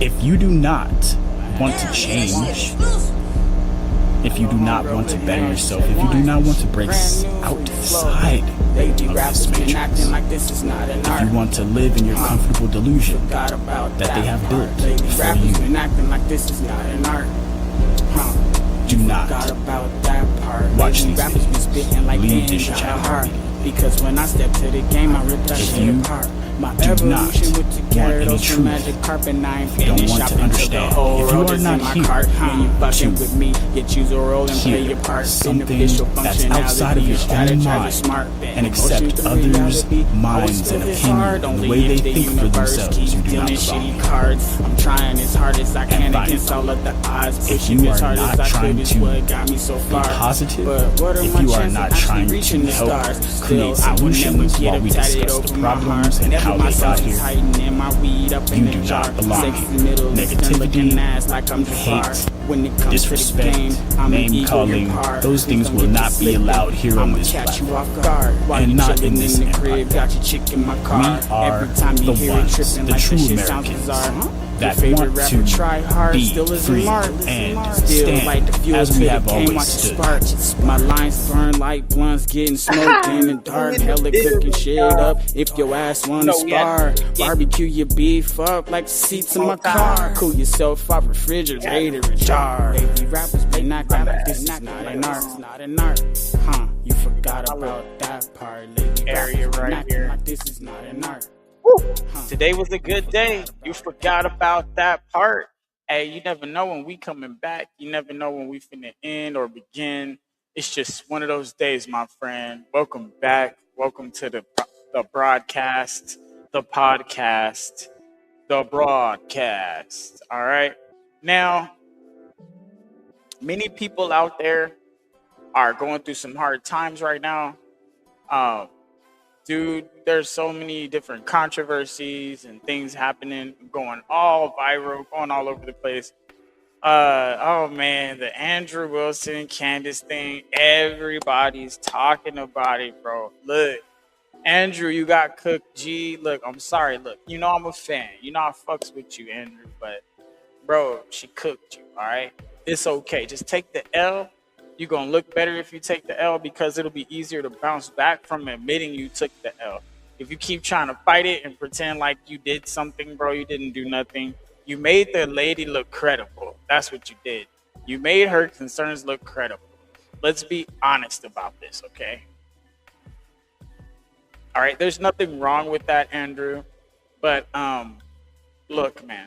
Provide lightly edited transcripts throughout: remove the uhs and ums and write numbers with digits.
If you do not want to change, if you do not want to better yourself, if you do not want to break outside of this matrix, if you want to live in your comfortable delusion that they have built for you, do not watch these videos. Leave this channel. Because when I step to the game, I rip that shit apart. My evolution with the gyarados from magic carpet, and I ain't finished shopping to the whole world is in my cart. When you fucking with me, you choose a role and play your part. Something that's outside of your own mind and accept others' minds and opinions and the way they think for themselves. You do not belong. I'm trying as hard as I can against all of the odds. If you are not trying to be positive, if you are not trying to help create solutions while we discuss the problems and how they got here, you do not belong. Negativity, hate, disrespect, name calling, those things will not be allowed here on this platform, and not in this empire. We are the ones, the true Americans, that want to be free and stand as we have always stood. My lines burn like blunts, getting smoked in the dark. Hella cooking shit up if your ass wanna spar. Barbecue your beef up like the seats in my car. Cool yourself off refrigerator and jar. Baby rappers be not like this is not an art, it's not an art. You forgot about that part. Lady area right here. Like this is not an art. Today was a good day. You forgot about that part. Hey, you never know when we coming back. You never know when we finna end or begin. It's just one of those days, my friend. Welcome back. Welcome to the broadcast, the podcast, the broadcast. All right. Now, many people out there are going through some hard times right now. Dude, there's so many different controversies and things happening, going all viral, going all over the place. Oh man, the Andrew Wilson Candace thing, everybody's talking about it, bro. Look, Andrew, you got cooked. G, look, I'm sorry. Look, you know I'm a fan. You know I fucks with you, Andrew, but bro, she cooked you, all right? It's okay. Just take the L. You're going to look better if you take the L because it'll be easier to bounce back from admitting you took the L. If you keep trying to fight it and pretend like you did something, bro, you didn't do nothing. You made the lady look credible. That's what you did. You made her concerns look credible. Let's be honest about this, okay? All right, there's nothing wrong with that, Andrew. But look, man.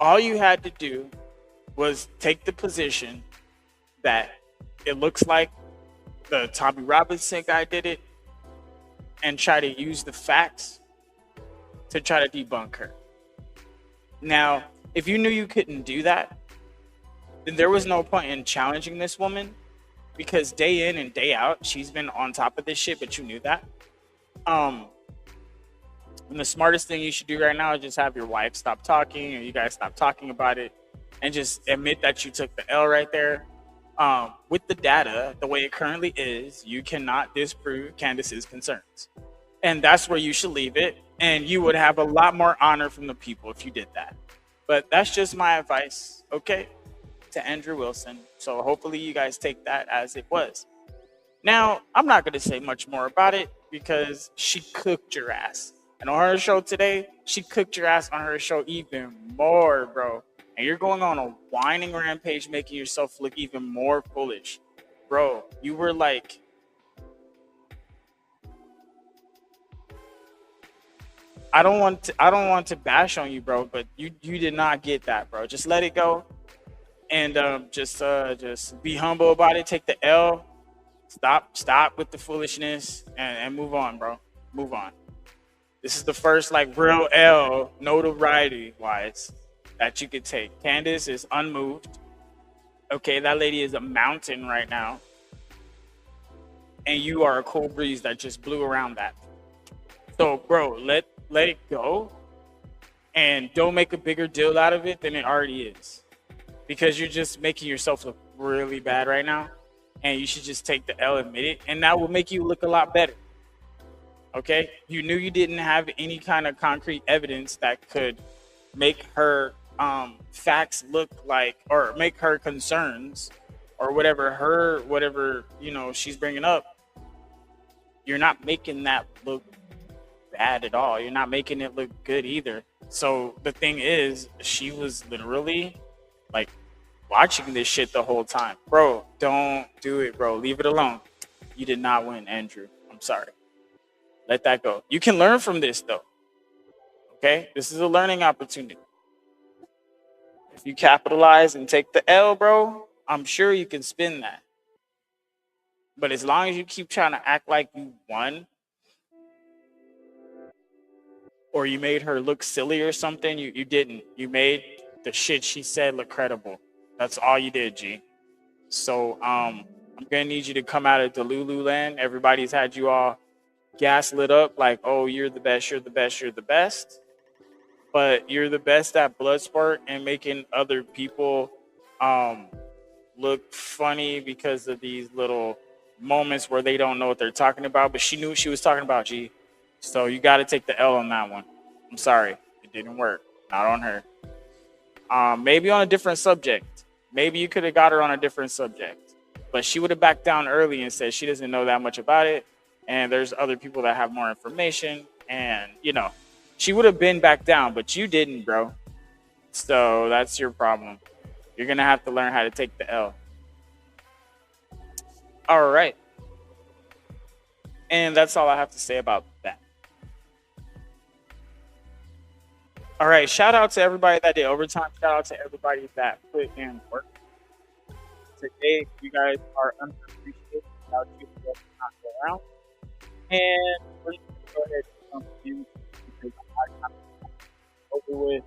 All you had to do was take the position that it looks like the Tommy Robinson guy did it and try to use the facts to try to debunk her. Now, if you knew you couldn't do that, then there was no point in challenging this woman because day in and day out, she's been on top of this shit, but you knew that. And the smartest thing you should do right now is just have your wife stop talking or you guys stop talking about it and just admit that you took the L right there. With the data, the way it currently is, you cannot disprove Candace's concerns. And that's where you should leave it. And you would have a lot more honor from the people if you did that. But that's just my advice, okay, to Andrew Wilson. So hopefully you guys take that as it was. Now, I'm not going to say much more about it because she cooked your ass. And on her show today, she cooked your ass on her show even more, bro. And you're going on a whining rampage, making yourself look even more foolish. Bro, you were like... I don't want to bash on you, bro, but you did not get that, bro. Just let it go. And just be humble about it. Take the L. Stop with the foolishness and move on, bro. Move on. This is the first like real L, notoriety wise, that you could take. Candace is unmoved. Okay, that lady is a mountain right now. And you are a cool breeze that just blew around that. So, bro, let it go. And don't make a bigger deal out of it than it already is. Because you're just making yourself look really bad right now. And you should just take the L, admit it. And that will make you look a lot better. Okay? You knew you didn't have any kind of concrete evidence that could make her facts look like, or make her concerns or whatever she's bringing up, you're not making that look bad at all. You're not making it look good either. So the thing is, she was literally like watching this shit the whole time. Bro, don't do it, bro. Leave it alone. You did not win, Andrew. I'm sorry. Let that go. You can learn from this though. Okay? This is a learning opportunity. If you capitalize and take the L, bro, I'm sure you can spin that. But as long as you keep trying to act like you won, or you made her look silly or something, you didn't. You made the shit she said look credible. That's all you did, G. So I'm gonna need you to come out of Delulu land. Everybody's had you all gas lit up like, oh, you're the best, you're the best, you're the best. But you're the best at Bloodsport and making other people look funny because of these little moments where they don't know what they're talking about. But she knew what she was talking about, G. So you got to take the L on that one. I'm sorry, it didn't work. Not on her. Maybe on a different subject. Maybe you could have got her on a different subject. But she would have backed down early and said she doesn't know that much about it. And there's other people that have more information. And, she would have been back down, but you didn't, bro. So that's your problem. You're going to have to learn how to take the L. All right. And that's all I have to say about that. All right. Shout out to everybody that did overtime. Shout out to everybody that put in work. Today, you guys are underappreciated without you not go around. And we're just going to go ahead and jump in because I'm over with.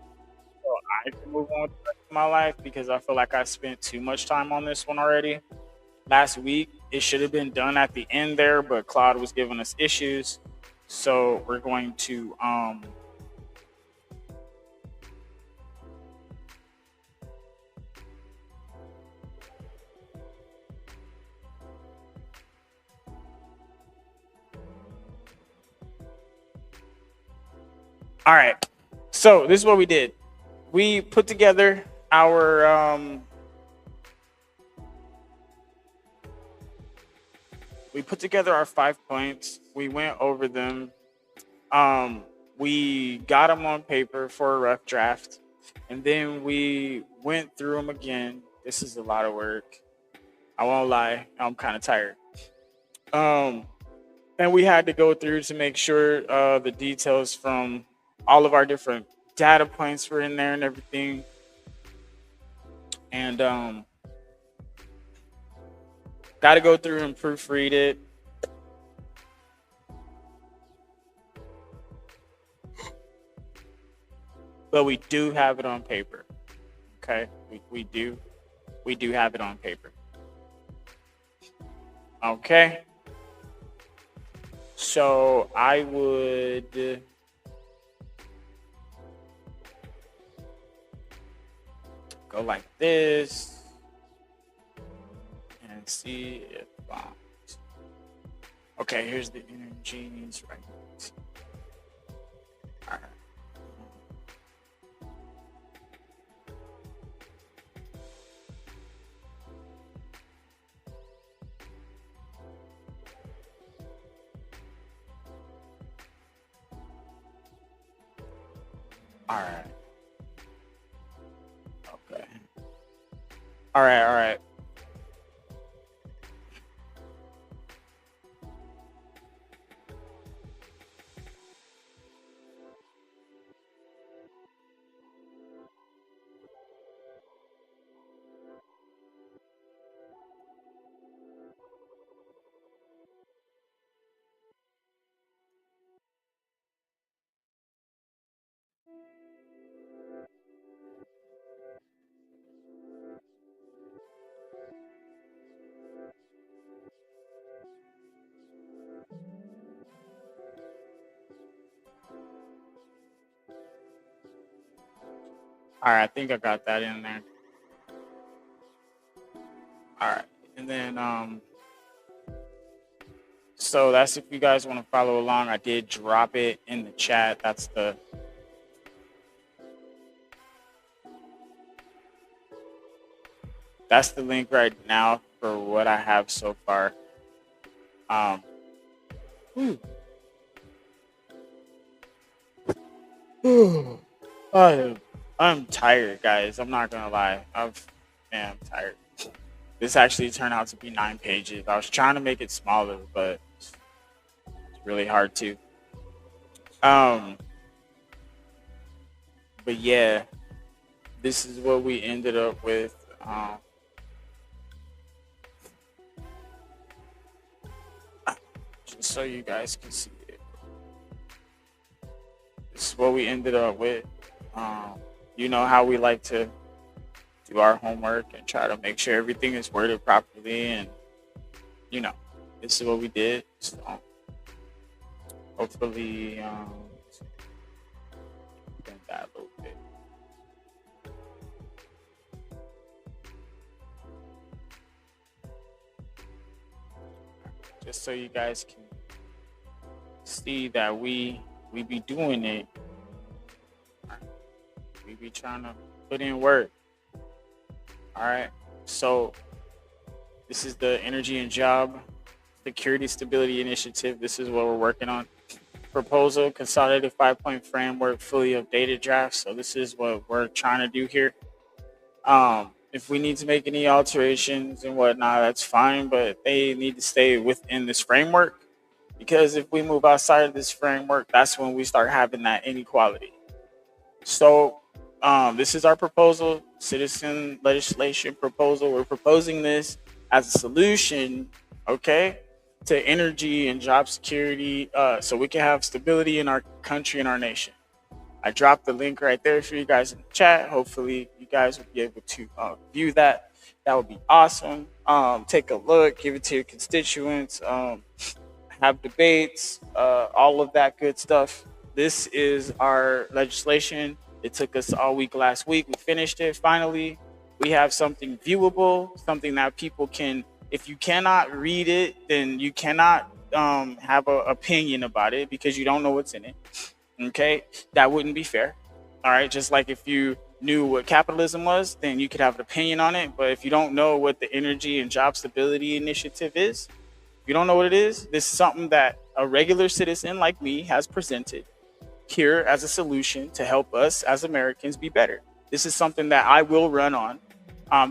So I can move on to the rest of my life because I feel like I spent too much time on this one already. Last week, it should have been done at the end there, but Claude was giving us issues. So we're going to all right. So this is what we did. We put together our we put together our 5 points. We went over them. We got them on paper for a rough draft, and then we went through them again. This is a lot of work. I won't lie. I'm kind of tired. And we had to go through to make sure the details from all of our different data points were in there and everything. And got to go through and proofread it. But we do have it on paper. Okay, we do have it on paper. Okay. So I would go like this and see if okay, here's the energies right. All right. All right. Okay. All right. All right. All right, I think I got that in there. All right, and then so that's if you guys want to follow along. I did drop it in the chat. That's the That's the link right now for what I have so far. Um, I I'm tired, guys. I'm not gonna lie. I'm tired. This actually turned out to be 9 pages. I was trying to make it smaller, but it's really hard to. Um, but yeah, this is what we ended up with. Just so you guys can see it. This is what we ended up with. You know how we like to do our homework and try to make sure everything is worded properly, and you know, this is what we did. So hopefully, bend that a little bit. Just so you guys can see that we be doing it. We be trying to put in work. All right. So this is the Energy and Job Security Stability Initiative. This is what we're working on. Proposal, consolidated 5-point framework, fully updated draft. So this is what we're trying to do here. If we need to make any alterations and whatnot, that's fine, but they need to stay within this framework, because if we move outside of this framework, that's when we start having that inequality. So this is our proposal, citizen legislation proposal. We're proposing this as a solution, okay, to energy and job security, so we can have stability in our country and our nation. I dropped the link right there for you guys in the chat. Hopefully, you guys will be able to view that. That would be awesome. Take a look, give it to your constituents, have debates, all of that good stuff. This is our legislation. It took us all week last week. We finished it finally. We have something viewable, something that people can. If you cannot read it, then you cannot have an opinion about it because you don't know what's in it. Okay, that wouldn't be fair. All right, just like if you knew what capitalism was, then you could have an opinion on it. But if you don't know what the Energy and Job Stability Initiative is, if you don't know what it is, this is something that a regular citizen like me has presented here as a solution to help us as Americans be better. This is something that I will run on.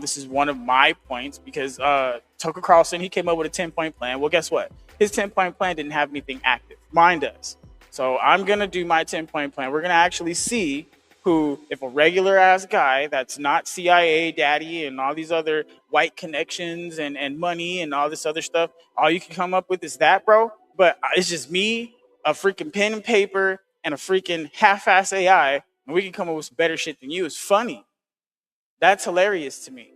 This is one of my points because Tucker Carlson, he came up with a 10-point plan. Well, guess what? His 10-point plan didn't have anything active. Mine does. So I'm going to do my 10-point plan. We're going to actually see who, if a regular ass guy that's not CIA daddy and all these other white connections and money and all this other stuff, all you can come up with is that, bro. But it's just me, a freaking pen and paper, and a freaking half-ass AI, and we can come up with some better shit than you. It's funny. That's hilarious to me.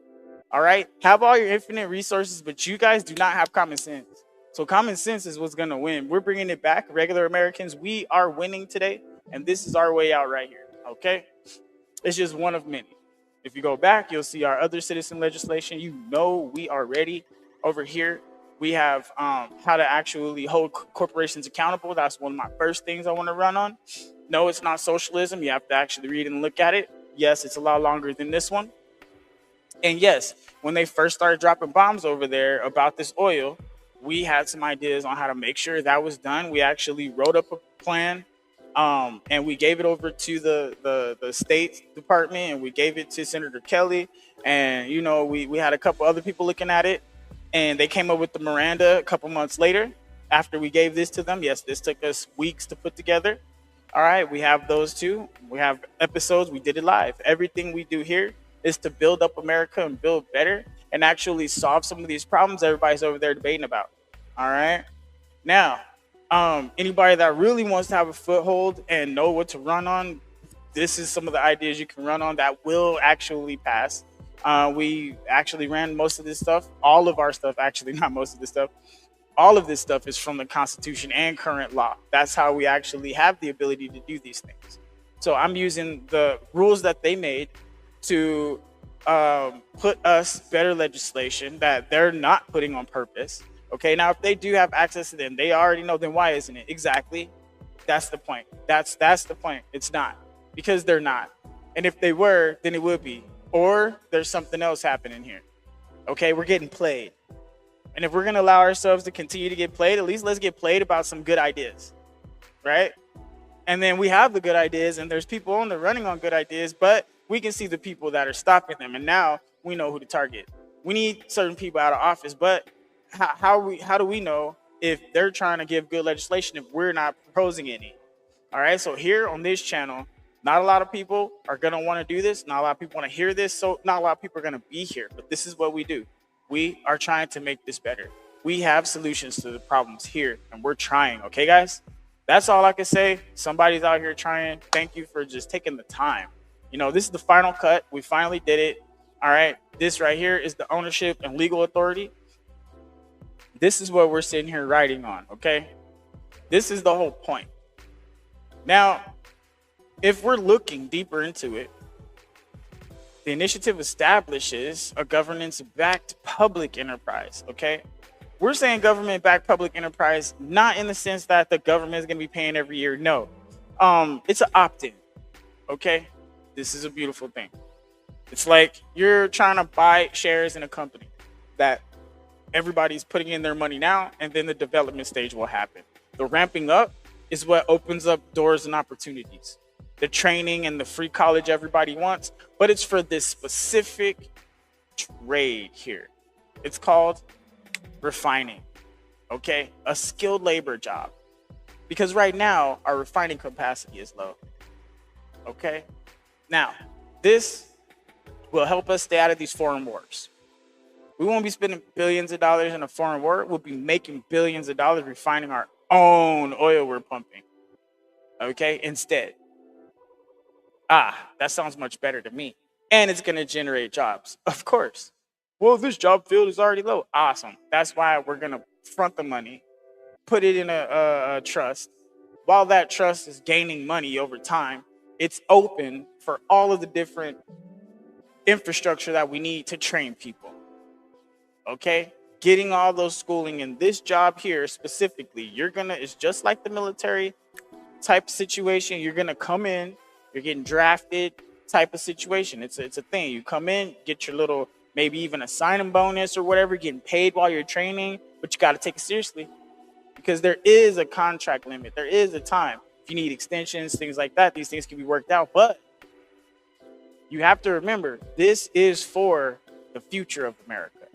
All right? Have all your infinite resources, but you guys do not have common sense. So common sense is what's going to win. We're bringing it back. Regular Americans, we are winning today, and this is our way out right here. Okay? It's just one of many. If you go back, you'll see our other citizen legislation. You know we are ready. Over here, we have how to actually hold corporations accountable. That's one of my first things I want to run on. No, it's not socialism. You have to actually read and look at it. Yes, it's a lot longer than this one. And yes, when they first started dropping bombs over there about this oil, we had some ideas on how to make sure that was done. We actually wrote up a plan, and we gave it over to the State Department, and we gave it to Senator Kelly. And, you know, we had a couple other people looking at it, and they came up with the Miranda a couple months later after we gave this to them. Yes, this took us weeks to put together. All right, we have those two. We have episodes. We did it live. Everything we do here is to build up America and build better and actually solve some of these problems everybody's over there debating about. All right. Now, anybody that really wants to have a foothold and know what to run on, this is some of the ideas you can run on that will actually pass. We actually ran most of this stuff, all of our stuff, actually, not most of this stuff. All of this stuff is from the Constitution and current law. That's how we actually have the ability to do these things. So I'm using the rules that they made to put us better legislation that they're not putting on purpose. Okay, now if they do have access to them, they already know, then why isn't it? Exactly. That's the point. That's the point. It's not. Because they're not. And if they were, then it would be. Or there's something else happening here. Okay, we're getting played. And if we're going to allow ourselves to continue to get played, at least let's get played about some good ideas, right? And then we have the good ideas, and there's people on there running on good ideas, but we can see the people that are stopping them. And now we know who to target. We need certain people out of office, but how do we know if they're trying to give good legislation if we're not proposing any? All right, so here on this channel, not a lot of people are going to want to do this. Not a lot of people want to hear this. So not a lot of people are going to be here, but this is what we do. We are trying to make this better. We have solutions to the problems here, and we're trying. Okay, guys? That's all I can say. Somebody's out here trying. Thank you for just taking the time. You know, this is the final cut. We finally did it. All right. This right here is the ownership and legal authority. This is what we're sitting here writing on. Okay. This is the whole point. Now, if we're looking deeper into it, the initiative establishes a governance-backed public enterprise, okay? We're saying government-backed public enterprise, not in the sense that the government is going to be paying every year. No, it's an opt-in, okay? This is a beautiful thing. It's like you're trying to buy shares in a company that everybody's putting in their money now, and then the development stage will happen. The ramping up is what opens up doors and opportunities. The training and the free college everybody wants, but it's for this specific trade here. It's called refining, okay? A skilled labor job. Because right now, our refining capacity is low, okay? Now, this will help us stay out of these foreign wars. We won't be spending billions of dollars in a foreign war. We'll be making billions of dollars refining our own oil we're pumping, okay? Instead. That sounds much better to me. And it's going to generate jobs. Of course. Well, this job field is already low. Awesome. That's why we're going to front the money, put it in a trust. While that trust is gaining money over time, it's open for all of the different infrastructure that we need to train people. Okay? Getting all those schooling in this job here specifically, it's just like the military type of situation. You're going to come in. You're getting drafted type of situation. It's a thing. You come in, get your little, maybe even a signing bonus or whatever, getting paid while you're training, but you got to take it seriously because there is a contract limit. There is a time. If you need extensions, things like that, these things can be worked out. But you have to remember, this is for the future of America.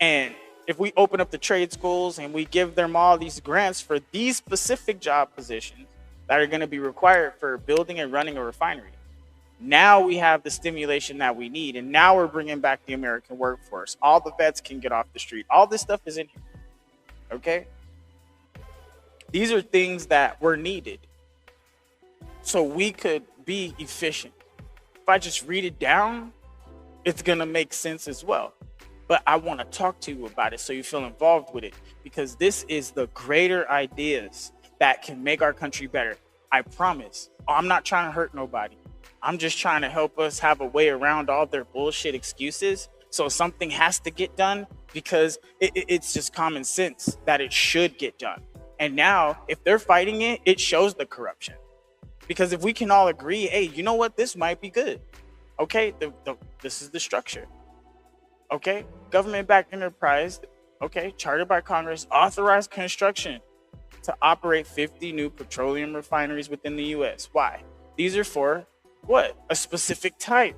And if we open up the trade schools and we give them all these grants for these specific job positions, that are going to be required for building and running a refinery. Now we have the stimulation that we need, and now we're bringing back the American workforce. All the vets can get off the street. All this stuff is in here, okay? These are things that were needed so we could be efficient. If I just read it down, it's going to make sense as well. But I want to talk to you about it so you feel involved with it, because this is the greater ideas that can make our country better. I promise. I'm not trying to hurt nobody. I'm just trying to help us have a way around all their bullshit excuses. So something has to get done because it's just common sense that it should get done. And now, if they're fighting it, it shows the corruption. Because if we can all agree, hey, you know what? This might be good. Okay, this is the structure. Okay, government-backed enterprise. Okay, chartered by Congress, authorized construction to operate 50 new petroleum refineries within the U.S. Why? These are for what? A specific type.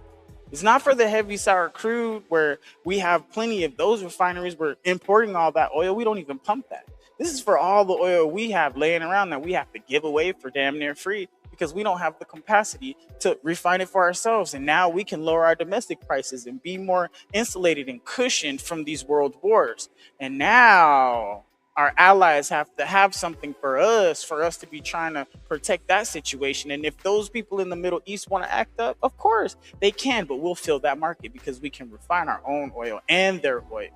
It's not for the heavy sour crude where we have plenty of those refineries. We're importing all that oil. We don't even pump that. This is for all the oil we have laying around that we have to give away for damn near free because we don't have the capacity to refine it for ourselves. And now we can lower our domestic prices and be more insulated and cushioned from these world wars. And now our allies have to have something for us to be trying to protect that situation. And if those people in the Middle East want to act up, of course they can, but we'll fill that market because we can refine our own oil and their oil.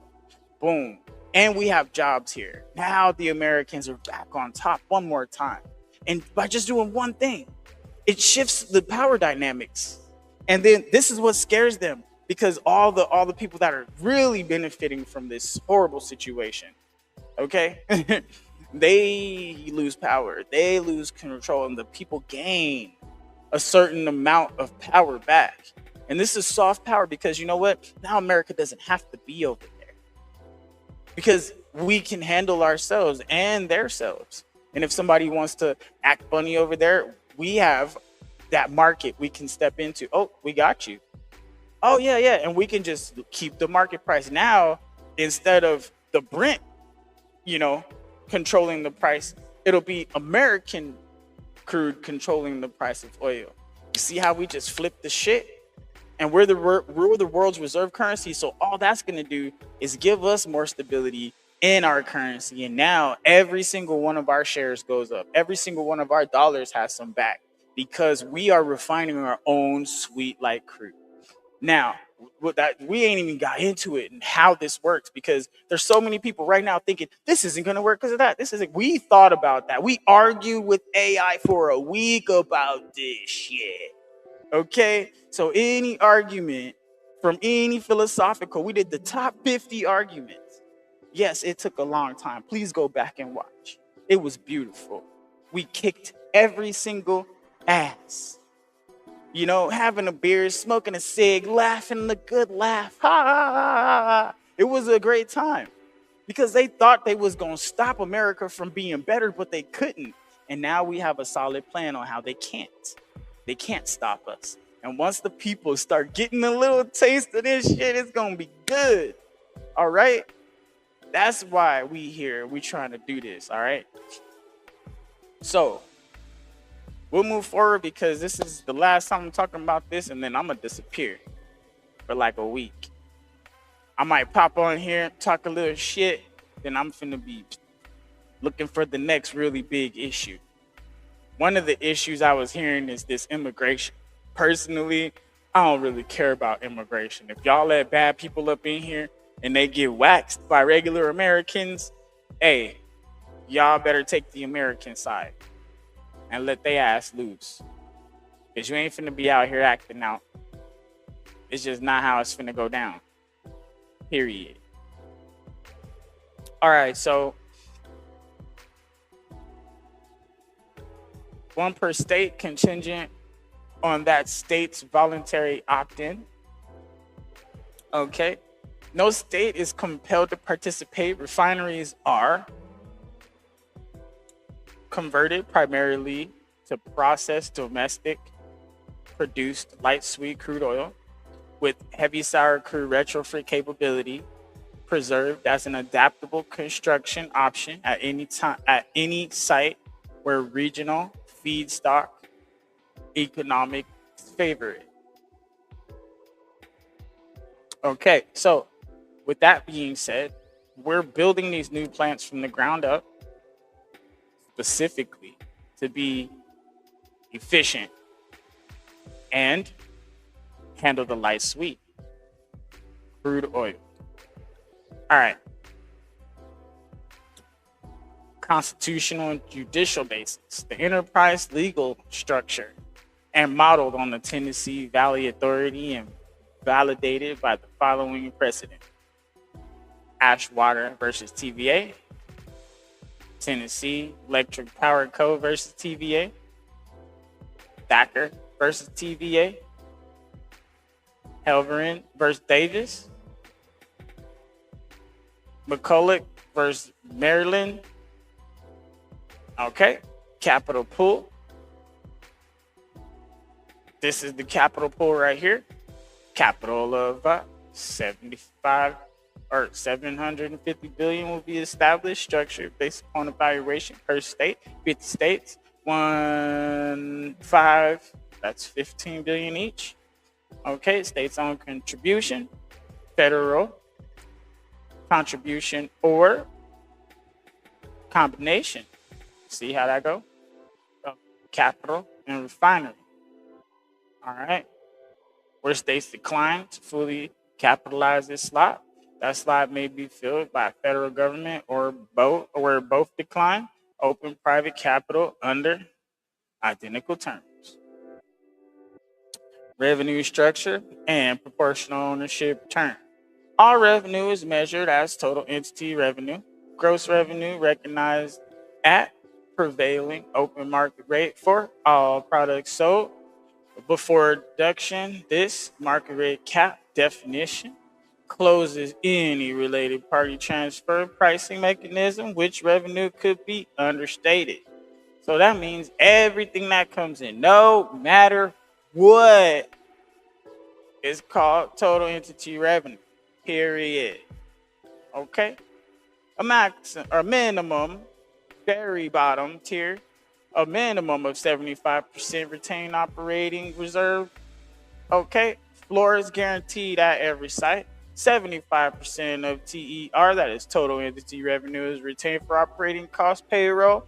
Boom. And we have jobs here. Now the Americans are back on top one more time. And by just doing one thing, it shifts the power dynamics. And then this is what scares them, because all the people that are really benefiting from this horrible situation, okay, they lose power, they lose control, and the people gain a certain amount of power back. And this is soft power because you know what? Now America doesn't have to be over there because we can handle ourselves and theirselves. And if somebody wants to act funny over there, we have that market we can step into. Oh, we got you. Oh, yeah, yeah. And we can just keep the market price. Now, instead of the Brent, you know, controlling the price, it'll be American crude controlling the price of oil. You see how we just flip the shit? And we're the world's reserve currency. So all that's going to do is give us more stability in our currency. And now every single one of our shares goes up. Every single one of our dollars has some back because we are refining our own sweet light crude. Now, that we ain't even got into it and how this works because there's so many people right now thinking this isn't going to work because of that. This isn't. We thought about that. We argued with AI for a week about this shit. Okay, so any argument from any philosophical, we did the top 50 arguments. Yes, it took a long time. Please go back and watch. It was beautiful. We kicked every single ass. You know, having a beer, smoking a cig, laughing a good laugh. Ha, ha, ha, ha, ha. It was a great time because they thought they was going to stop America from being better, but they couldn't. And now we have a solid plan on how they can't. They can't stop us. And once the people start getting a little taste of this shit, it's going to be good. All right? That's why we here. We trying to do this. All right? So we'll move forward because this is the last time I'm talking about this, and then I'm going to disappear for like a week. I might pop on here, talk a little shit, then I'm finna be looking for the next really big issue. One of the issues I was hearing is this immigration. Personally, I don't really care about immigration. If y'all let bad people up in here and they get waxed by regular Americans, hey, y'all better take the American side and let they ass loose. Because you ain't finna be out here acting out. It's just not how it's finna go down. Period. All right, so one per state, contingent on that state's voluntary opt-in. Okay. No state is compelled to participate. Refineries are converted primarily to process domestic produced light sweet crude oil with heavy sour crude retrofit capability, preserved as an adaptable construction option at any time at any site where regional feedstock economics favor it. Okay, so with that being said, we're building these new plants from the ground up specifically to be efficient and handle the light sweet crude oil. All right. Constitutional and judicial basis. The enterprise legal structure and modeled on the Tennessee Valley Authority and validated by the following precedent. Ashwater versus TVA. Tennessee Electric Power Co. versus TVA. Thacker versus TVA. Helverin versus Davis. McCulloch versus Maryland. Okay. Capital Pool. This is the capital pool right here. Capital of 750 billion will be established, structured based upon evaluation per state. 50 states, 5, that's 15 billion each. Okay, states own contribution, federal contribution or combination. See how that go? Capital and refinery. All right. Where states decline to fully capitalize this slot, that slot may be filled by federal government or both, or where both decline, open private capital under identical terms. Revenue structure and proportional ownership term. All revenue is measured as total entity revenue. Gross revenue recognized at prevailing open market rate for all products sold. Before deduction, this market rate cap definition closes any related party transfer pricing mechanism which revenue could be understated. So that means everything that comes in, no matter what, is called total entity revenue. Period. Okay? A max or minimum, very bottom tier, a minimum of 75% retained operating reserve. Okay? Floor is guaranteed at every site. 75% of TER, that is total entity revenue, is retained for operating cost, payroll,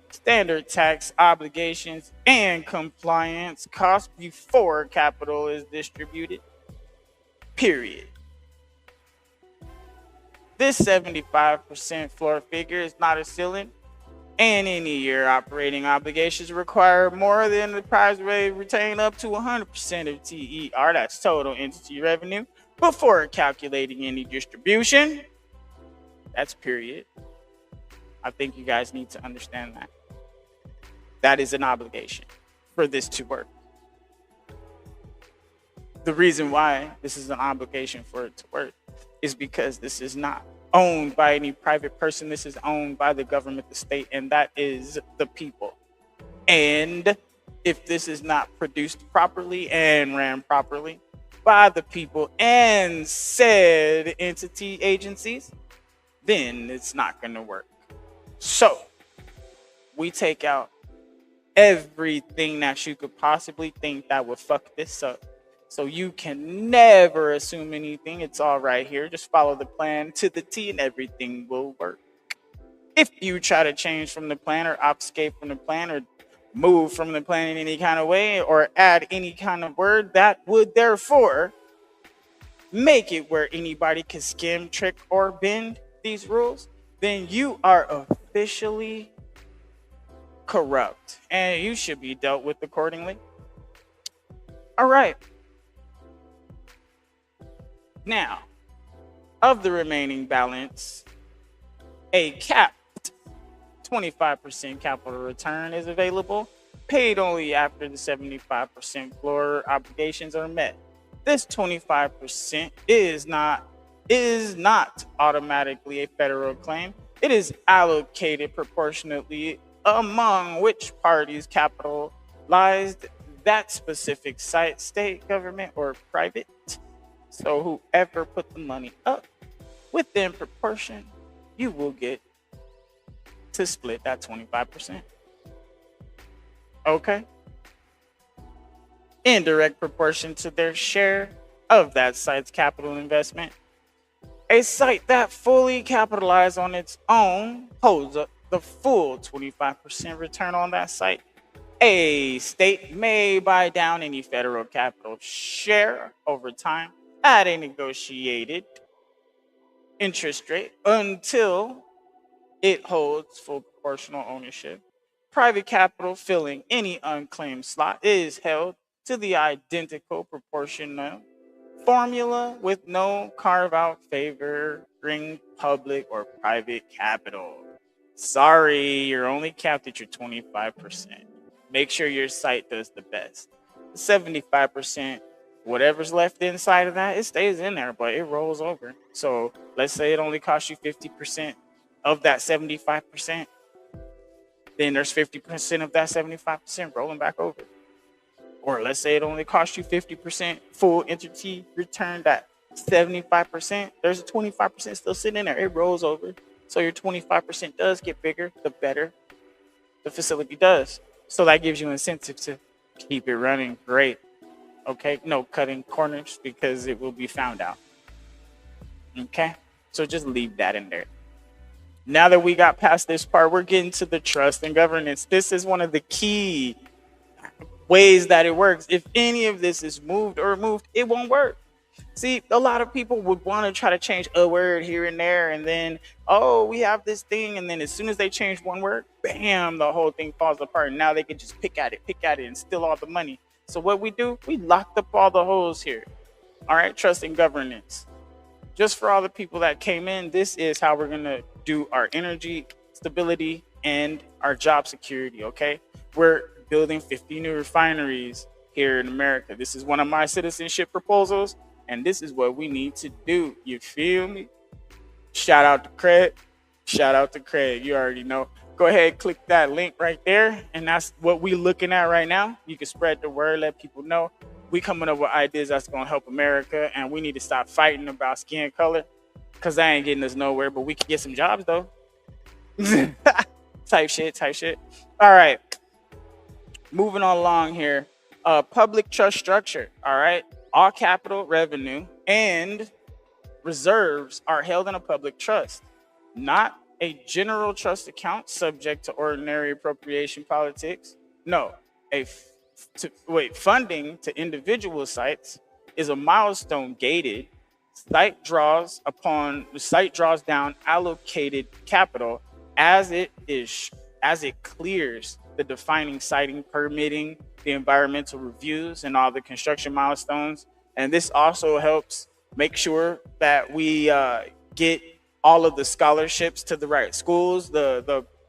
standard tax obligations, and compliance costs before capital is distributed. Period. This 75% floor figure is not a ceiling, and any year operating obligations require more than the price rate retain up to 100% of TER, that's total entity revenue, before calculating any distribution. That's period. I think you guys need to understand that. That is an obligation for this to work. The reason why this is an obligation for it to work is because this is not owned by any private person. This is owned by the government, the state, and that is the people. And if this is not produced properly and ran properly by the people and said entity agencies, then it's not going to work. So we take out everything that you could possibly think that would fuck this up. So you can never assume anything. It's all right here. Just follow the plan to the T and everything will work. If you try to change from the plan or obfuscate from the plan or move from the plan in any kind of way or add any kind of word that would therefore make it where anybody can skim, trick, or bend these rules, then you are officially corrupt and you should be dealt with accordingly. All right. Now, of the remaining balance, a capped 25% capital return is available, paid only after the 75% floor obligations are met. This 25% is not automatically a federal claim. It is allocated proportionately among which parties capitalized that specific site, state, government, or private. So whoever put the money up within proportion, you will get to split that 25%. Okay? In direct proportion to their share of that site's capital investment. A site that fully capitalized on its own holds up the full 25% return on that site. A state may buy down any federal capital share over time at a negotiated interest rate until it holds full proportional ownership. Private capital filling any unclaimed slot is held to the identical proportional formula with no carve-out favoring public or private capital. Sorry, you're only capped at your 25%. Make sure your site does the best. 75%, whatever's left inside of that, it stays in there, but it rolls over. So let's say it only costs you 50% of that 75%. Then there's 50% of that 75% rolling back over. Or let's say it only costs you 50% full entity return, that 75%. There's a 25% still sitting in there. It rolls over. So your 25% does get bigger, the better the facility does. So that gives you incentive to keep it running great. Okay, no cutting corners because it will be found out. Okay, so just leave that in there. Now that we got past this part, we're getting to the trust and governance. This is one of the key ways that it works. If any of this is moved or removed, it won't work. See, a lot of people would want to try to change a word here and there, and then, oh, we have this thing, and then as soon as they change one word, bam, the whole thing falls apart. And now they can just pick at it, and steal all the money. So what we do, we locked up all the holes here. All right, trust and governance. Just for all the people that came in, this is how we're going to do our energy stability and our job security, okay? We're building 50 new refineries, here in America. This is one of my citizenship proposals, and this is what we need to do. You feel me? Shout out to Craig. Shout out to Craig. You already know. Go ahead, click that link right there, and that's what we're looking at right now. You can spread the word, let people know. We coming up with ideas that's gonna help America, and we need to stop fighting about skin color, cause that ain't getting us nowhere. But we can get some jobs though. type shit. All right, moving on along here. Public trust structure. All right, all capital revenue and reserves are held in a public trust, not a general trust account subject to ordinary appropriation politics. No, funding to individual sites is a milestone gated. Site draws down allocated capital as it clears the defining siting, permitting, the environmental reviews, and all the construction milestones. And this also helps make sure that we get all of the scholarships to the right schools,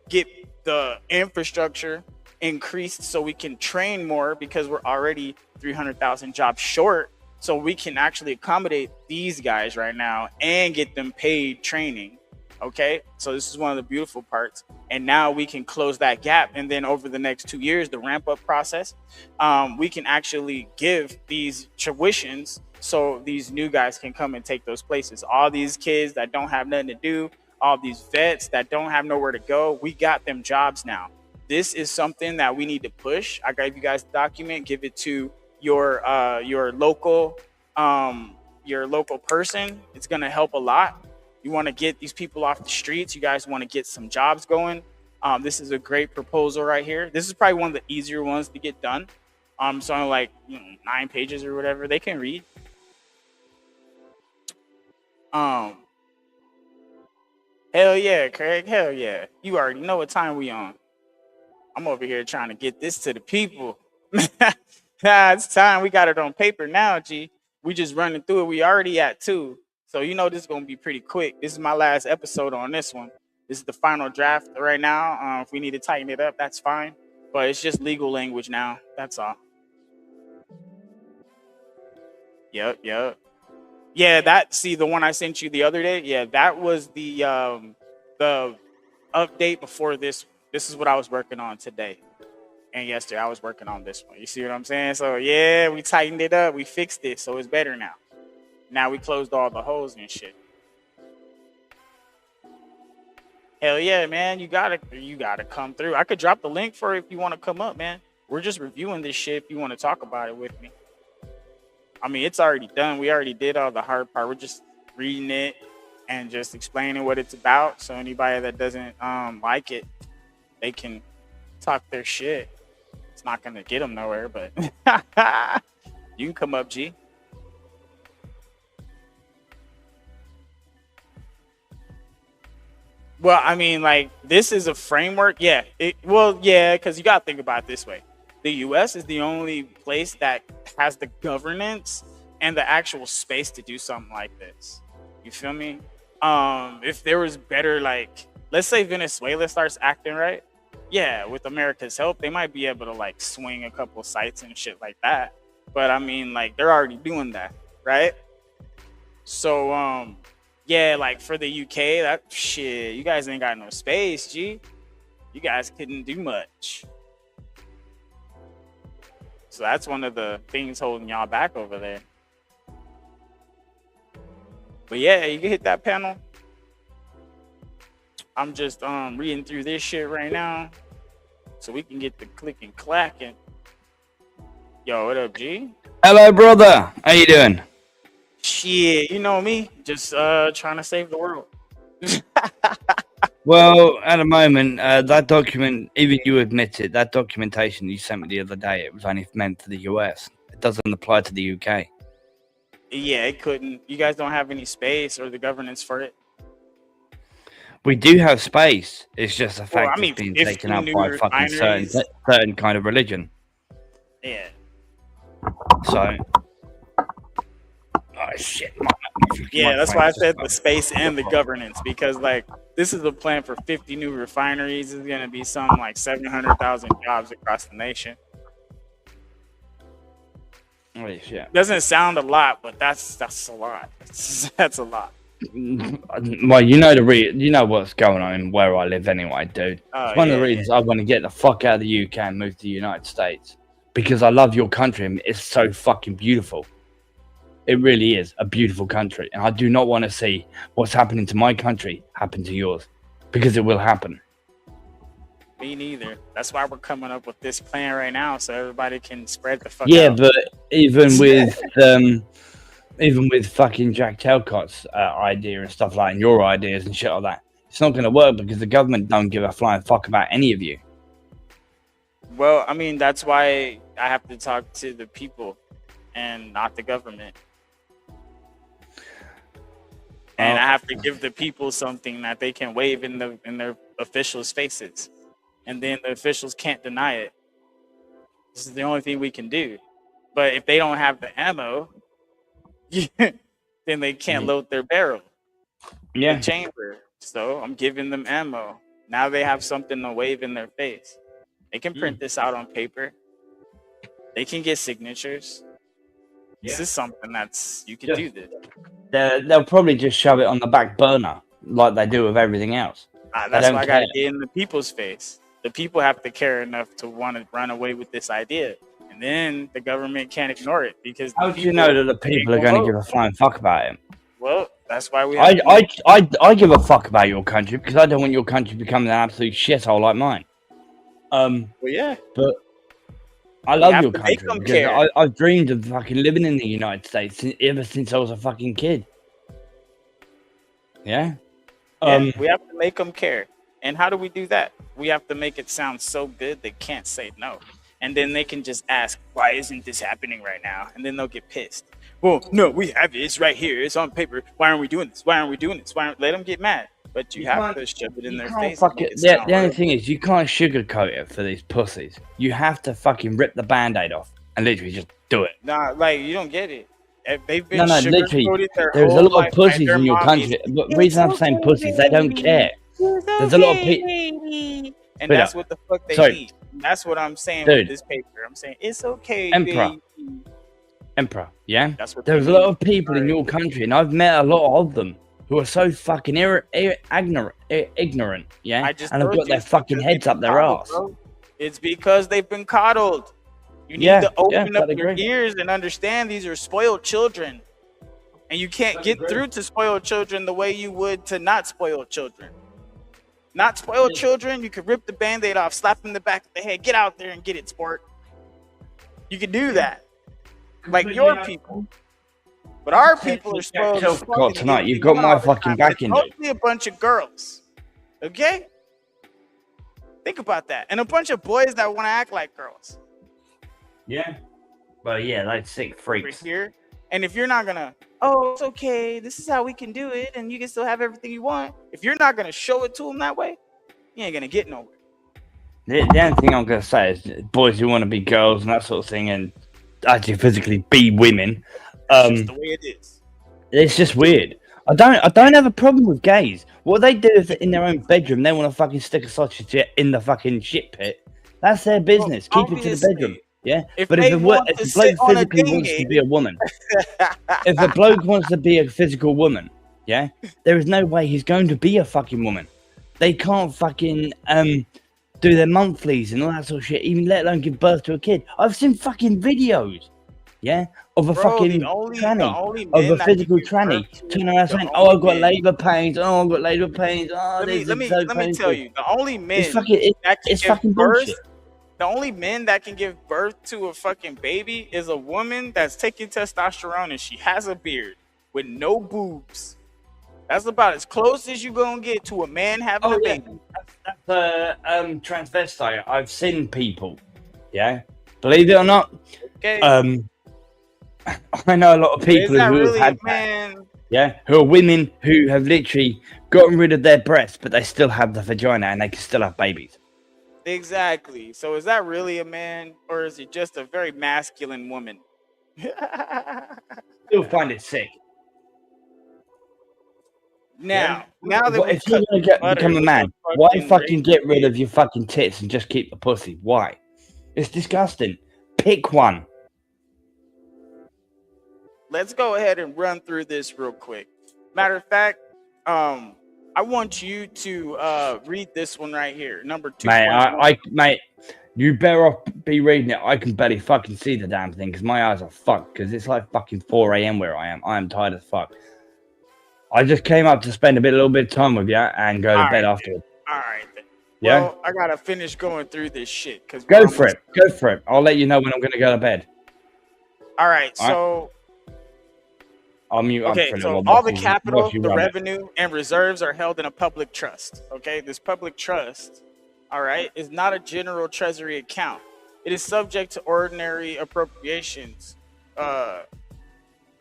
get the infrastructure increased so we can train more, because we're already 300,000 jobs short. So we can actually accommodate these guys right now and get them paid training. Okay, so this is one of the beautiful parts. And now we can close that gap. And then over the next 2 years, the ramp up process, we can actually give these tuitions so these new guys can come and take those places. All these kids that don't have nothing to do, all these vets that don't have nowhere to go, we got them jobs now. This is something that we need to push. I gave you guys the document. Give it to your local person. It's gonna help a lot. You want to get these people off the streets. You guys want to get some jobs going. This is a great proposal right here. This is probably one of the easier ones to get done. So only like 9 pages or whatever they can read. Hell yeah, Craig. Hell yeah. You already know what time we on. I'm over here trying to get this to the people. It's time. We got it on paper now, G. We just running through it. We already at 2. So this is going to be pretty quick. This is my last episode on this one. This is the final draft right now. If we need to tighten it up, that's fine. But it's just legal language now. That's all. Yep. Yeah, the one I sent you the other day. Yeah, that was the update before this. This is what I was working on today. And yesterday I was working on this one. You see what I'm saying? So yeah, we tightened it up. We fixed it. So it's better now. Now we closed all the holes and shit. Hell yeah, man. You gotta come through. I could drop the link for it if you want to come up, man. We're just reviewing this shit if you want to talk about it with me. I mean, it's already done. We already did all the hard part. We're just reading it and just explaining what it's about. So anybody that doesn't like it, they can talk their shit. It's not gonna get them nowhere, but you can come up, G. Well, I mean, like, this is a framework. Yeah. Because you gotta think about it this way. The U.S. is the only place that has the governance and the actual space to do something like this. You feel me? If there was better, like, let's say Venezuela starts acting right. Yeah, with America's help, they might be able to like swing a couple sites and shit like that. But I mean, like, they're already doing that, right? So, yeah, like for the UK, that shit, you guys ain't got no space, G. You guys couldn't do much. So that's one of the things holding y'all back over there. But yeah, you can hit that panel. I'm just reading through this shit right now, so we can get the clicking clacking. Yo, what up, G? Hello, brother. How you doing? Shit, you know me, just trying to save the world. Well, at the moment, that document, even you admit it, that documentation you sent me the other day, it was only meant for the US. It doesn't apply to the UK. Yeah, it couldn't. You guys don't have any space or the governance for it. We do have space. It's just a fact I mean, it's being if taken you up knew by fucking certain kind of religion. Yeah. So, oh shit. Yeah, that's why I said the space and the governance, because like this is a plan for 50 new refineries. It's gonna be something like 700,000 jobs across the nation. Holy shit. Doesn't sound a lot, but that's a lot. That's a lot. Well, you know what's going on in where I live anyway, dude. It's one of the reasons I want to get the fuck out of the UK and move to the United States. Because I love your country and it's so fucking beautiful. It really is a beautiful country. And I do not want to see what's happening to my country happen to yours. Because it will happen. Me neither. That's why we're coming up with this plan right now, so everybody can spread the fuck Yeah, out. but even with fucking Jack Talcott's idea and stuff like, and your ideas and shit like that, it's not going to work because the government don't give a flying fuck about any of you. Well, I mean, that's why I have to talk to the people and not the government. And I have to give the people something that they can wave in their officials' faces. And then the officials can't deny it. This is the only thing we can do. But if they don't have the ammo, then they can't load their barrel. Yeah. The chamber. So I'm giving them ammo. Now they have something to wave in their face. They can print this out on paper. They can get signatures. This is something that's you can do this. They'll probably just shove it on the back burner like they do with everything else. That's why I gotta get in the people's face. The people have to care enough to want to run away with this idea. And then the government can't ignore it because how do you know that the people are going to give a flying fuck about it? Well, that's why we I give a fuck about your country because I don't want your country becoming an absolute shithole like mine. Well, yeah. But I love your country because I've dreamed of fucking living in the United States ever since I was a fucking kid. Yeah? We have to make them care. And how do we do that? We have to make it sound so good they can't say no. And then they can just ask, why isn't this happening right now? And then they'll get pissed. Well, no, we have it. It's right here. It's on paper. Why aren't we doing this? Why aren't we doing this? Let them get mad. But you have to shove it in their face. The only thing is, you can't sugarcoat it for these pussies. You have to fucking rip the Band-Aid off and literally just do it. Nah, like, you don't get it. They've been literally. There's a lot of pussies in your country. But the reason I'm saying pussies, they don't care. There's a lot of people. And that's what the fuck they need. That's what I'm saying with this paper. I'm saying, it's okay, Emperor, yeah? There's a lot of people in your country, and I've met a lot of them who are so fucking ignorant, yeah? And have got their fucking heads up their ass. Bro. It's because they've been coddled. You need to open up your ears and understand these are spoiled children. And you can't get through to spoiled children the way you would to not spoiled children. Not spoiled children, you can rip the Band-Aid off, slap them in the back of the head, get out there and get it, sport. You can do that. Like your people. But our people are spoiled. Tonight, you've got my fucking back in it. Mostly a bunch of girls. Okay? Think about that. And a bunch of boys that want to act like girls. Yeah. Well, yeah, like sick freaks. Here. And if you're not gonna, oh, it's okay, this is how we can do it, and you can still have everything you want. If you're not gonna show it to them that way, you ain't gonna get nowhere. The only thing I'm gonna say is boys who want to be girls and that sort of thing, and actually physically be women. That's just the way it is. It's just weird. I don't have a problem with gays. What they do is in their own bedroom, they want to fucking stick a sausage in the fucking shit pit. That's their business. Well, keep it to the bedroom. Yeah, but if a bloke physically wants to be a woman, if a bloke wants to be a physical woman, yeah, there is no way he's going to be a fucking woman. They can't fucking do their monthlies and all that sort of shit, even let alone give birth to a kid. I've seen fucking videos, yeah, of a fucking tranny, of a physical tranny, turning around saying, "Oh, I've got labour pains. Oh, I've got labour pains. Oh, let me tell you, the only men it's fucking bullshit. The only men that can give birth to a fucking baby is a woman that's taking testosterone and she has a beard with no boobs. That's about as close as you're gonna get to a man having a baby. That's transvestite. I've seen people, yeah, believe it or not. Okay. I know a lot of people who have had that, yeah, who are women who have literally gotten rid of their breasts, but they still have the vagina and they can still have babies. Exactly. So is that really a man, or is it just a very masculine woman? Still find it sick. Now that if you're gonna become a man, why fucking get rid of your fucking tits and just keep the pussy? Why? It's disgusting. Pick one. let's go ahead and run through this real quick. Matter of fact, I want you to read this one right here, number 2. Mate, you better off be reading it. I can barely fucking see the damn thing because my eyes are fucked. Because it's like fucking 4 a.m. where I am. I am tired as fuck. I just came up to spend a little bit of time with you and go to bed afterwards. All right, then. Yeah. Well, I gotta finish going through this shit. Go for it. I'll let you know when I'm gonna go to bed. All right. So. I'll mute up for a little all the capital, the revenue, and reserves are held in a public trust. Okay, this public trust, all right, is not a general treasury account. It is subject to ordinary appropriations.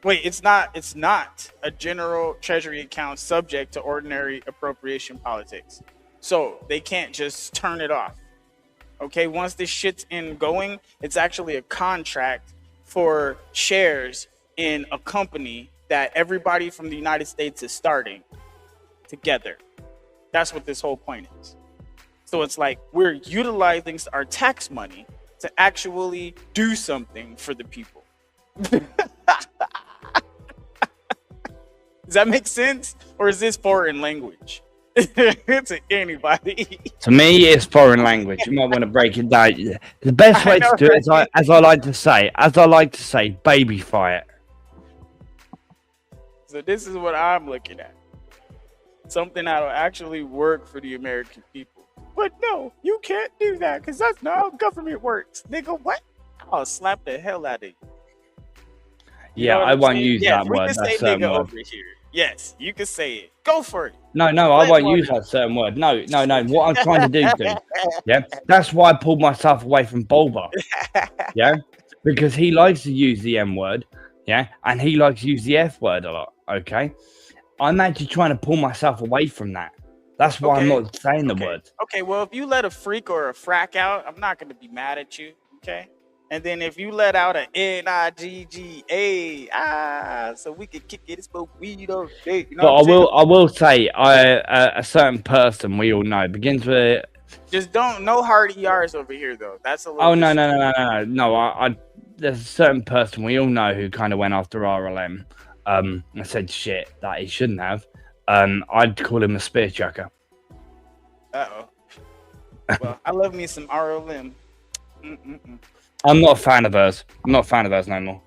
It's not a general treasury account subject to ordinary appropriation politics. So they can't just turn it off. Okay, once this shit's going, it's actually a contract for shares in a company that everybody from the United States is starting together. That's what this whole point is. So it's like we're utilizing our tax money to actually do something for the people. Does that make sense? Or is this foreign language to anybody? To me, it's foreign language. You might want to break it down. The best way to do it is, as I like to say, babyfy it. So this is what I'm looking at. Something that'll actually work for the American people. But no, you can't do that because that's not how government works. Nigga, what? I'll slap the hell out of you. Yeah, I won't use that word. That's say nigga over here. Yes, you can say it. Go for it. No, I won't use that certain word. No. What I'm trying to do, dude. Yeah, that's why I pulled myself away from Bulba. Yeah, because he likes to use the M word. Yeah, and he likes to use the F word a lot. Okay, I'm actually trying to pull myself away from that. That's why I'm not saying the words. Okay, well, if you let a freak or a frack out, I'm not going to be mad at you. Okay, and then if you let out a Nigga, so we can kick it and smoke weed all day. You know but I will say, a certain person we all know begins with. Just no hard ERs over here though. That's a little. Oh no. I there's a certain person we all know who kind of went after RLM. I said shit that he shouldn't have. I'd call him a spear chucker. Uh-oh. Well, I love me some RLM. I'm not a fan of hers. I'm not a fan of hers no more.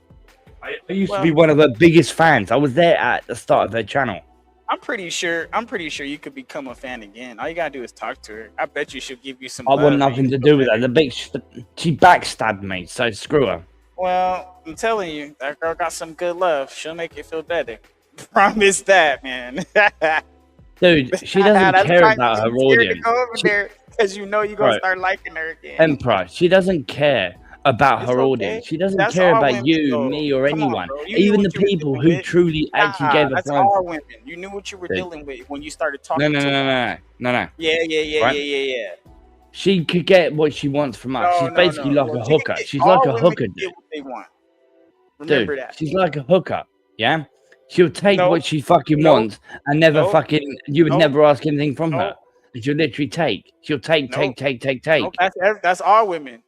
I used to be one of the biggest fans. I was there at the start of their channel. I'm pretty sure you could become a fan again. All you gotta do is talk to her. I bet you she'll give you some. I want nothing to do with that. She backstabbed me, so screw her. Well, I'm telling you, that girl got some good love. She'll make you feel better. Promise that, man. Dude, she doesn't care about her audience. Go over there because you know you're gonna start liking her again. Emperor, she doesn't care about her audience. She doesn't care about you, me, or anyone. Even the people who truly actually gave a that's all women. You knew what you were dealing with when you started talking. No. Yeah. She could get what she wants from us. She's basically like a hooker. She's like a hooker, dude. What they want. Remember that. She's like a hooker. Yeah. She'll take what she fucking wants and never fucking. You would never ask anything from her. She'll literally take. She'll take. That's all women.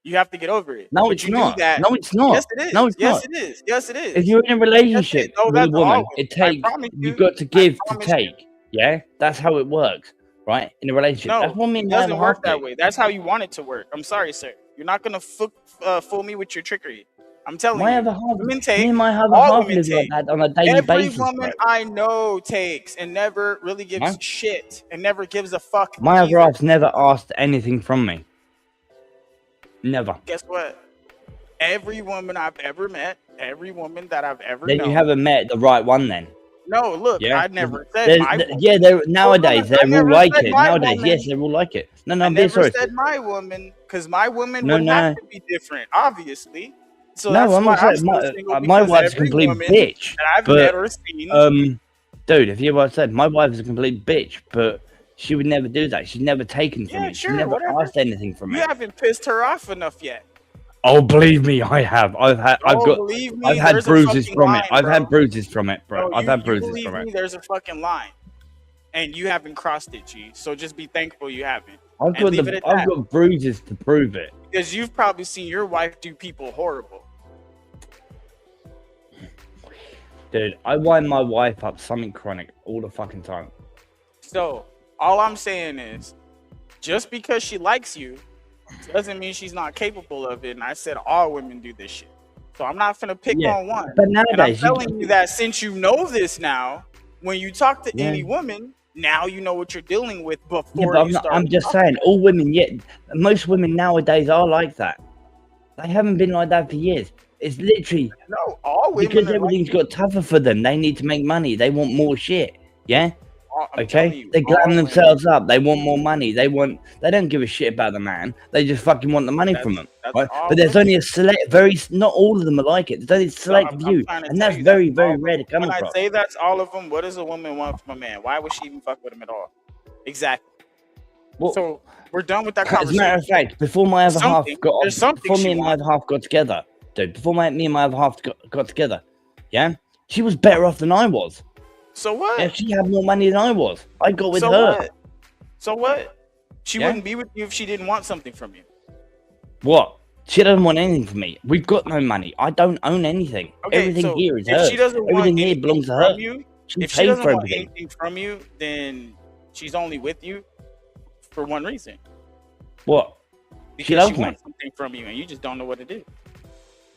You have to get over it. No, it's not. No, it's not. Yes, it is. No, it's not. Yes, it is. If you're in a relationship with a woman, it takes. You've got to give to take. Yeah, that's how it works, right? In a relationship, that's what it doesn't work that way. That's how you want it to work. I'm sorry, sir. You're not gonna fool me with your trickery. I'm telling you. My other half lives like that on a daily basis. Every woman I know takes and never really gives shit and never gives a fuck. My other half never asked anything from me. Never. Guess what? Every woman I've ever met, every woman that I've ever known. Then you haven't met the right one then. No, look, I never said my woman. Yeah, nowadays they're all like it. Nowadays, yes, they're all like it. No, I never said my woman, because my woman would have to be different, obviously. So no, I'm not saying my wife's a complete bitch. I've never seen. Dude, if you said my wife is a complete bitch, but she would never do that. She's never taken from me. She never asked anything from me. You haven't pissed her off enough yet. Oh, believe me, I have. I've had bruises from it. I've had bruises from it, bro. I've had bruises from it. There's a fucking line, and you haven't crossed it, G. So just be thankful you haven't. I've got bruises to prove it. Because you've probably seen your wife do people horrible. Dude, I wind my wife up something chronic all the fucking time. So all I'm saying is, just because she likes you doesn't mean she's not capable of it. And I said all women do this shit. So I'm not gonna pick on one. But And I'm nowadays, telling you that since you know this now, when you talk to any woman, now you know what you're dealing with before you start. I'm just saying, all women, most women nowadays are like that. They haven't been like that for years. It's literally No, all women because are everything's like got tougher for them. They need to make money. They want more shit. Yeah. I'm telling Okay. you, They all glam women. themselves up. They want more money. They don't give a shit about the man. They just fucking want the money from him. That's Right? all But there's women. only a select, not all of them are like it. There's only a select I'm few, trying to and tell that's you very, that's all very rare to come When I across. say that's all of them, what does a woman want from a man? Why would she even fuck with him at all? Exactly. Well, So we're done with that as a conversation. matter of fact, before my other half There's something before me she and my wants. other half got together, dude, before me and my other half got together, yeah, she was better off than I was. So what? Yeah, she had more money than I was. I got with so her. What? So what? She Yeah? wouldn't be with you if she didn't want something from you. What? She doesn't want anything from me. We've got no money. I don't own anything. Okay, Everything so here is if hers. she doesn't want Everything here anything belongs to her. from you, She if she paid doesn't for want everything. anything from you, then she's only with you for one reason. What? Because loves she me. wants something from you, and you just don't know what it is.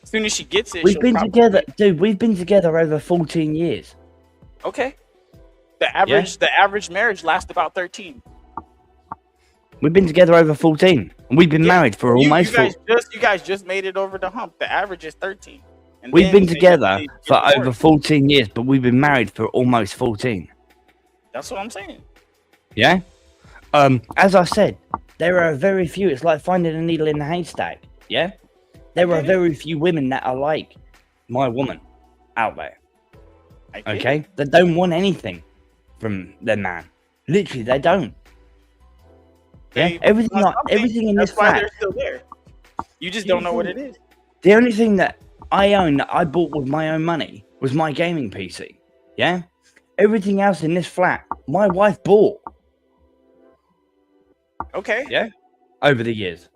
As soon as she gets it, We've she'll been probably- together, dude. We've been together over 14 years. Okay. The average marriage lasts about 13. We've been together over 14. And we've been Yeah. married for almost You guys just made it over the hump. The average is 13. And We've then been they together get for over divorced. 14 years, but we've been married for almost 14. That's what I'm saying. Yeah? As I said, there are very few. It's like finding a needle in a haystack. Yeah? There are very few women that are like my woman out there. I get it. Okay? That don't want anything from their man. Literally, they don't. Yeah? They Everything, want something. everything in this That's why flat. they're still there. You just don't know what it is. The only thing that I own that I bought with my own money was my gaming PC. Yeah? Everything else in this flat, my wife bought. Okay. Yeah? Over the years.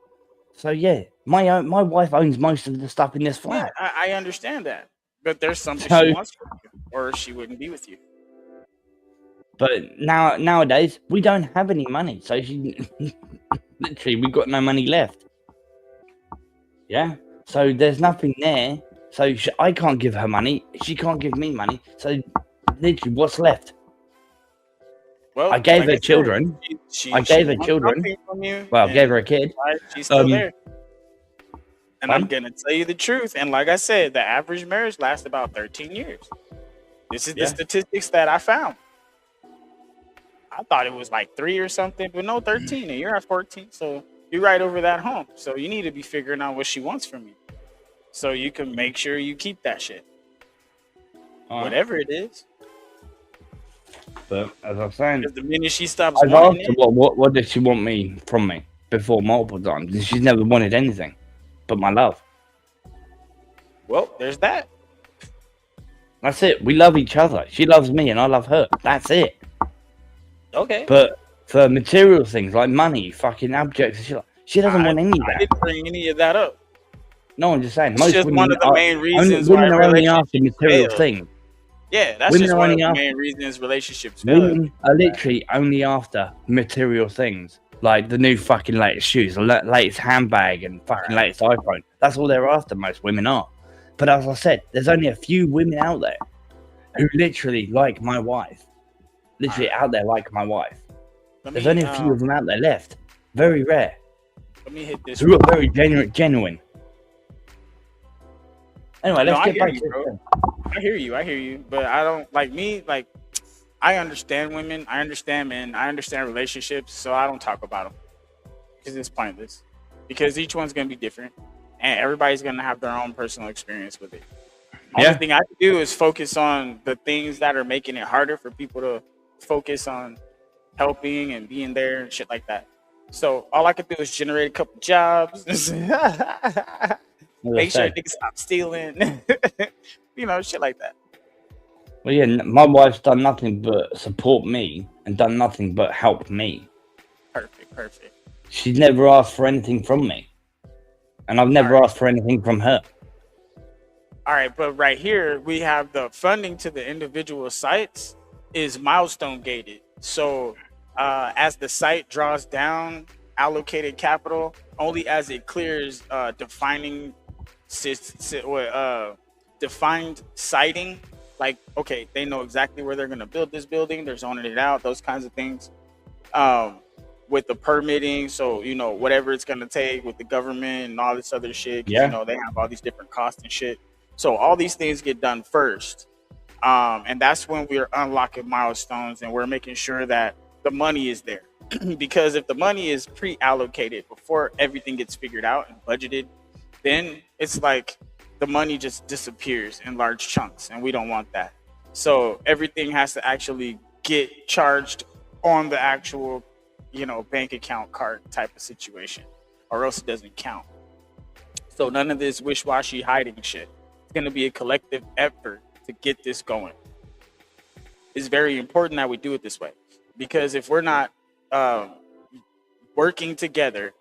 So yeah, my wife owns most of the stuff in this Yeah, flat. I understand that. But there's something So- she wants from you, or she wouldn't be with you. But nowadays we don't have any money, so she literally we've got no money left. Yeah, so there's nothing there. So I can't give her money. She can't give me money. So literally, what's left? Well, I gave her said, children. she I gave her wants children. something from you, Well, I and gave her a kid. she's still Um, there. And I'm Pardon? gonna tell you the truth. And like I said, the average marriage lasts about 13 years. This is Yeah. the statistics that I found. I thought it was like 3 or something, but no, 13. And you're at 14, so you're right over that hump. So you need to be figuring out what she wants from you, so you can make sure you keep that shit, whatever it is. But as I was saying, Because the minute she stops I've wanting asked her it, what does she want me from me before multiple times, and she's never wanted anything but my love. well, there's that. That's it. We love each other. She loves me, and I love her. That's it. Okay. But for material things like money, fucking objects, she doesn't want any of I that. didn't bring any of that up. No, I'm just saying. It's Most just women one of the are, main reasons women why are only after relationships material fail. things. Yeah, that's Women just are one of only the after- main reasons relationships fail. Women are literally only after material things, like the new fucking latest shoes, the latest handbag, and fucking latest iPhone. That's all they're after. Most women are. But as I said, there's only a few women out there who literally like my wife. Literally out there like my wife. There's only a few of them out there left. Very rare. Let me hit this. Who are very genuine. Anyway, No, let's I get hear back you, to bro. it. I hear you. But I don't like me. Like, I understand women. I understand men. I understand relationships. So I don't talk about them because it's pointless. Because each one's gonna be different, and everybody's gonna have their own personal experience with it. Only thing I can do is focus on the things that are making it harder for people to focus on helping and being there and shit like that. So all I could do is generate a couple jobs, make sure niggas stop stealing, shit like that. Well, yeah, my wife's done nothing but support me and done nothing but help me. Perfect. She's never asked for anything from me. And I've never asked for anything from her. All right, but right here we have the funding to the individual sites is milestone gated. So as the site draws down allocated capital, only as it clears defined siting, like okay, they know exactly where they're going to build this building, they're zoning it out, those kinds of things. With the permitting, so you know whatever it's going to take with the government and all this other shit, 'cause, Yeah. you know they have all these different costs and shit. So all these things get done first, and that's when we're unlocking milestones and we're making sure that the money is there. Because if the money is pre-allocated before everything gets figured out and budgeted, then it's like the money just disappears in large chunks, and we don't want that. So everything has to actually get charged on the actual, you know, bank account card type of situation, or else it doesn't count. So none of this wish-washy hiding shit. It's going to be a collective effort to get this going. It's very important that we do it this way, because if we're not working together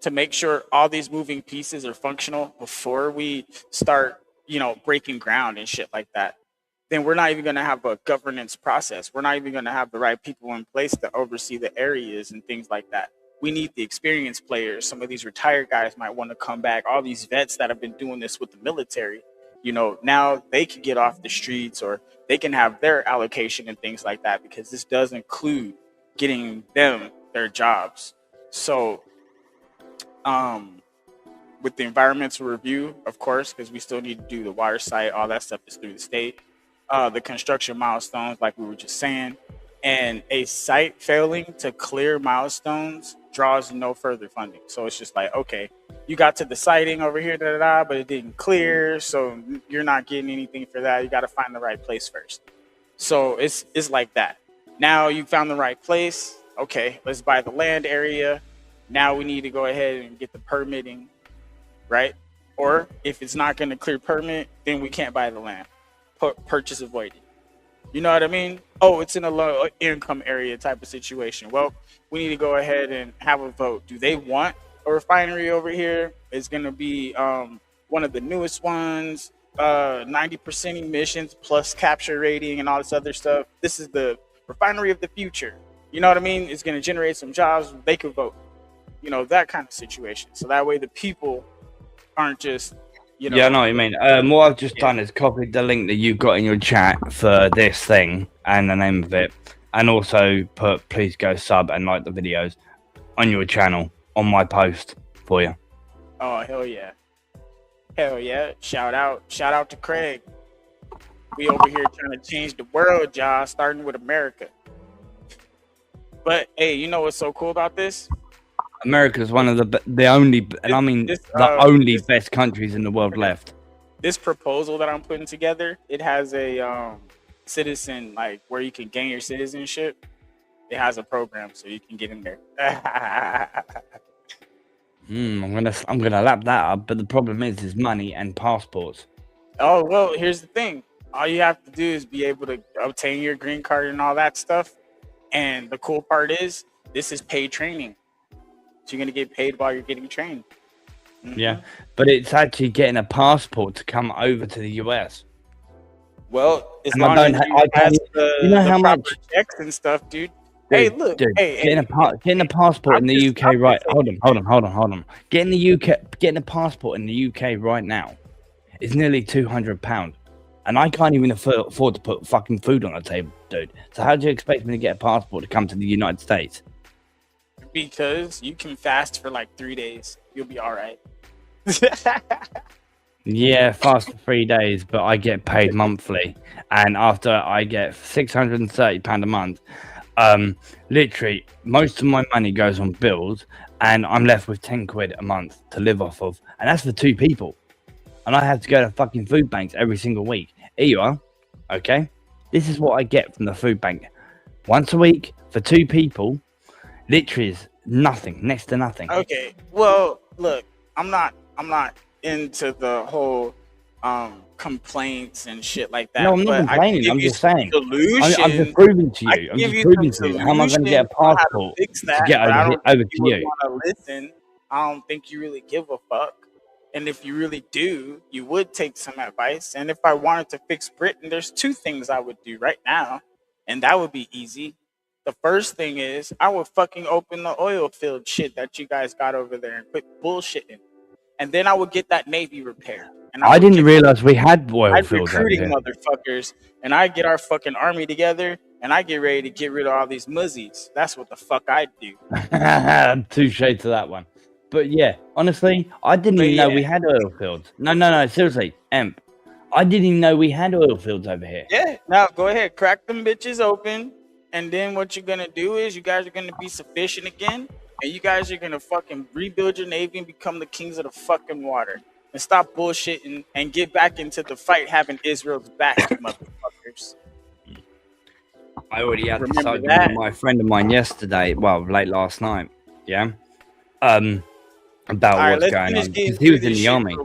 to make sure all these moving pieces are functional before we start, you know, breaking ground and shit like that, then we're not even going to have a governance process. We're not even going to have the right people in place to oversee the areas and things like that. We need the experienced players. Some of these retired guys might want to come back. All these vets that have been doing this with the military, you know, now they can get off the streets, or they can have their allocation and things like that, because this does include getting them their jobs. So with the environmental review, of course, because we still need to do the water site, all that stuff is through the state. The construction milestones, like we were just saying, and a site failing to clear milestones draws no further funding. So it's just like, okay, you got to the siting over here, but it didn't clear, so you're not getting anything for that. You got to find the right place first. So it's like that. Now you found the right place. Okay, let's buy the land area. Now we need to go ahead and get the permitting, right? Or if it's not going to clear permit, then we can't buy the land. Purchase avoided. You know what I mean? Oh, it's in a low income area type of situation. Well, we need to go ahead and have a vote. Do they want a refinery over here? It's going to be one of the newest ones, 90% emissions plus capture rating and all this other stuff. This is the refinery of the future. You know what I mean? It's going to generate some jobs. They could vote. You know, that kind of situation. So that way the people aren't just, you know. Yeah, I know what you mean. What I've just done is copied the link that you've got in your chat for this thing and the name of it, and also put please go sub and like the videos on your channel on my post for you. Oh, hell yeah. Hell yeah. Shout out to Craig. We over here trying to change the world, y'all, starting with America. But hey, you know what's so cool about this? America's one of the only, and I mean the only best countries in the world left. This proposal that I'm putting together, it has a citizen, like where you can gain your citizenship. It has a program so you can get in there. I'm gonna lap that up, but the problem is money and passports. Oh well, here's the thing. All you have to do is be able to obtain your green card and all that stuff. And the cool part is, this is paid training. So you're going to get paid while you're getting trained. Mm-hmm. Yeah, but it's actually getting a passport to come over to the US. Well, as and long as you pass you know how much checks and stuff, dude. Dude, hey, look, dude, hey, getting a passport in the UK right. Hold on. Getting a passport in the UK right now is nearly £200, and I can't even afford to put fucking food on the table, dude. So how do you expect me to get a passport to come to the United States? Because you can fast for like 3 days. You'll be all right. Yeah, fast for 3 days, but I get paid monthly, and after I get £630 a month, literally most of my money goes on bills, and I'm left with 10 quid a month to live off of, and that's for 2 people, and I have to go to fucking food banks every single week. Here you are, okay? This is what I get from the food bank once a week for 2 people. Literally is nothing, next to nothing. Okay, well, look, I'm not into the whole complaints and shit like that. No, I'm not complaining. I'm just saying. I'm just proving to you. How am I going to get a passport to get over to you? Want to listen? I don't think you really give a fuck. And if you really do, you would take some advice. And if I wanted to fix Britain, there's two things I would do right now, and that would be easy. The first thing is I would fucking open the oil field shit that you guys got over there and quit bullshitting. And then I would get that Navy repair. And I would didn't get realize we had oil I'd fields over recruiting here. motherfuckers, and I get our fucking army together, and I get ready to get rid of all these muzzies. That's what the fuck I'd do. Touche to that one. But yeah, honestly, I didn't even know we had oil fields. No, seriously, Emp. I didn't even know we had oil fields over here. Yeah, now go ahead, crack them bitches open, and then what you're gonna do is you guys are gonna be sufficient again, and you guys are gonna fucking rebuild your navy and become the kings of the fucking water. And stop bullshitting and get back into the fight having Israel's back, motherfuckers. I already had this argument with my friend of mine yesterday, well, late last night, yeah? About what's going on, because he was in the army.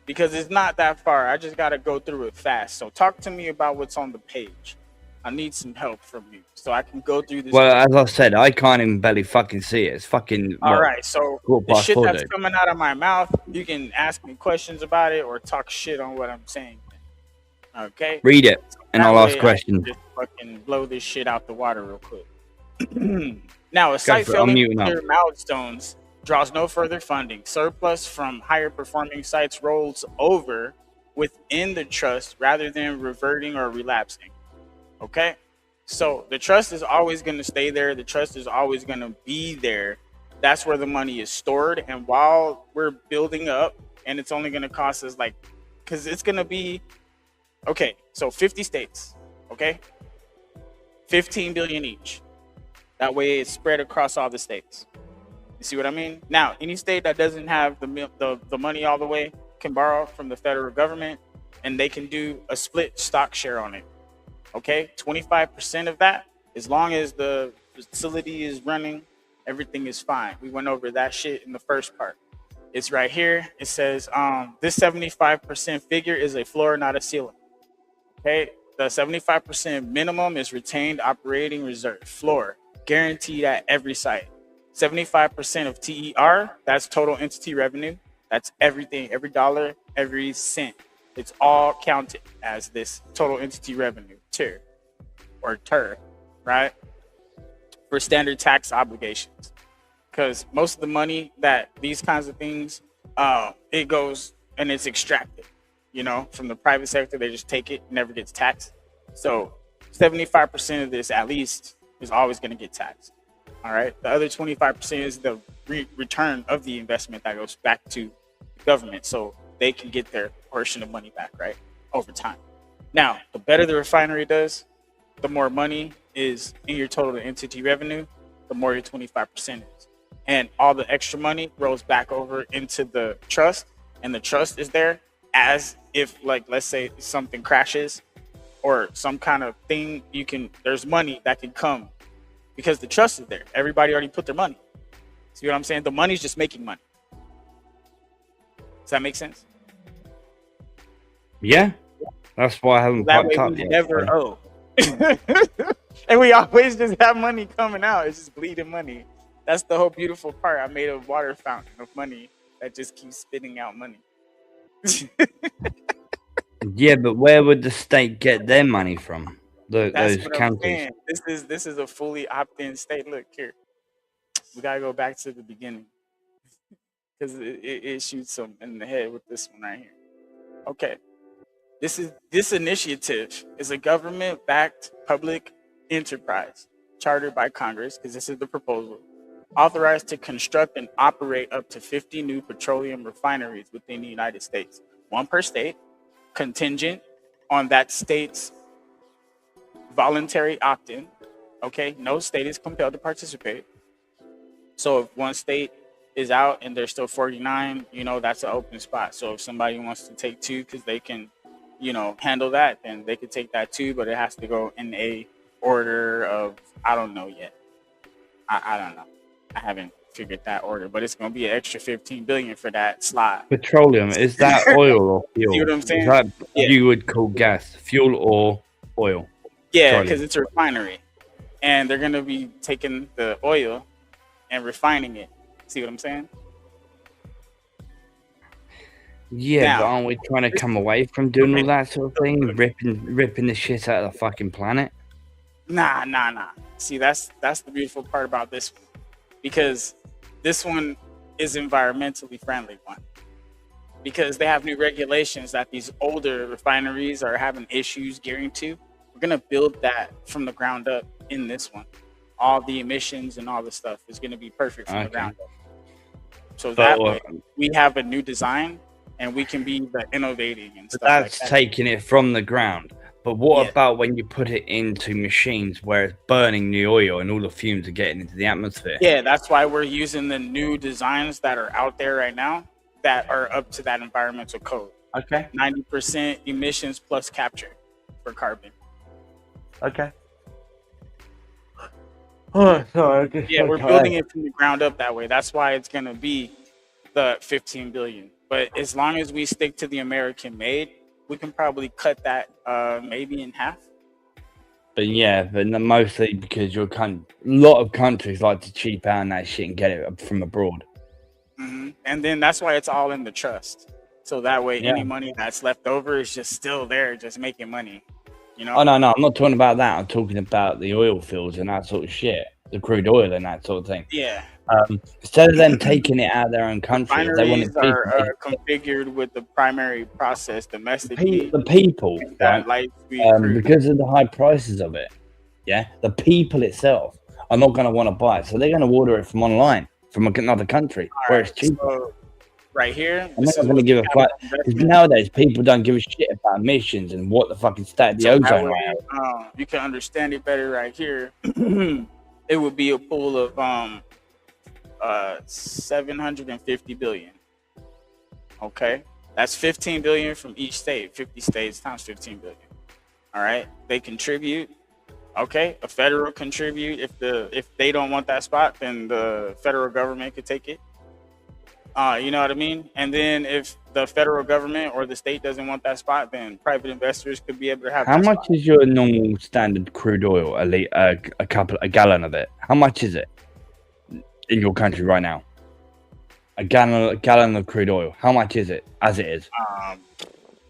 Because it's not that far. I just got to go through it fast. So talk to me about what's on the page. I need some help from you so I can go through this. Well, as I said, I can't even barely fucking see it. It's fucking... All right, so the shit that's coming out of my mouth, you can ask me questions about it or talk shit on what I'm saying. Okay? Read it, and I'll ask questions. Just fucking blow this shit out the water real quick. Now, a site failing clear milestones draws no further funding. Surplus from higher performing sites rolls over within the trust rather than reverting or relapsing. Okay? So the trust is always going to stay there. The trust is always going to be there. That's where the money is stored. And while we're building up, and it's only going to cost us because it's going to be, okay, so 50 states, okay? 15 billion each. That way it's spread across all the states. You see what I mean? Now, any state that doesn't have the money all the way can borrow from the federal government, and they can do a split stock share on it. Okay, 25% of that, as long as the facility is running, everything is fine. We went over that shit in the first part. It's right here. It says this 75% figure is a floor, not a ceiling. Okay, the 75% minimum is retained operating reserve floor, guaranteed at every site. 75% of TER, that's total entity revenue. That's everything, every dollar, every cent. It's all counted as this total entity revenue, TER, right? For standard tax obligations. Because most of the money that these kinds of things, it goes and it's extracted, from the private sector. They just take it, never gets taxed. So 75% of this, at least, is always going to get taxed. All right. The other 25% is the return of the investment that goes back to the government, so they can get their portion of money back, right, over time. Now, the better the refinery does, the more money is in your total entity revenue, the more your 25% is. And all the extra money rolls back over into the trust, and the trust is there as if, let's say something crashes or some kind of thing, there's money that can come because the trust is there. Everybody already put their money. See what I'm saying? The money's just making money. Does that make sense? Yeah. That's why I haven't popped up yet. Never owe. And we always just have money coming out. It's just bleeding money. That's the whole beautiful part. I made a water fountain of money that just keeps spitting out money. Yeah, but where would the state get their money from? Those counties. This is a fully opt-in state. Look here, we gotta go back to the beginning because it shoots them in the head with this one right here. Okay, this initiative is a government-backed public enterprise chartered by Congress, because this is the proposal, authorized to construct and operate up to 50 new petroleum refineries within the United States, one per state, contingent on that state's voluntary opt-in. Okay, no state is compelled to participate. So if one state is out and there's still 49, that's an open spot. So if somebody wants to take two because they can, handle that, then they could take that too, but it has to go in a order of, I don't know yet. I don't know. I haven't figured that order, but it's going to be an extra 15 billion for that slot. Petroleum, is that oil or fuel? See what I'm saying? Is that you would call gas, fuel or oil? Yeah, because it's a refinery, and they're going to be taking the oil and refining it. See what I'm saying? Yeah, Now, but aren't we trying to come away from doing all that sort of thing, ripping the shit out of the fucking planet? Nah. See, that's the beautiful part about this one, because this one is environmentally friendly one. Because they have new regulations that these older refineries are having issues gearing to. We're gonna build that from the ground up in this one. All the emissions and all the stuff is gonna be perfect from the ground up. So that way we have a new design and we can be the innovating and stuff like That's that. taking it from the ground. But what about when you put it into machines where it's burning the oil and all the fumes are getting into the atmosphere? Yeah, that's why we're using the new designs that are out there right now that are up to that environmental code. Okay. 90% emissions plus capture for carbon. Okay. Oh, sorry. Yeah, we're building it from the ground up that way. That's why it's going to be the 15 billion. But as long as we stick to the American made, we can probably cut that maybe in half. But yeah, but mostly because a lot of countries like to cheap out on that shit and get it from abroad. Mm-hmm. And then that's why it's all in the trust. So that way, any money that's left over is just still there, just making money. You know? Oh no, I'm not talking about that. I'm talking about the oil fields and that sort of shit, the crude oil and that sort of thing. Yeah. Instead of them taking it out of their own country, they want it are configured with the primary process domestically. The people, right? Because of the high prices of it, the people itself are not going to want to buy it, so they're going to order it from online from another country where it's cheaper. So right here, I'm not going to give a fuck because nowadays people don't give a shit about emissions and what the fucking state of the ozone layer. You can understand it better right here. It would be a pool of 750 billion. Okay, that's 15 billion from each state. 50 states times 15 billion. All right, they contribute. Okay, a federal contribute. If they don't want that spot, then the federal government could take it. You know what I mean? And then if the federal government or the state doesn't want that spot, then private investors could be able to have. How much is your normal standard crude oil? A gallon of it. How much is it in your country right now? A gallon of crude oil. How much is it as it is?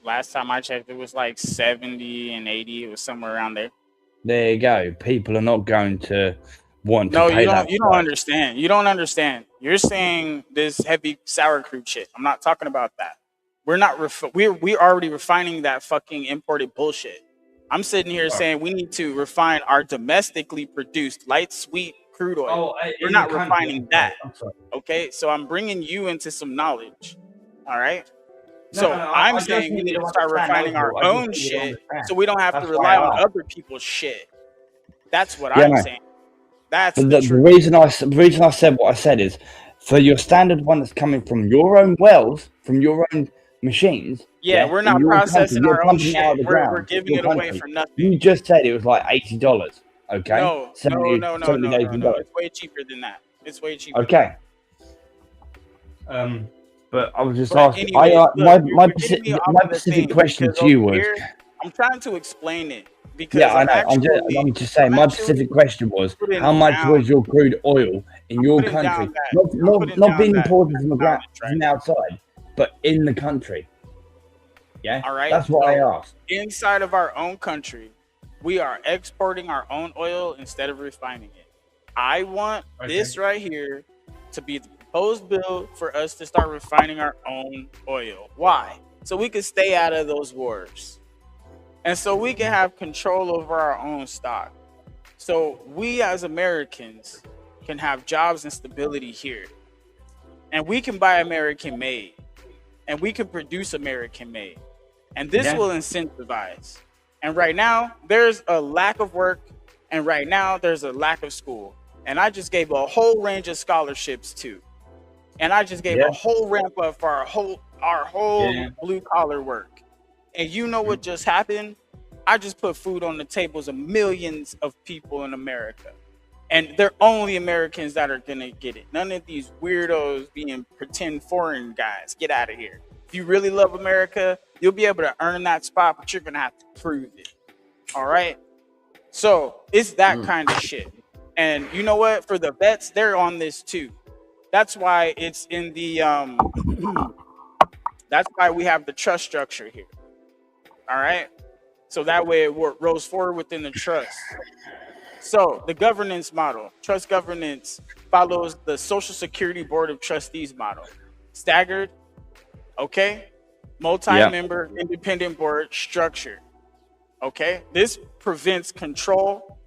Last time I checked, it was like 70 and 80. It was somewhere around there. There you go. People are not going to want to pay that. You don't understand. You don't understand. You're saying this heavy sour crude shit. I'm not talking about that. We're not. We're already refining that fucking imported bullshit. I'm sitting here saying we need to refine our domestically produced light sweet crude oil. We're not refining that. Okay, so I'm bringing you into some knowledge. All right. So I'm saying we need to start refining our own shit, so we don't have to rely on other people's shit. That's what I'm saying. That's the reason I said what I said is for your standard one that's coming from your own wells, from your own machines. Yeah, we're not processing our own shit. We're giving it away for nothing. You just said it was like $80. Okay. No. It's way cheaper than that. It's way cheaper. Okay. But I was just asking. My specific question to you was. I'm trying to explain it. Because I know. I'm just saying. My specific question was, how much was your crude oil in your country? Not being imported from the outside, but in the country. Yeah. All right. That's what I asked. Inside of our own country, we are exporting our own oil instead of refining it. I want this right here to be the proposed bill for us to start refining our own oil. Why? So we can stay out of those wars. And so we can have control over our own stock. So we as Americans can have jobs and stability here. And we can buy American made. And we can produce American made. And this will incentivize. And right now, there's a lack of work. And right now, there's a lack of school. And I just gave a whole range of scholarships too. And I just gave a whole ramp up for our whole blue collar work. And you know what just happened? I just put food on the tables of millions of people in America. And they're only Americans that are going to get it. None of these weirdos being pretend foreign guys. Get out of here. If you really love America, you'll be able to earn that spot, but you're going to have to prove it. All right? So it's that kind of shit. And you know what? For the vets, they're on this too. That's why it's in the That's why we have the trust structure here. All right. So that way it rolls forward within the trust. So the governance model, trust governance, follows the Social Security Board of Trustees model. Staggered, okay? Multi-member independent board structure. Okay? This prevents control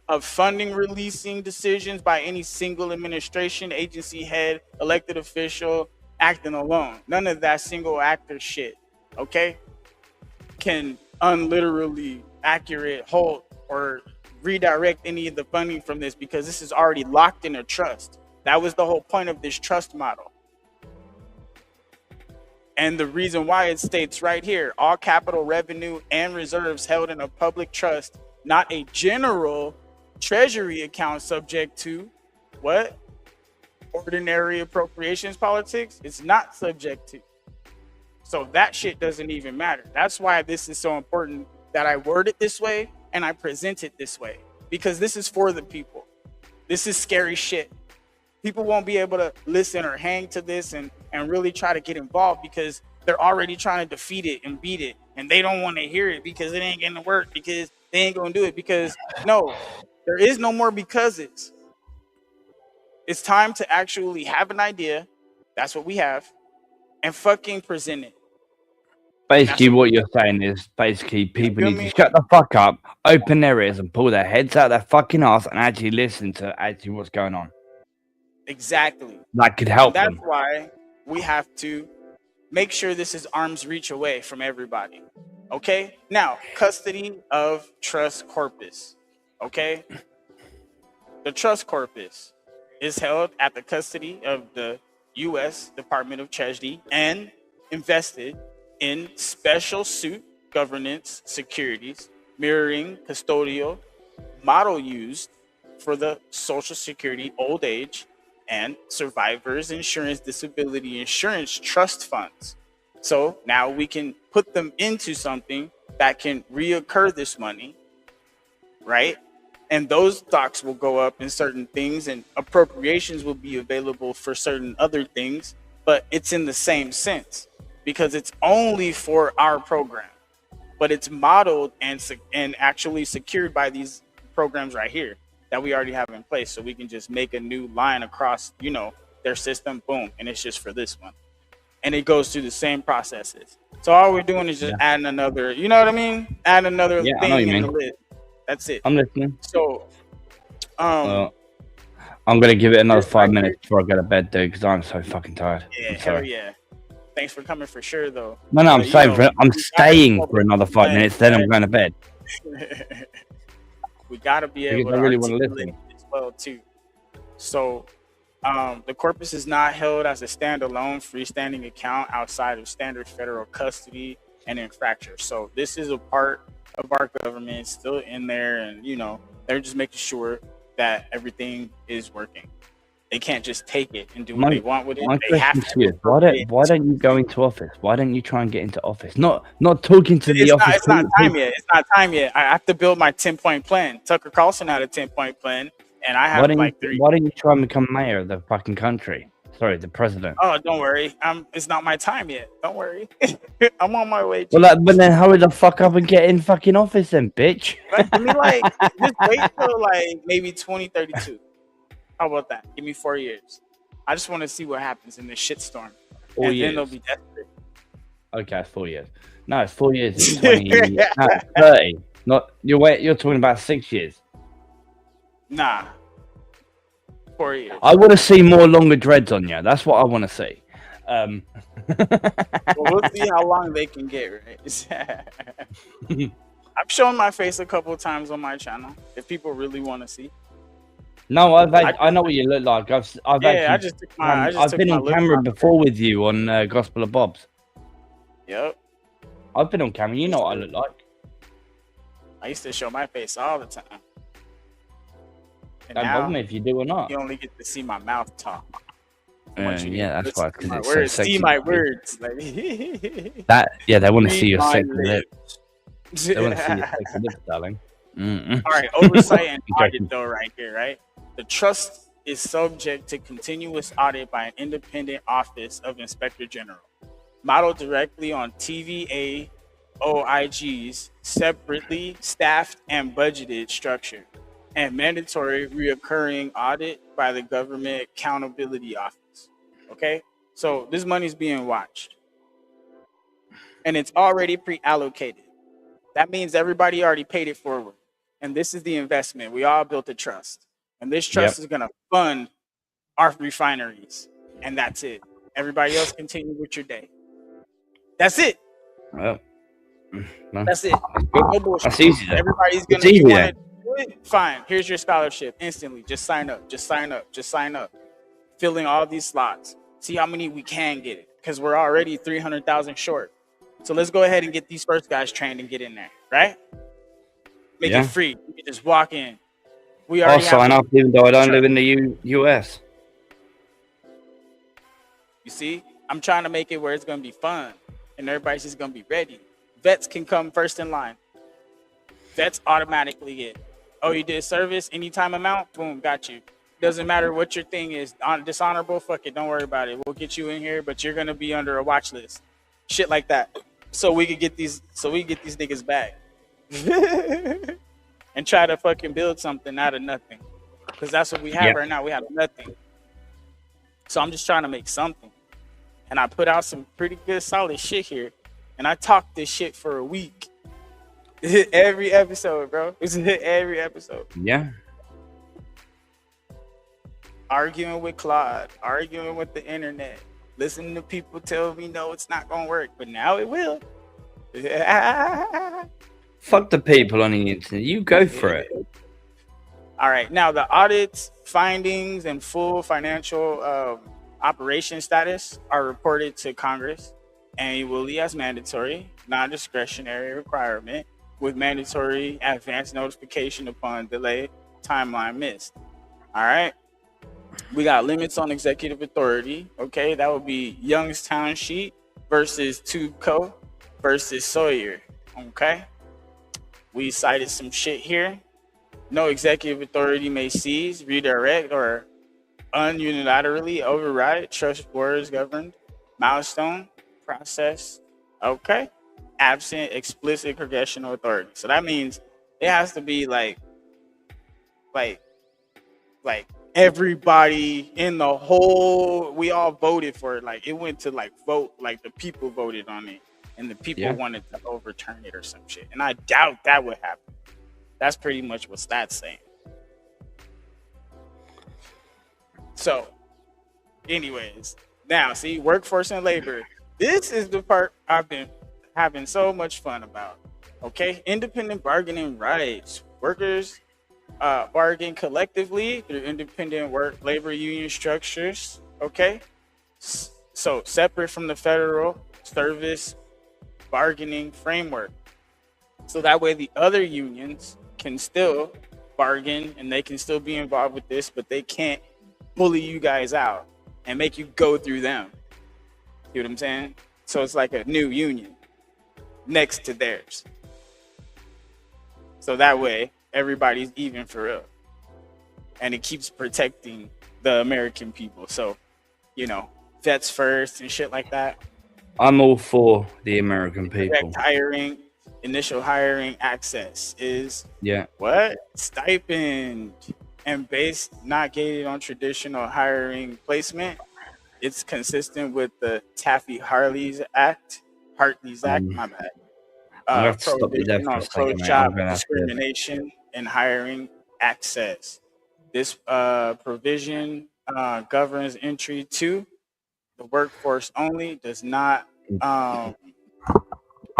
of funding releasing decisions by any single administration, agency head, elected official acting alone. None of that single actor shit, okay, can unliterally accurate, hold, or redirect any of the funding from this, because this is already locked in a trust. That was the whole point of this trust model. And the reason why it states right here, all capital revenue and reserves held in a public trust, not a general treasury account subject to what? Ordinary appropriations politics. It's not subject to. So that shit doesn't even matter. That's why this is so important that I word it this way and I present it this way, because this is for the people. This is scary shit. People won't be able to listen or hang to this and really try to get involved, because they're already trying to defeat it and beat it, and they don't want to hear it because it ain't going to work, because they ain't going to do it, because no, there is no more becauses. It's time to actually have an idea. That's what we have, and fucking present it. Basically, what you're saying is basically people need to shut the fuck up, open their ears, and pull their heads out of their fucking ass and actually listen to actually what's going on. Exactly. That could help them. That's why we have to make sure this is arm's reach away from everybody. Okay? Now, custody of trust corpus. Okay? The trust corpus is held at the custody of the U.S. Department of Treasury and invested in special suit governance securities mirroring custodial model used for the Social Security old age and survivors insurance disability insurance trust funds. So now we can put them into something that can reoccur this money, right? And those stocks will go up in certain things, and appropriations will be available for certain other things, but it's in the same sense because it's only for our program, but it's modeled and actually secured by these programs right here that we already have in place. So we can just make a new line across, their system, boom, and it's just for this one. And it goes through the same processes. So all we're doing is just adding another, you know what I mean? Add another thing in the list. That's it. I'm listening. So, I'm gonna give it another 5 minutes before I go to bed, dude, because I'm so fucking tired. Yeah, hell yeah. Thanks for coming for sure, though. No, I'm staying for another 5 minutes. Then I'm going to bed. We gotta be able to really want to listen as well too. So, the corpus is not held as a standalone freestanding account outside of standard federal custody and infraction. So this is a part of our government still in there, and they're just making sure that everything is working. They can't just take it and do what they want with it. They have to. Why don't you go into office? Why don't you try and get into office? Not talking to the office. It's not time yet. It's not time yet. I have to build my 10-point plan. Tucker Carlson had a 10-point plan, and I have 3. Why don't you try and become mayor of the fucking country? Sorry, the president. Oh, don't worry. It's not my time yet. Don't worry. I'm on my way. Well, but then hurry the fuck up and get in fucking office then, bitch. Give me just wait till maybe 2032. How about that? Give me 4 years. I just want to see what happens in this shitstorm. 4 years. Then they'll be desperate. Okay, 4 years. No, it's 4 years. It's 20. No, 30. Not you're talking about 6 years. Nah. 4 years. I want to see more longer dreads on you. That's what I want to see. Well, we'll see how long they can get, right? I've shown my face a couple of times on my channel if people really want to see. No, I know what you look like. I've been on camera before with you on Gospel of Bob's. Yep. I've been on camera. You know what I look like. I used to show my face all the time. And don't bother me if you do or not. You only get to see my mouth talk. Yeah, that's why. My words. So see my words. They want to see your sexy lips. They want to see your sexy lips, darling. All right, oversight and audit though, right here, right? The trust is subject to continuous audit by an independent office of Inspector General. modeled directly on TVA OIG's separately staffed and budgeted structure, and mandatory reoccurring audit by the Government Accountability Office. Okay, so this money's being watched, and it's already pre-allocated. That means everybody already paid it forward, and this is the investment. We all built a trust, and this trust is going to fund our refineries, and that's it. Everybody else continue with your day. That's it. Well, That's it. No bullshit. That's easy. Everybody's gonna. You want to do it? Fine. Here's your scholarship instantly. Just sign up. Just sign up. Just sign up. Fill in all these slots. See how many we can get it, because we're already 300,000 short. So let's go ahead and get these first guys trained and get in there, right? Make it free. You can just walk in. I'll sign up even though I don't live in the US. You see, I'm trying to make it where it's gonna be fun, and everybody's just gonna be ready. Vets can come first in line. Vets automatically get. Oh, you did service, anytime amount, boom, got you. Doesn't matter what your thing is, dishonorable, fuck it, don't worry about it. We'll get you in here, but you're gonna be under a watch list, shit like that. So we could get these, niggas back, and try to fucking build something out of nothing, because that's what we have right now. We have nothing. So I'm just trying to make something, and I put out some pretty good, solid shit here. And I talked this shit for a week. Every episode, bro. It's every episode. Yeah. Arguing with Claude, arguing with the internet, listening to people tell me no, it's not gonna work, but now it will. Fuck the people on the internet. You go for it. All right. Now the audit's findings and full financial operation status are reported to Congress annually as mandatory, non-discretionary requirement, with mandatory advance notification upon delay, timeline missed. All right. We got limits on executive authority. Okay, that would be Youngstown Sheet versus Tubeco versus Sawyer. Okay. We cited some shit here. No executive authority may seize, redirect, or unilaterally override trust boards governed milestone process. Okay. Absent explicit congressional authority. So that means it has to be like everybody in the whole, we all voted for it. Like it went to like vote, like the people voted on it, and the people wanted to overturn it or some shit. And I doubt that would happen. That's pretty much what that's saying. So, anyways, now see, workforce and labor. This is the part I've been having so much fun about. Okay, independent bargaining rights. Workers bargain collectively through independent labor union structures. Okay, so separate from the federal service bargaining framework. So that way the other unions can still bargain and they can still be involved with this, but they can't bully you guys out and make you go through them. You know what I'm saying? So it's like a new union next to theirs. So that way everybody's even for real. And it keeps protecting the American people. So, you know, vets first and shit like that. I'm all for the American people. Direct hiring, initial hiring access is what? Stipend. And based not gated on traditional hiring placement. It's consistent with the Taffy-Hartley's Act. My bad. Prohibition on pro-job discrimination and hiring access. This provision governs entry to the workforce only, does not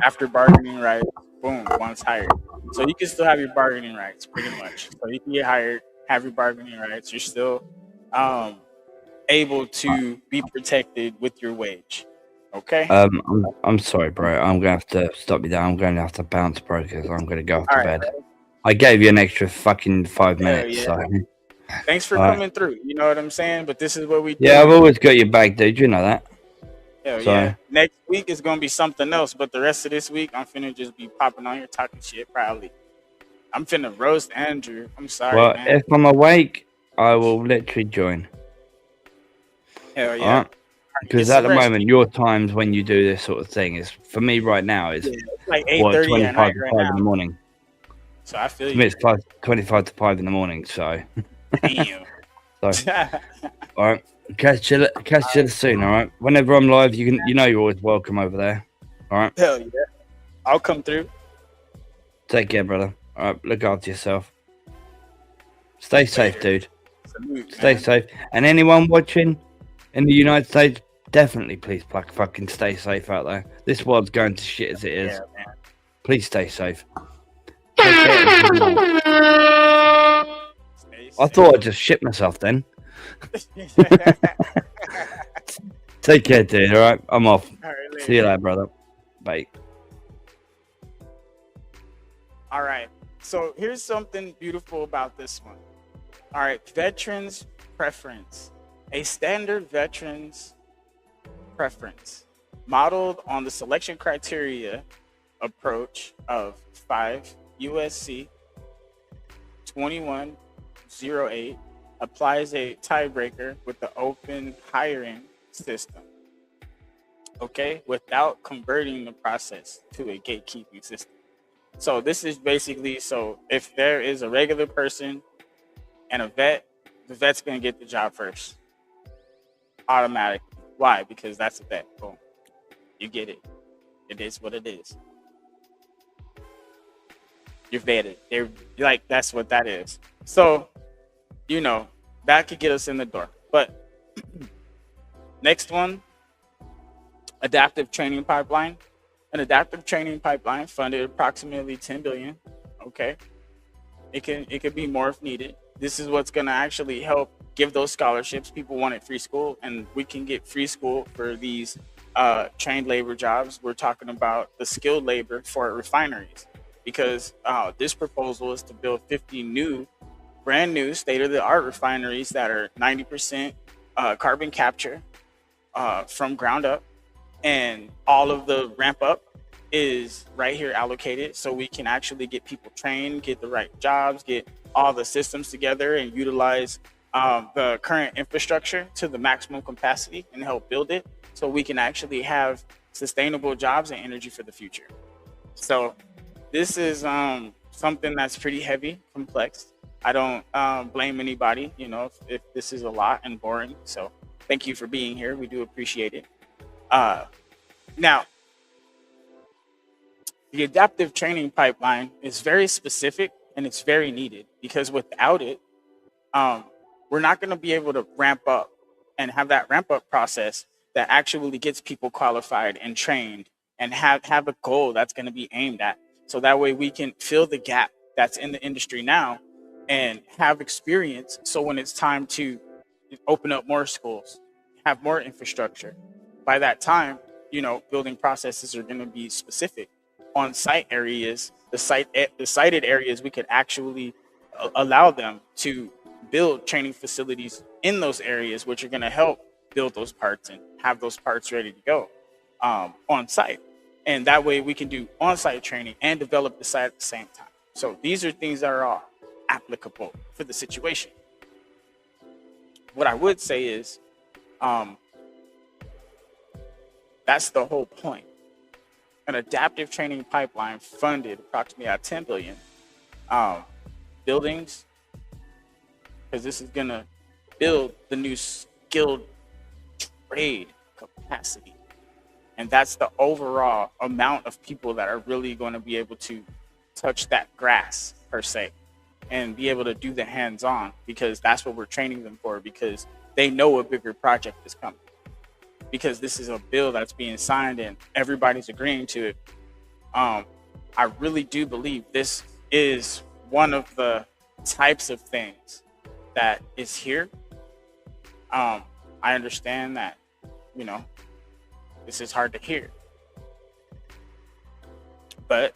after bargaining rights, boom, once hired. So you can still have your bargaining rights pretty much. So you can get hired, have your bargaining rights. You're still able to be protected with your wage. Okay. I'm sorry, bro. I'm gonna have to stop you there. I'm going to have to bounce, bro, because I'm gonna go off to bed. Bro. I gave you an extra fucking 5 minutes. Yeah. So. Thanks for coming through. You know what I'm saying? But this is what we do. Yeah, I've always got your back, dude. You know that. Hell yeah. Next week is gonna be something else, but the rest of this week I'm finna just be popping on here talking shit. Probably. I'm finna roast Andrew. I'm sorry. Well, man. If I'm awake, I will literally join. Hell yeah. Because at the moment, your times when you do this sort of thing is, for me right now, is it's like 8:30 at 25 night to right 5 now. in the morning. So I feel To me, you. it's 25 to 5 in the morning. So, Damn. so all right, catch you soon. All right, whenever I'm live, you know you're always welcome over there. All right, Hell yeah. I'll come through. take care, brother. All right, look after yourself. Stay safe, dude. Salute, Stay man. safe. And anyone watching in the United States, definitely please fucking stay safe out there. This world's going to shit as it is. Yeah, man. Please stay safe. Take care. I thought I just shit myself then. Take care, dude. All right, I'm off. All right, See you later, brother. Bye. All right. So here's something beautiful about this one. All right, veterans preference. A standard veterans preference modeled on the selection criteria approach of 5 USC 2108 applies a tiebreaker with the open hiring system. Okay, without converting the process to a gatekeeping system. So this is basically, so if there is a regular person and a vet, the vet's going to get the job first. Automatically. Why? Because that's a vet. Boom. You get it. It is what it is. You're vetted. They're like, that's what that is. So, you know, that could get us in the door. But next one, adaptive training pipeline. An adaptive training pipeline funded approximately 10 billion. Okay. It could be more if needed. This is what's going to actually help give those scholarships. People wanted free school, and we can get free school for these trained labor jobs. We're talking about the skilled labor for refineries, because this proposal is to build 50 brand new state-of-the-art refineries that are 90% carbon capture from ground up, and all of the ramp up is right here allocated, so we can actually get people trained, get the right jobs, get all the systems together, and utilize the current infrastructure to the maximum capacity and help build it, so we can actually have sustainable jobs and energy for the future. So this is something that's pretty heavy, complex. I don't blame anybody, you know, if this is a lot and boring. So thank you for being here. We do appreciate it. Now, the adaptive training pipeline is very specific and it's very needed, because without it, we're not going to be able to ramp up and have that ramp up process that actually gets people qualified and trained and have a goal that's going to be aimed at. So that way we can fill the gap that's in the industry now and have experience. So when it's time to open up more schools, have more infrastructure, by that time, you know, building processes are going to be specific. On site areas, the sited areas, we could actually allow them to build training facilities in those areas, which are going to help build those parts and have those parts ready to go on site. And that way we can do on-site training and develop the site at the same time. So these are things that are all applicable for the situation. What I would say is that's the whole point. An adaptive training pipeline funded approximately at 10 billion buildings, because this is going to build the new skilled trade capacity. And that's the overall amount of people that are really going to be able to touch that grass, per se, and be able to do the hands-on, because that's what we're training them for, because they know a bigger project is coming. Because this is a bill that's being signed and everybody's agreeing to it. I really do believe this is one of the types of things that is here. I understand that, you know, this is hard to hear. But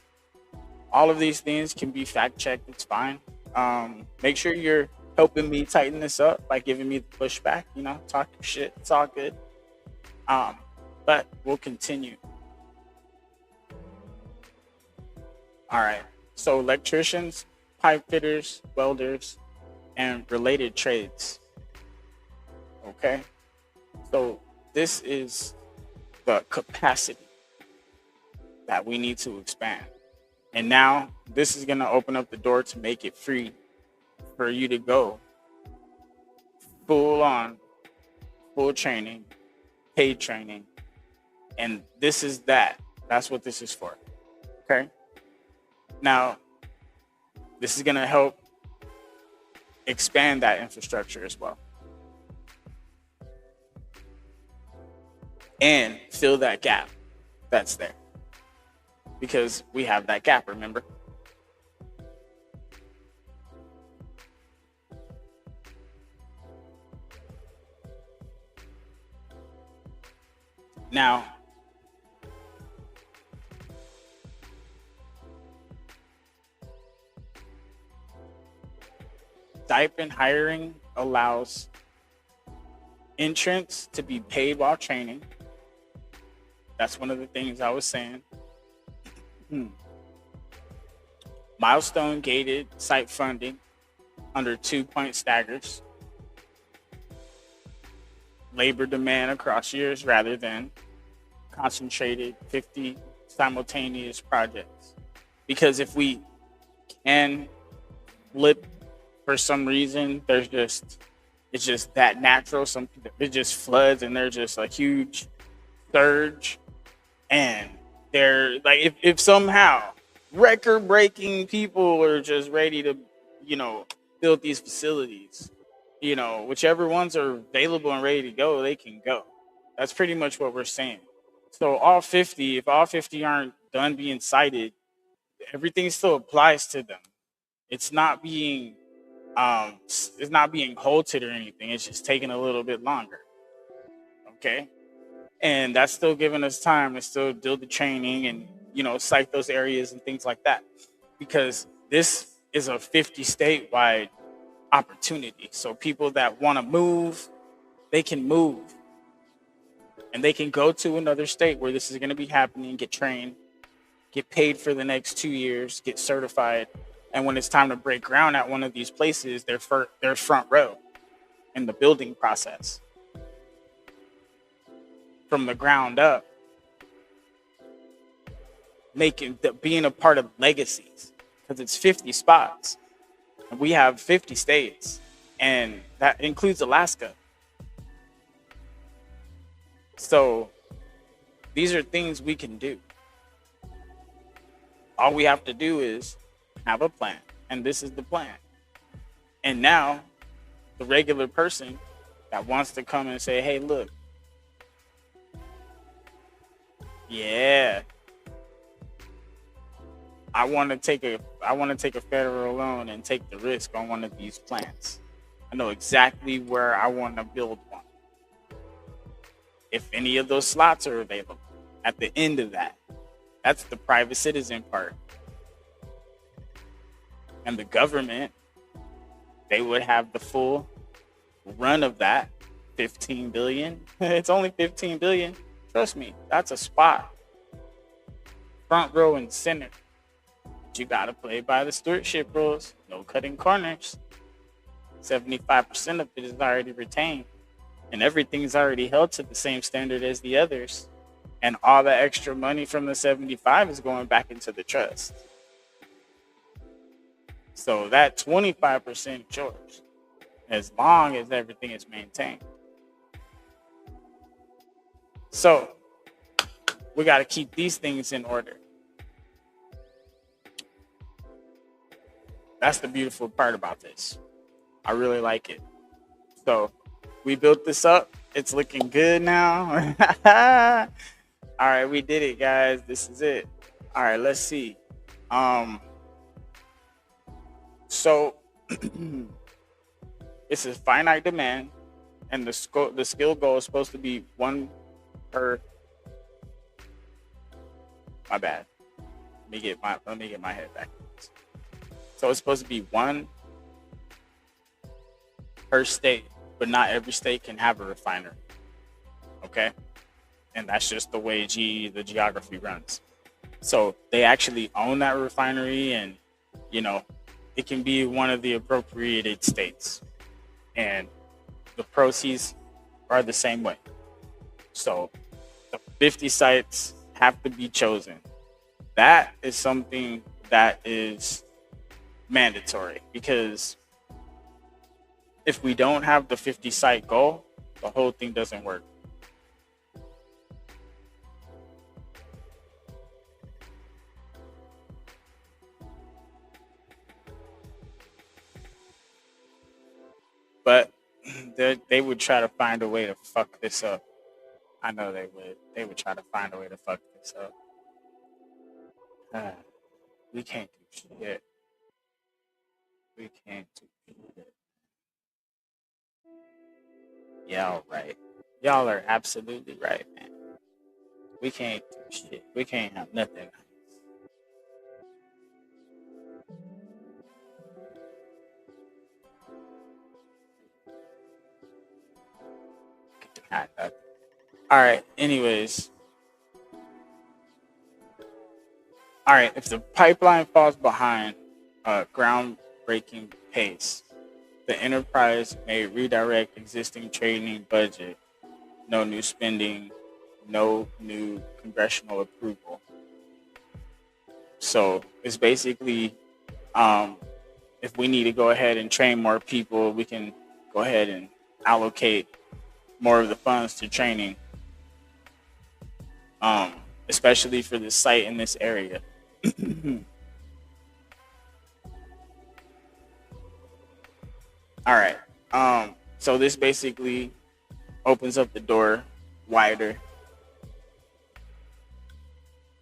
all of these things can be fact checked. It's fine. Make sure you're helping me tighten this up by giving me the pushback, you know, talk your shit. It's all good. But we'll continue. All right. So electricians, pipe fitters, welders, and related trades. Okay. So this is the capacity that we need to expand. And now this is going to open up the door to make it free for you to go full training, paid training. And this is that. That's what this is for. Okay. Now, this is going to help expand that infrastructure as well. And fill that gap that's there. Because we have that gap, remember? Now, stipend hiring allows entrants to be paid while training. That's one of the things I was saying. Milestone gated site funding under 2-point staggers. Labor demand across years rather than concentrated 50 simultaneous projects. Because if we can flip for some reason, it's just that natural. It just floods and there's just a huge surge. And they're like, if somehow record-breaking people are just ready to, build these facilities, whichever ones are available and ready to go, they can go. That's pretty much what we're saying. So if all 50 aren't done being cited, everything still applies to them. It's not being halted or anything. It's just taking a little bit longer. Okay. And that's still giving us time to still do the training and, cite those areas and things like that. Because this is a 50 statewide opportunity. So people that want to move, they can move. And they can go to another state where this is going to be happening, get trained, get paid for the next 2 years, get certified. And when it's time to break ground at one of these places, they're front row in the building process. From the ground up, being a part of legacies, because it's 50 spots. And we have 50 states, and that includes Alaska. So these are things we can do. All we have to do is have a plan, and this is the plan. And now the regular person that wants to come and say, hey, look, yeah, I want to take a federal loan and take the risk on one of these plants. I know exactly where I want to build one. If any of those slots are available at the end of that, that's the private citizen part. And the government, they would have the full run of that 15 billion. It's only 15 billion. Trust me, that's a spot. Front row and center. But you got to play by the stewardship rules. No cutting corners. 75% of it is already retained. And everything's already held to the same standard as the others. And all the extra money from the 75 is going back into the trust. So that 25% is yours, as long as everything is maintained. So we got to keep these things in order. That's the beautiful part about this. I really like it. So we built this up. It's looking good now. All right, we did it, guys. This is it. All right, let's see. So it's a finite demand, and the skill goal is supposed to be one per. My bad. Let me get my head back. So it's supposed to be one per state, but not every state can have a refinery. Okay, and that's just the way the geography runs. So they actually own that refinery, and it can be one of the appropriated states, and the proceeds are the same way. So the 50 sites have to be chosen. That is something that is mandatory, because if we don't have the 50 site goal, the whole thing doesn't work. But they would try to find a way to fuck this up. I know they would. They would try to find a way to fuck this up. We can't do shit. We can't do shit. Y'all right. Y'all are absolutely right, man. We can't do shit. We can't have nothing. All right. Anyways. All right. If the pipeline falls behind a groundbreaking pace, the enterprise may redirect existing training budget. No new spending, no new congressional approval. So it's basically, if we need to go ahead and train more people, we can go ahead and allocate more of the funds to training, especially for this site in this area. All right. So this basically opens up the door wider,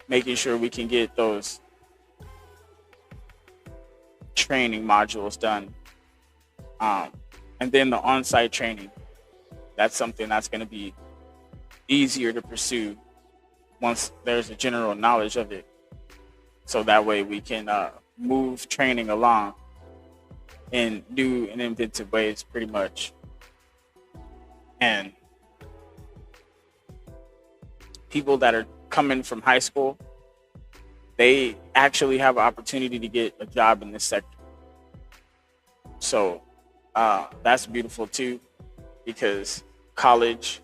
making sure we can get those training modules done. And then the on-site training, that's something that's going to be easier to pursue once there's a general knowledge of it. So that way we can move training along in new and inventive ways, pretty much. And people that are coming from high school, they actually have an opportunity to get a job in this sector. So that's beautiful too, because college,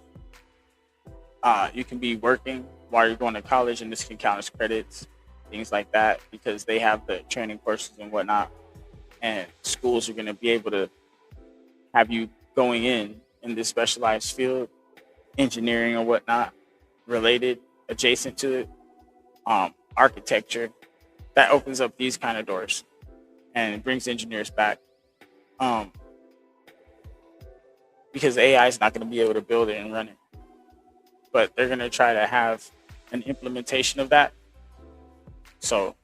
you can be working while you're going to college, and this can count as credits, things like that, because they have the training courses and whatnot. And schools are going to be able to have you going in this specialized field, engineering or whatnot, related, adjacent to it, architecture. That opens up these kind of doors, and it brings engineers back. Because AI is not going to be able to build it and run it, but they're going to try to have an implementation of that. So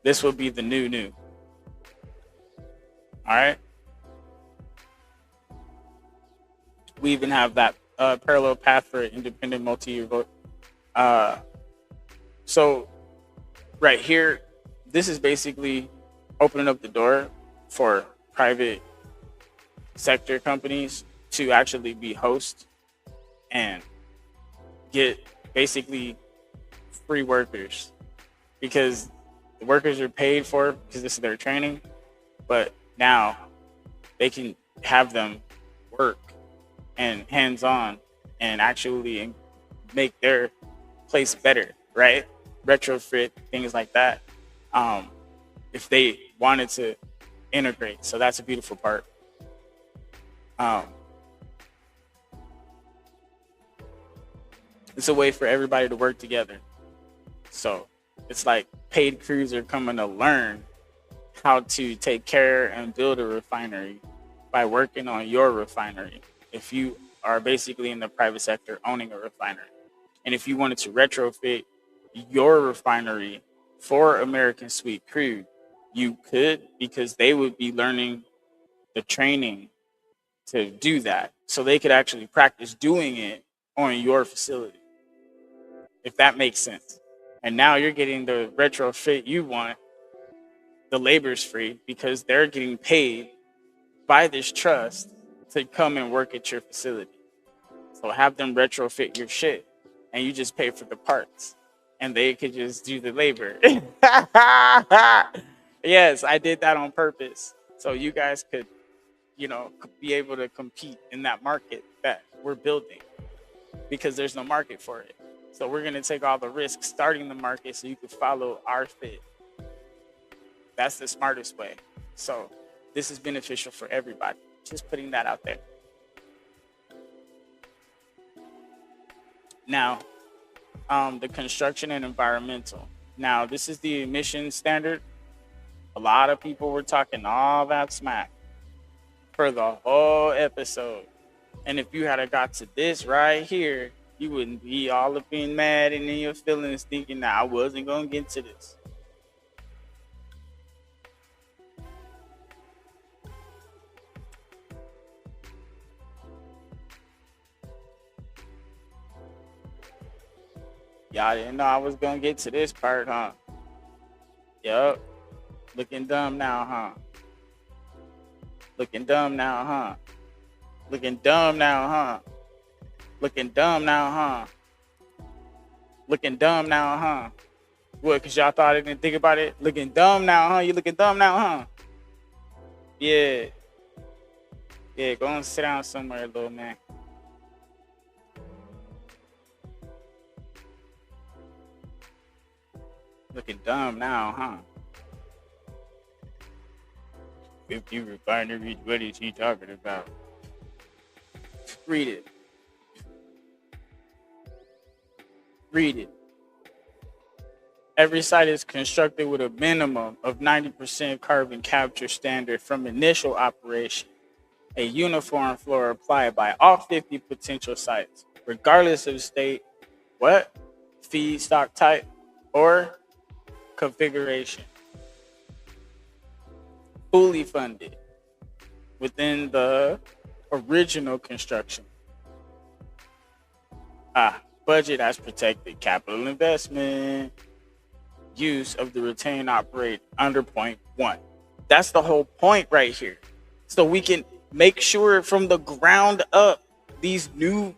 this will be the new. All right. We even have that parallel path for independent multi-year vote. So right here, this is basically opening up the door for private sector companies to actually be host and get basically free workers, because the workers are paid for because this is their training, but now they can have them work and hands-on and actually make their place better, right? Retrofit, things like that, if they wanted to integrate. So that's a beautiful part. It's a way for everybody to work together. So it's like paid crews are coming to learn how to take care and build a refinery by working on your refinery. If you are basically in the private sector owning a refinery, and if you wanted to retrofit your refinery for American Sweet Crude, you could, because they would be learning the training to do that. So they could actually practice doing it on your facility, if that makes sense. And now you're getting the retrofit you want. The labor's free because they're getting paid by this trust to come and work at your facility. So have them retrofit your shit, and you just pay for the parts, and they could just do the labor. Yes, I did that on purpose. So you guys could, be able to compete in that market that we're building. because there's no market for it. So we're going to take all the risks starting the market so you can follow our fit. That's the smartest way. So this is beneficial for everybody. Just putting that out there. Now, the construction and environmental. Now, this is the emission standard. A lot of people were talking all that smack for the whole episode. And if you had got to this right here, you wouldn't be all up being mad and in your feelings thinking that I wasn't going to get to this. Y'all didn't know I was going to get to this part, huh? Yup. Looking dumb now, huh? Looking dumb now, huh? Looking dumb now, huh? Looking dumb now, huh? Looking dumb now, huh? What, because y'all thought I didn't think about it? Looking dumb now, huh? You looking dumb now, huh? Yeah. Yeah, go and sit down somewhere, little man. Looking dumb now, huh? 50 refineries, what is he talking about? Read it. Read it. Every site is constructed with a minimum of 90% carbon capture standard from initial operation. A uniform floor applied by all 50 potential sites, regardless of state, feedstock type, or configuration. Fully funded within the original construction. Budget as protected capital investment. Use of the retain operate under point 1. That's the whole point right here. So we can make sure from the ground up, these new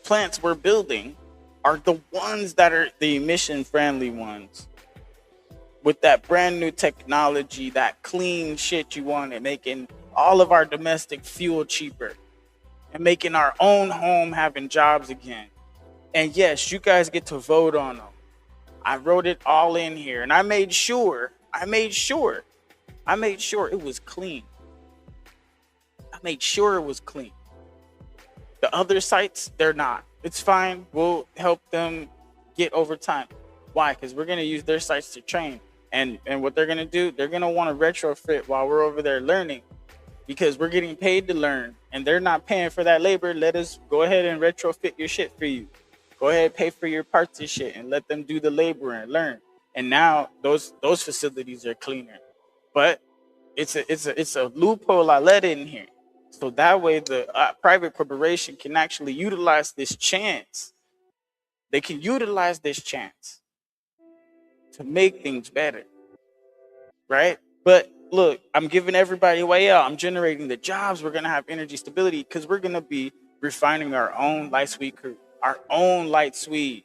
plants we're building are the ones that are the emission friendly ones. With that brand new technology, that clean shit you want, and making all of our domestic fuel cheaper and making our own home having jobs again. And yes, you guys get to vote on them. I wrote it all in here, and I made sure it was clean. I made sure it was clean. The other sites, they're not. It's fine. We'll help them get over time. Why? Because we're going to use their sites to train. And what they're going to do, they're going to want to retrofit while we're over there learning, because we're getting paid to learn and they're not paying for that labor. Let us go ahead and retrofit your shit for you. Go ahead, pay for your parts and shit, and let them do the labor and learn. And now those facilities are cleaner. But it's a loophole I let in here, so that way the private corporation can actually utilize this chance. They can utilize this chance to make things better, right? But look, I'm giving everybody a way out. I'm generating the jobs. We're gonna have energy stability because we're gonna be refining our own light sweet crude. Our own light sweet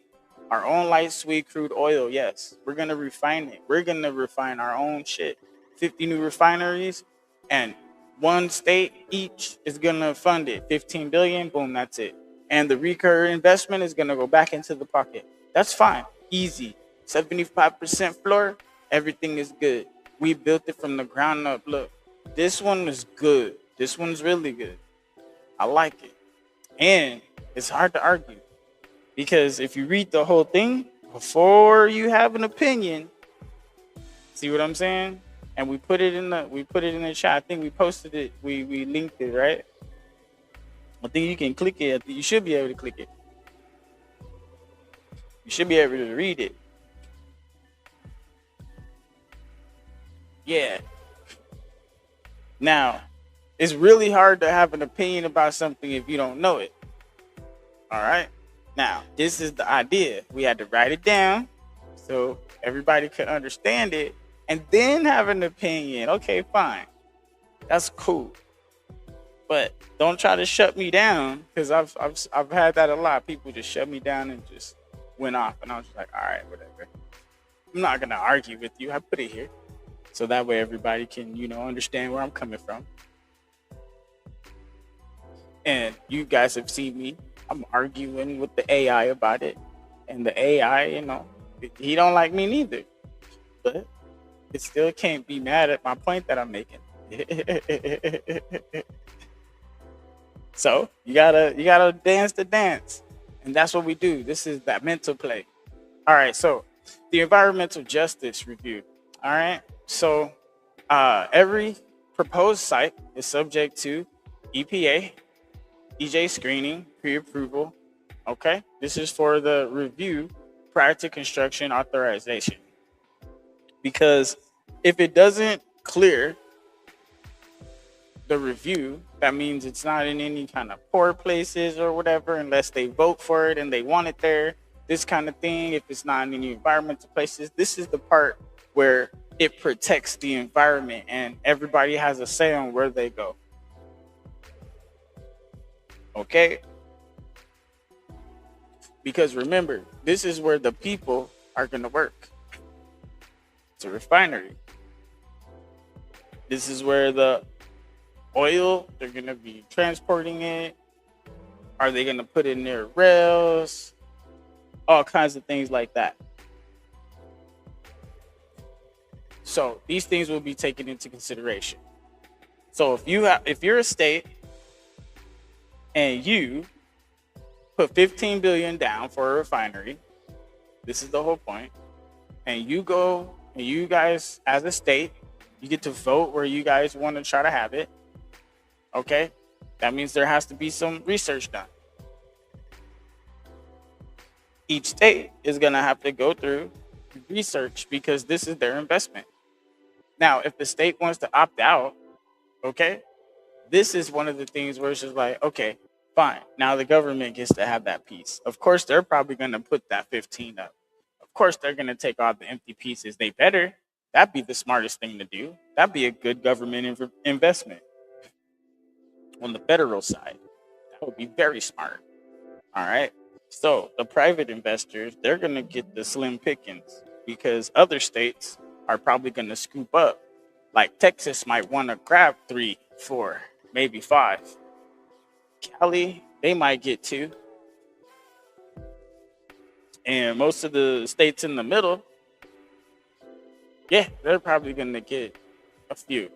crude oil. Yes, we're gonna refine it. We're gonna refine our own shit. 50 new refineries, and one state each is gonna fund it. 15 billion, boom, that's it. And the recurring investment is gonna go back into the pocket. That's fine, easy. 75% floor, everything is good. We built it from the ground up. Look, this one is good. This one's really good. I like it, and it's hard to argue. Because if you read the whole thing before you have an opinion, see what I'm saying? And we put it in the chat. I think we posted it. We linked it, right? I think you can click it. You should be able to click it. You should be able to read it. Yeah. Now, it's really hard to have an opinion about something if you don't know it. All right. Now, this is the idea. We had to write it down so everybody could understand it and then have an opinion. Okay, fine. That's cool. But don't try to shut me down, because I've had that a lot. People just shut me down and just went off, and I was just like, all right, whatever. I'm not gonna argue with you. I put it here so that way everybody can, understand where I'm coming from. And you guys have seen me I'm arguing with the AI about it, and the AI, he don't like me neither. But it still can't be mad at my point that I'm making. So you gotta dance the dance, and that's what we do. This is that mental play. All right. So the environmental justice review. All right. So every proposed site is subject to EPA, EJ screening, pre-approval. Okay. This is for the review prior to construction authorization. Because if it doesn't clear the review, that means it's not in any kind of poor places or whatever, unless they vote for it and they want it there. This kind of thing, if it's not in any environmental places, this is the part where it protects the environment and everybody has a say on where they go. Okay? Because remember, this is where the people are going to work. It's a refinery. This is where the oil, they're going to be transporting it. Are they going to put it in their rails? All kinds of things like that. So these things will be taken into consideration. So if you're a state and you put 15 billion down for a refinery, this is the whole point, and you go and you guys as a state, you get to vote where you guys want to try to have it. Okay, that means there has to be some research done. Each state is going to have to go through research because this is their investment. Now, if the state wants to opt out, okay, this is one of the things where it's just like, okay, fine. Now the government gets to have that piece. Of course, they're probably going to put that 15 up. Of course, they're going to take all the empty pieces. They better. That'd be the smartest thing to do. That'd be a good government investment. On the federal side, that would be very smart. All right. So the private investors, they're going to get the slim pickings because other states are probably going to scoop up. Like Texas might want to grab 3, 4, maybe 5. Cali, they might get 2. And most of the states in the middle, yeah, they're probably going to get a few.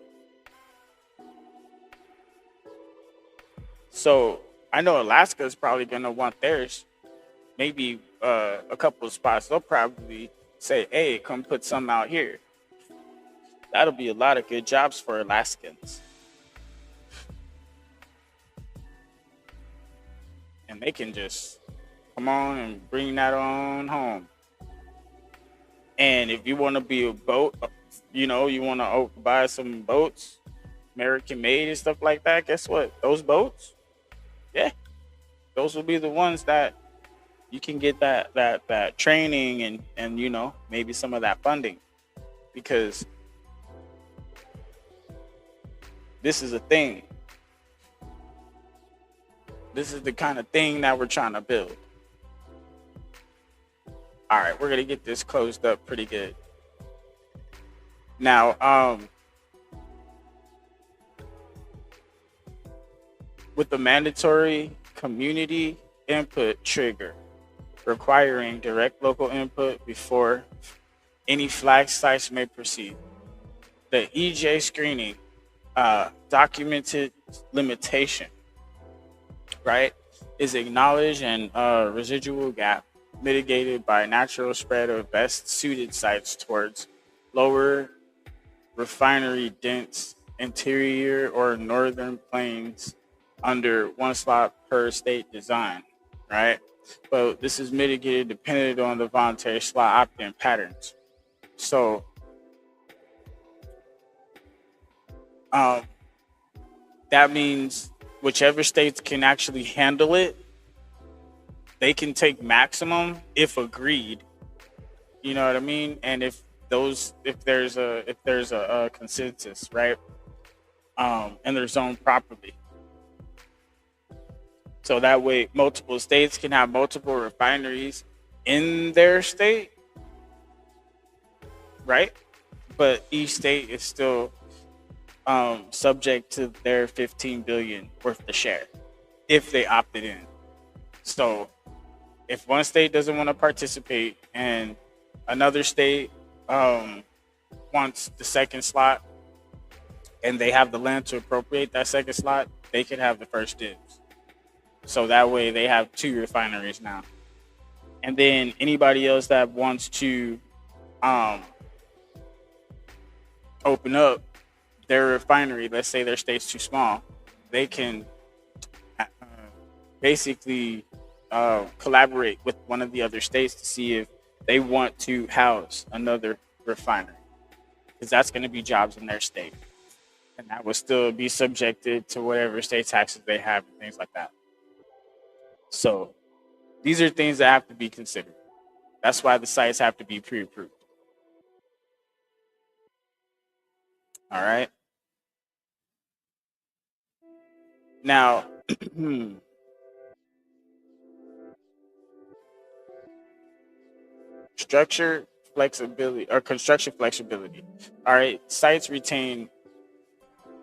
So I know Alaska is probably going to want theirs. Maybe a couple of spots, they'll probably say, hey, come put some out here. That'll be a lot of good jobs for Alaskans. And they can just come on and bring that on home. And if you want to be a boat, you want to buy some boats, American made and stuff like that, guess what? Those boats, yeah, those will be the ones that you can get that training and maybe some of that funding, because this is a thing. This is the kind of thing that we're trying to build. All right, we're gonna get this closed up pretty good. Now, with the mandatory community input trigger requiring direct local input before any flag sites may proceed, the EJ screening documented limitation, right, is acknowledged and residual gap mitigated by natural spread of best suited sites towards lower refinery dense interior or northern plains under one slot per state design, right? But this is mitigated dependent on the voluntary slot opt-in patterns. So that means whichever states can actually handle it, they can take maximum if agreed. You know what I mean? And if there's a consensus, right? And they're zoned properly. So that way multiple states can have multiple refineries in their state, right? But each state is still subject to their 15 billion worth of share if they opted in. So if one state doesn't want to participate and another state wants the second slot and they have the land to appropriate that second slot, they can have the first dibs. So that way they have 2 refineries now. And then anybody else that wants to open up their refinery, let's say their state's too small, they can basically collaborate with one of the other states to see if they want to house another refinery, because that's going to be jobs in their state, and that will still be subjected to whatever state taxes they have and things like that. So these are things that have to be considered. That's why the sites have to be pre-approved. All right. Now, structure flexibility or construction flexibility. All right. Sites retain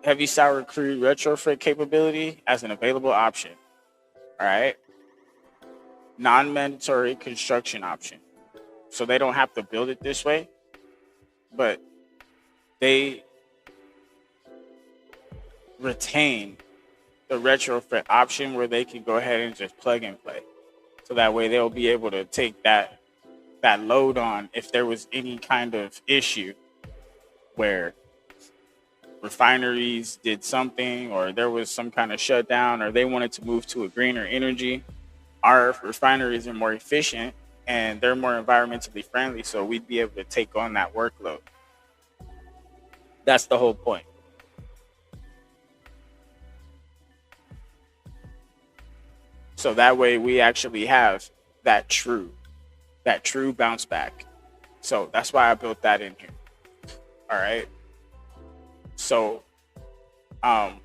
heavy sour crude retrofit capability as an available option. All right. Non-mandatory construction option. So they don't have to build it this way, but they retain the retrofit option where they can go ahead and just plug and play. So that way they'll be able to take that load on if there was any kind of issue where refineries did something or there was some kind of shutdown or they wanted to move to a greener energy. Our refineries are more efficient and they're more environmentally friendly, so we'd be able to take on that workload. That's the whole point. So that way we actually have that true bounce back. So that's why I built that in here. All right. So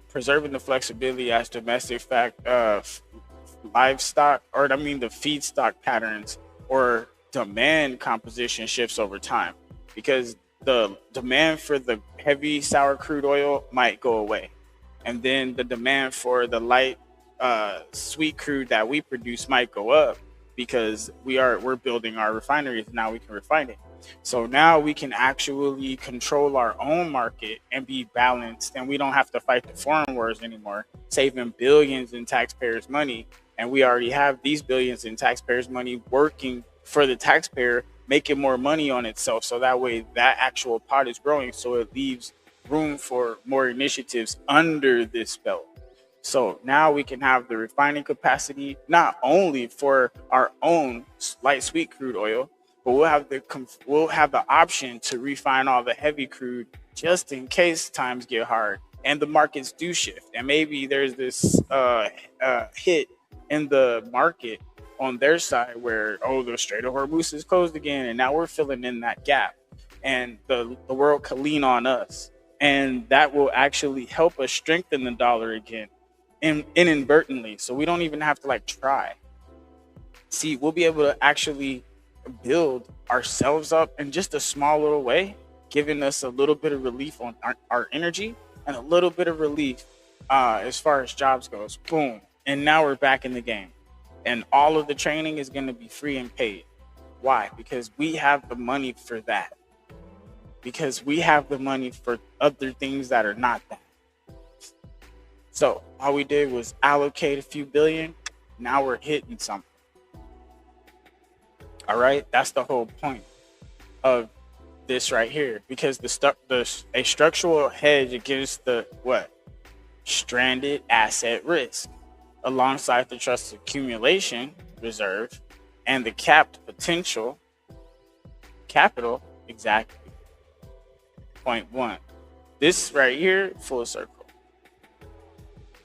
preserving the flexibility as domestic livestock, or the feedstock patterns or demand composition shifts over time, because the demand for the heavy sour crude oil might go away, and then the demand for the light sweet crude that we produce might go up because we're building our refineries. Now we can refine it. So now we can actually control our own market and be balanced, and we don't have to fight the foreign wars anymore, saving billions in taxpayers' money. And we already have these billions in taxpayers' money working for the taxpayer, making more money on itself. So that way that actual pot is growing. So it leaves room for more initiatives under this belt. So now we can have the refining capacity, not only for our own light sweet crude oil, but we'll have the option to refine all the heavy crude just in case times get hard and the markets do shift. And maybe there's this hit in the market on their side where, the Strait of Hormuz is closed again, and now we're filling in that gap, and the world can lean on us, and that will actually help us strengthen the dollar again, inadvertently. So we don't even have to try. See, we'll be able to actually build ourselves up in just a small little way, giving us a little bit of relief on our energy and a little bit of relief as far as jobs goes. Boom. And now we're back in the game. And all of the training is going to be free and paid. Why? Because we have the money for that. Because we have the money for other things that are not that. So all we did was allocate a few billion. Now we're hitting something. All right. That's the whole point of this right here. Because a structural hedge against the stranded asset risk, alongside the trust accumulation reserve and the capped potential capital. Exactly. Point 1. This right here, full circle.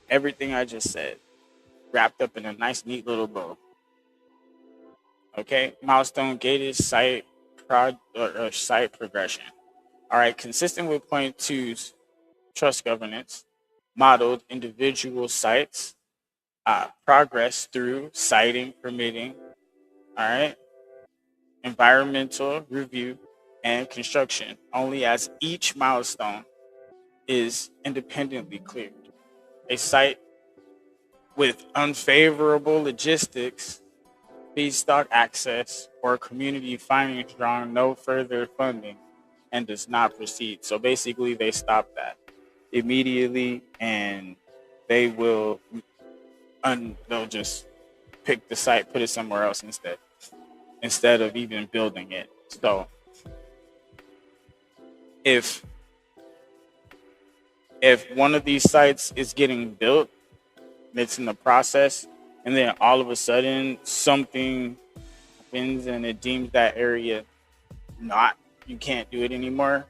Everything I just said wrapped up in a nice, neat little bow. Okay. Milestone gated site progression. All right. Consistent with point 2's trust governance, modeled individual sites progress through siting, permitting, all right, environmental review, and construction, only as each milestone is independently cleared. A site with unfavorable logistics, feedstock access, or community findings drawn no further funding and does not proceed. So basically, they stop that immediately, and they will they'll just pick the site, put it somewhere else instead of even building it. So if one of these sites is getting built, it's in the process, and then all of a sudden something happens and it deems that area you can't do it anymore,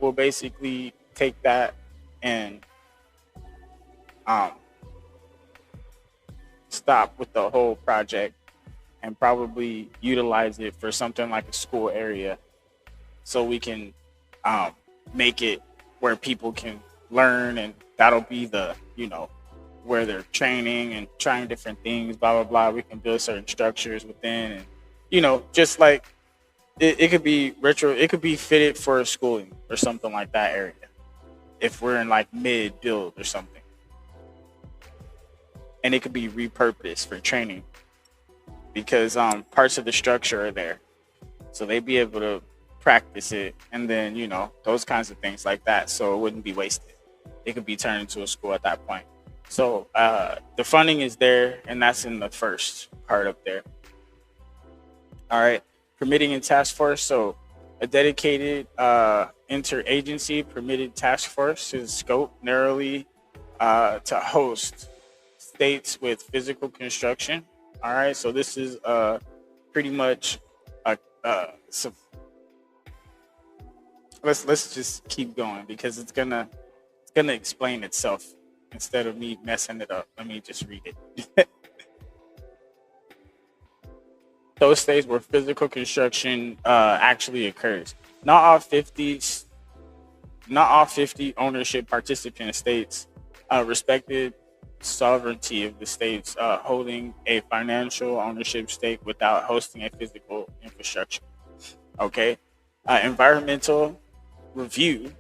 we'll basically take that and stop with the whole project and probably utilize it for something like a school area, so we can make it where people can learn, and that'll be the where they're training and trying different things, blah blah blah. We can build certain structures within, and just like it could be it could be fitted for schooling or something like that area if we're in like mid build or something, and it could be repurposed for training because parts of the structure are there, so they'd be able to practice it, and then those kinds of things like that, so it wouldn't be wasted. It could be turned into a school at that point. So the funding is there, and that's in the first part up there. All right, permitting and task force. So a dedicated interagency permitted task force is scope narrowly to host states with physical construction. All right, so this is pretty much let's just keep going because it's gonna explain itself instead of me messing it up. Let me just read it. Those states where physical construction actually occurs. Not all 50 ownership participant states respected sovereignty of the states holding a financial ownership stake without hosting a physical infrastructure. Okay, environmental review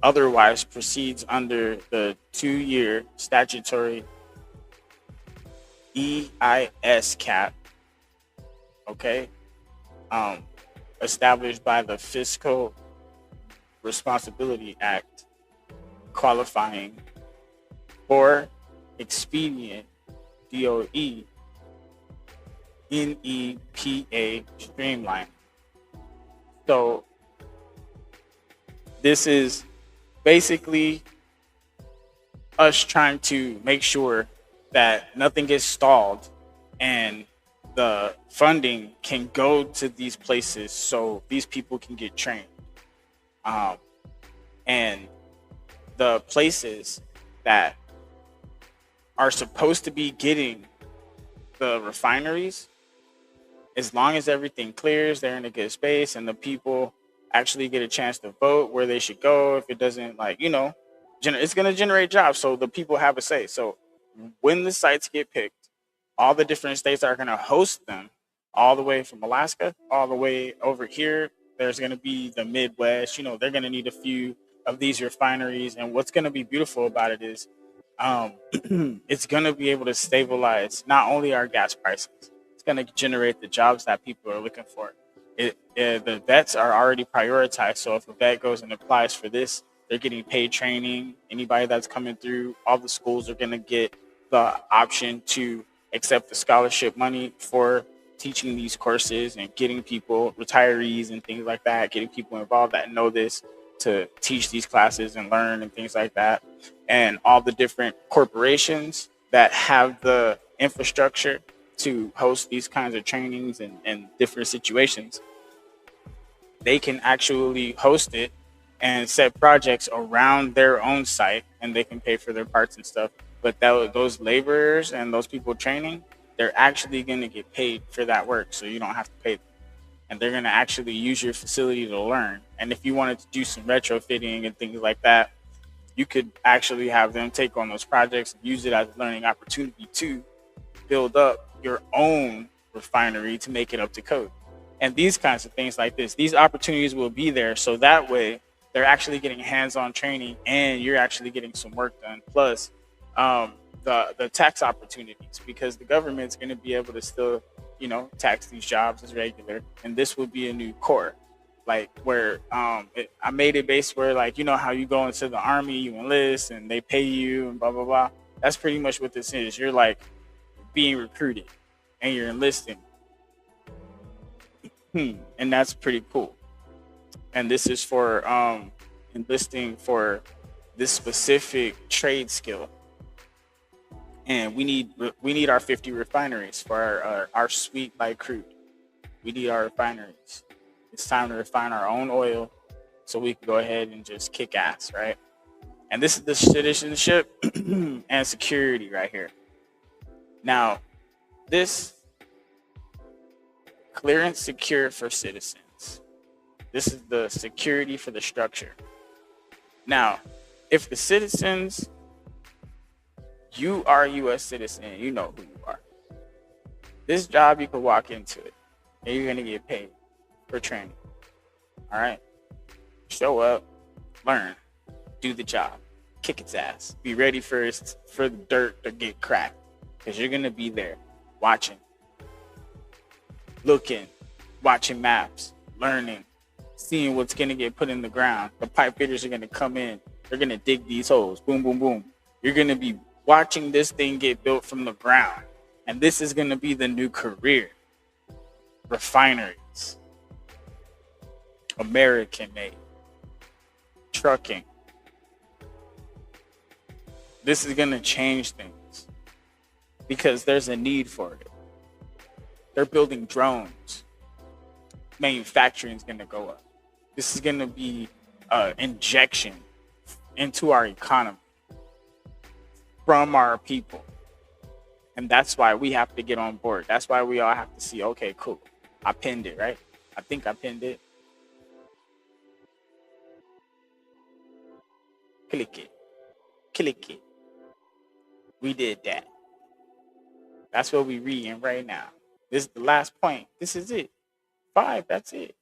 otherwise proceeds under the 2-year statutory EIS cap, okay, established by the Fiscal Responsibility Act, qualifying for expedient DOE NEPA streamline. So this is basically us trying to make sure that nothing gets stalled and the funding can go to these places so these people can get trained. And the places that are supposed to be getting the refineries, as long as everything clears, they're in a good space and the people actually get a chance to vote where they should go. If it doesn't, it's going to generate jobs, so the people have a say. So when the sites get picked, all the different states are going to host them, all the way from Alaska all the way over here. There's going to be the Midwest. They're going to need a few of these refineries, and what's going to be beautiful about it is it's going to be able to stabilize not only our gas prices, it's going to generate the jobs that people are looking for. The vets are already prioritized. So if a vet goes and applies for this, they're getting paid training. Anybody that's coming through, all the schools are going to get the option to accept the scholarship money for teaching these courses and getting people, retirees and things like that, getting people involved that know this to teach these classes and learn and things like that. And all the different corporations that have the infrastructure to host these kinds of trainings and different situations, they can actually host it and set projects around their own site, and they can pay for their parts and stuff. But those laborers and those people training, they're actually going to get paid for that work, so you don't have to pay them. And they're going to actually use your facility to learn. And if you wanted to do some retrofitting and things like that, you could actually have them take on those projects and use it as a learning opportunity to build up your own refinery to make it up to code. And these kinds of things like this, these opportunities will be there. So that way they're actually getting hands-on training and you're actually getting some work done. Plus, the tax opportunities, because the government's going to be able to still, tax these jobs as regular, and this would be a new core, like where I made it based where, like, how you go into the army, you enlist and they pay you and blah blah blah. That's pretty much what this is. You're like being recruited and you're enlisting, and that's pretty cool. And this is for enlisting for this specific trade skill. And we need our 50 refineries for our sweet light crude. We need our refineries. It's time to refine our own oil so we can go ahead and just kick ass, right? And this is the citizenship and security right here. Now, this clearance secure for citizens. This is the security for the structure. Now, if the citizens, you are a U.S. citizen, you know who you are. This job, you can walk into it, and you're going to get paid for training. All right? Show up, learn, do the job, kick its ass. Be ready for the dirt to get cracked, because you're going to be there watching, looking, watching maps, learning, seeing what's going to get put in the ground. The pipe fitters are going to come in. They're going to dig these holes. Boom, boom, boom. You're going to be watching this thing get built from the ground. And this is going to be the new career. Refineries. American made. Trucking. This is going to change things because there's a need for it. They're building drones. Manufacturing is going to go up. This is going to be an injection into our economy from our people. And that's why we have to get on board. That's why we all have to see, okay, cool. I pinned it, right? I think I pinned it. Click it. Click it. We did that. That's what we're reading right now. This is the last point. This is it. 5, that's it.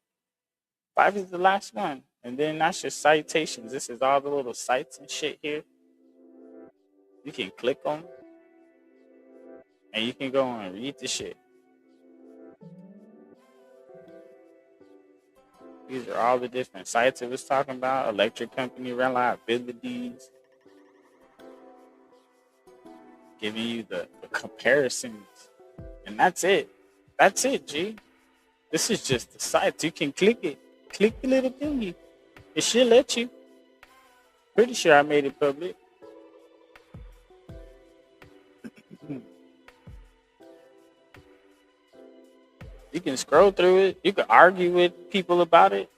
5 is the last one. And then that's your citations. This is all the little sites and shit here. You can click on them. And you can go and read the shit. These are all the different sites it was talking about. Electric company reliabilities. Giving you the comparisons. And that's it. That's it, G. This is just the site. You can click it. Click the little thingy. It should let you. Pretty sure I made it public. You can scroll through it. You can argue with people about it.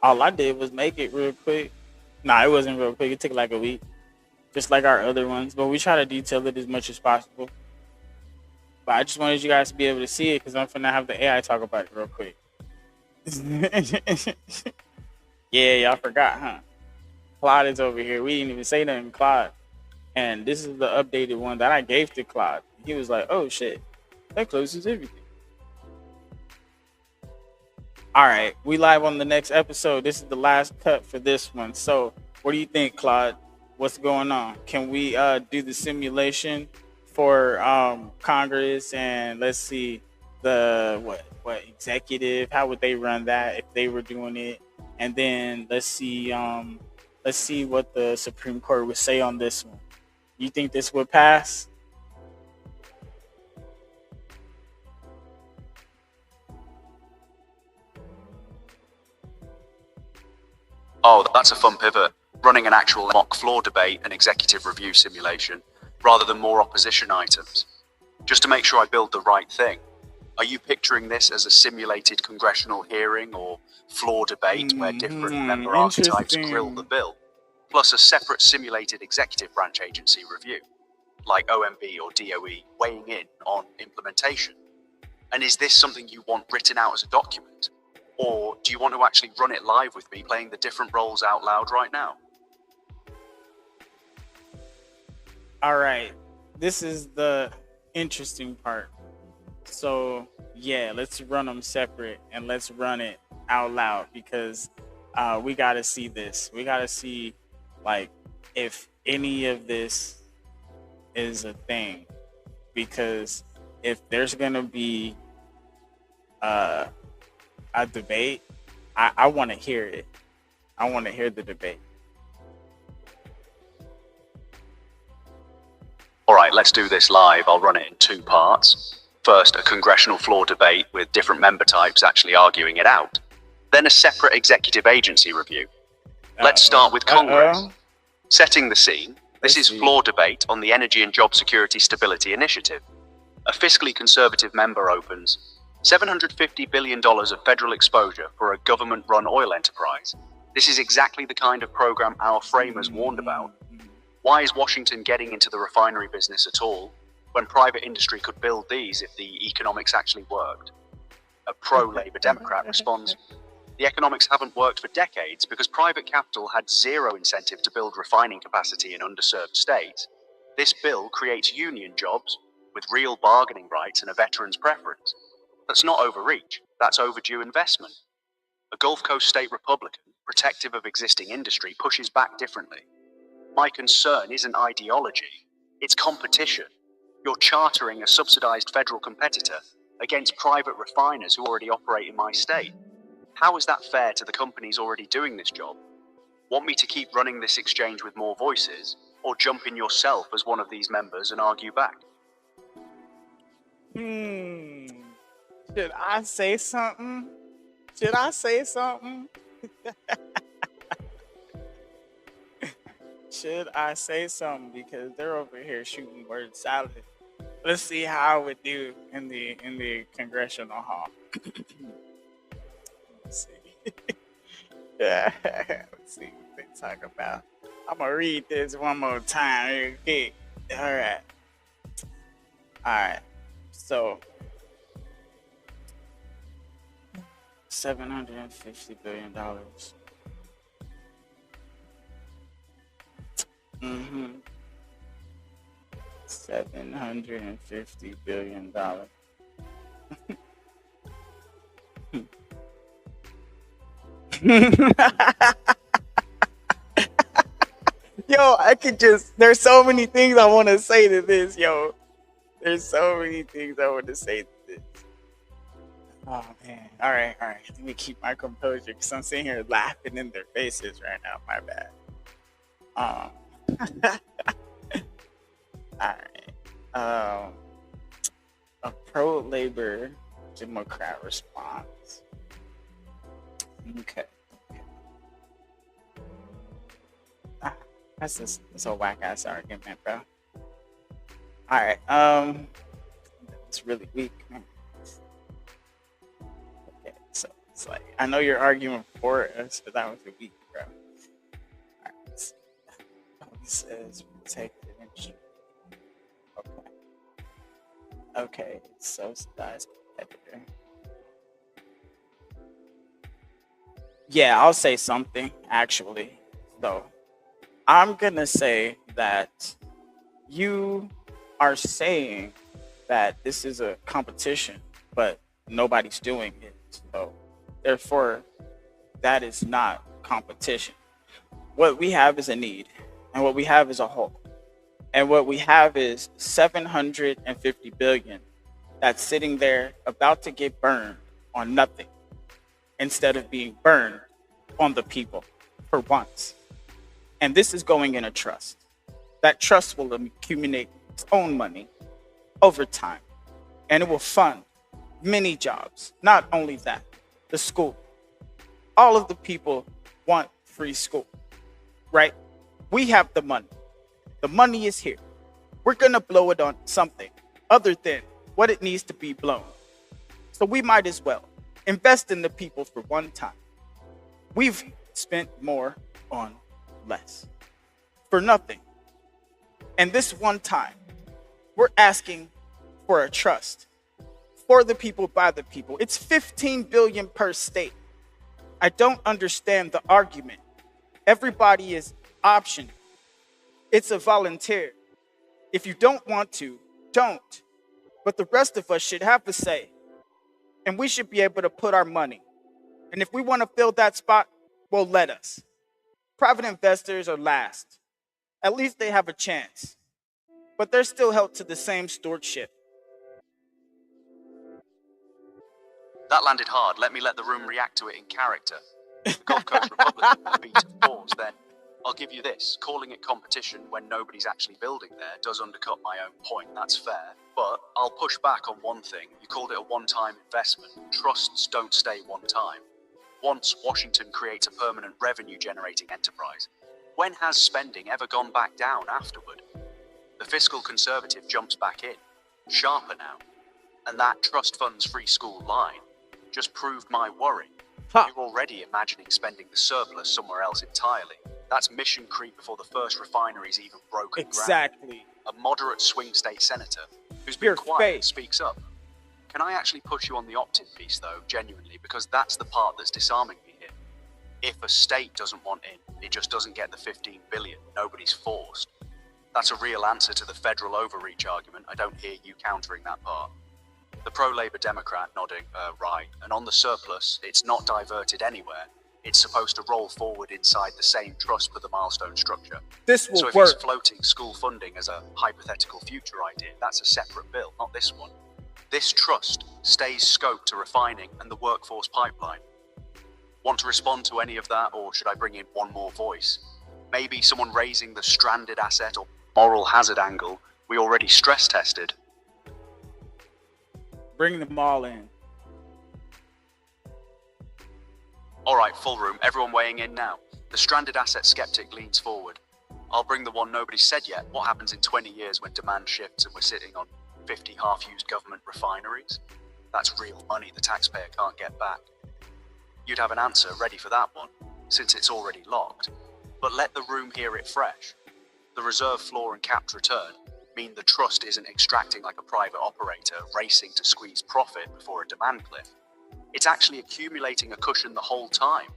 All I did was make it real quick. Nah, it wasn't real quick. It took like a week. Just like our other ones. But we try to detail it as much as possible. But I just wanted you guys to be able to see it because I'm finna have the AI talk about it real quick. Yeah, y'all forgot, huh? Claude is over here. We didn't even say nothing, Claude. And this is the updated one that I gave to Claude. He was like, oh shit, that closes everything. All right, we live on the next episode. This is the last cut for this one. So what do you think, Claude? What's going on? Can we do the simulation for Congress, and let's see the what executive, how would they run that if they were doing it? And then let's see what the Supreme Court would say on this one. You think this would pass? Oh, that's a fun pivot. Running an actual mock floor debate and executive review simulation, rather than more opposition items. Just to make sure I build the right thing, are you picturing this as a simulated congressional hearing or floor debate where different member archetypes grill the bill, plus a separate simulated executive branch agency review, like OMB or DOE weighing in on implementation? And is this something you want written out as a document? Or do you want to actually run it live with me playing the different roles out loud right now? All right, this is the interesting part. So yeah, let's run them separate and let's run it out loud because we got to see this. We got to see like if any of this is a thing, because if there's gonna be a debate, I want to hear it. I want to hear the debate. All right, let's do this live. I'll run it in 2 parts. First, a congressional floor debate with different member types actually arguing it out. Then a separate executive agency review. Let's start with Congress. Setting the scene, this is floor debate on the Energy and Job Security Stability Initiative. A fiscally conservative member opens $750 billion of federal exposure for a government-run oil enterprise. This is exactly the kind of program our framers warned about. Why is Washington getting into the refinery business at all, when private industry could build these if the economics actually worked? A pro-Labour Democrat responds, the economics haven't worked for decades because private capital had zero incentive to build refining capacity in underserved states. This bill creates union jobs with real bargaining rights and a veteran's preference. That's not overreach, that's overdue investment. A Gulf Coast state Republican, protective of existing industry, pushes back differently. My concern isn't ideology, it's competition. You're chartering a subsidized federal competitor against private refiners who already operate in my state. How is that fair to the companies already doing this job? Want me to keep running this exchange with more voices, or jump in yourself as one of these members and argue back? Should I say something? Should I say something? Should I say something? Because they're over here shooting word salad. Let's see how I would do in the congressional hall. Let's see. Yeah. Let's see what they talk about. I'm gonna read this one more time. Okay. All right. So $750 billion. $750 billion. Yo, there's so many things I want to say to this, yo. There's so many things I want to say to this. Oh, man. All right. Let me keep my composure because I'm sitting here laughing in their faces right now. My bad. All right. A pro-labor Democrat response. Okay. That's a whack ass argument, bro. All right. It's really weak, man. Okay, so it's like I know you're arguing for us, but that was weak, bro. All right. Let's see. He says take the industry. Okay. Subsidized competitor. Yeah, I'll say something actually. So I'm gonna say that you are saying that this is a competition, but nobody's doing it. So therefore, that is not competition. What we have is a need, and what we have is a hole. And what we have is 750 billion that's sitting there about to get burned on nothing, instead of being burned on the people for once. And this is going in a trust. That trust will accumulate its own money over time, and it will fund many jobs. Not only that, the school. All of the people want free school, right? We have the money. The money is here. We're going to blow it on something other than what it needs to be blown. So we might as well invest in the people for one time. We've spent more on less for nothing. And this one time, we're asking for a trust for the people, by the people. It's 15 billion per state. I don't understand the argument. Everybody is optional. It's a volunteer. If you don't want to, don't. But the rest of us should have a say. And we should be able to put our money. And if we want to fill that spot, well, let us. Private investors are last. at least they have a chance. But they're still held to the same stewardship. That landed hard. Let me let the room react to it in character. The Gulf Coast Republic with a beat of pause, then I'll give you this. Calling it competition when nobody's actually building there does undercut my own point, that's fair. But I'll push back on one thing. You called it a one-time investment. Trusts don't stay one time. Once Washington creates a permanent revenue-generating enterprise, when has spending ever gone back down afterward? The fiscal conservative jumps back in, sharper now. And that trust funds free school line just proved my worry. You're already imagining spending the surplus somewhere else entirely. That's mission creep before the first refinery's even broken ground. Exactly. A moderate swing state senator who's been quiet speaks up. Can I actually push you on the opt-in piece, though, genuinely? Because that's the part that's disarming me here. If a state doesn't want in, it just doesn't get the 15 billion. Nobody's forced. That's a real answer to the federal overreach argument. I don't hear you countering that part. The pro-Labour Democrat nodding, right. And on the surplus, it's not diverted anywhere. It's supposed to roll forward inside the same trust for the milestone structure. This will so if work. he's floating school funding as a hypothetical future idea, that's a separate bill, not this one. This trust stays scoped to refining and the workforce pipeline. Want to respond to any of that, or should I bring in one more voice? Maybe someone raising the stranded asset or moral hazard angle we already stress tested. Bring them all in. All right, full room. Everyone weighing in now. The stranded asset skeptic leans forward. I'll bring the one nobody's said yet. What happens in 20 years when demand shifts and we're sitting on 50 half-used government refineries? That's real money the taxpayer can't get back. You'd have an answer ready for that one, since it's already locked. But let the room hear it fresh. The reserve floor and capped return mean the trust isn't extracting like a private operator racing to squeeze profit before a demand cliff. It's actually accumulating a cushion the whole time,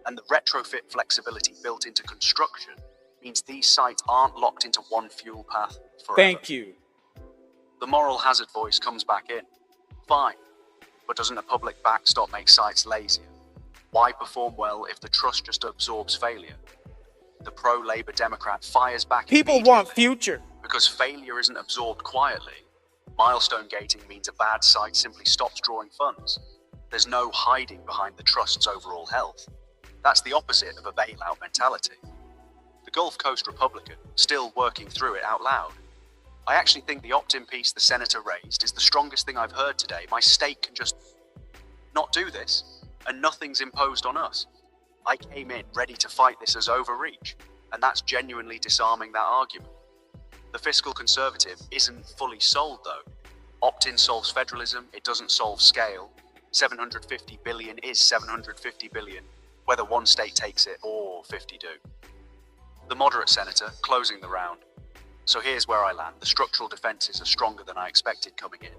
and the retrofit flexibility built into construction means these sites aren't locked into one fuel path forever. Thank you. The moral hazard voice comes back in. Fine, but doesn't a public backstop make sites lazier? Why perform well if the trust just absorbs failure? The pro-Labour Democrat fires back. People want future. Because failure isn't absorbed quietly. Milestone gating means a bad site simply stops drawing funds. There's no hiding behind the trust's overall health. That's the opposite of a bailout mentality. The Gulf Coast Republican, still working through it out loud. I actually think the opt-in piece the senator raised is the strongest thing I've heard today. My state can just not do this, and nothing's imposed on us. I came in ready to fight this as overreach, and that's genuinely disarming that argument. The fiscal conservative isn't fully sold, though. Opt-in solves federalism, it doesn't solve scale. 750 billion is 750 billion, whether one state takes it or 50 do. The moderate senator, closing the round. So here's where I land. The structural defences are stronger than I expected coming in.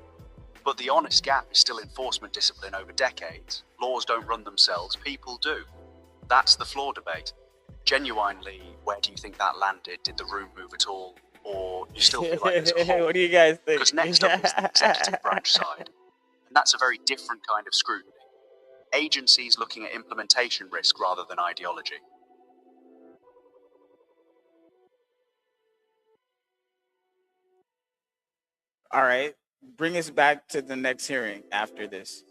But the honest gap is still enforcement discipline over decades. Laws don't run themselves, people do. That's the floor debate. Genuinely, where do you think that landed? Did the room move at all? Or you still feel like there's a hole? What do you guys think? Because next up is the executive branch side. And that's a very different kind of scrutiny. Agencies looking at implementation risk rather than ideology. All right, bring us back to the next hearing after this.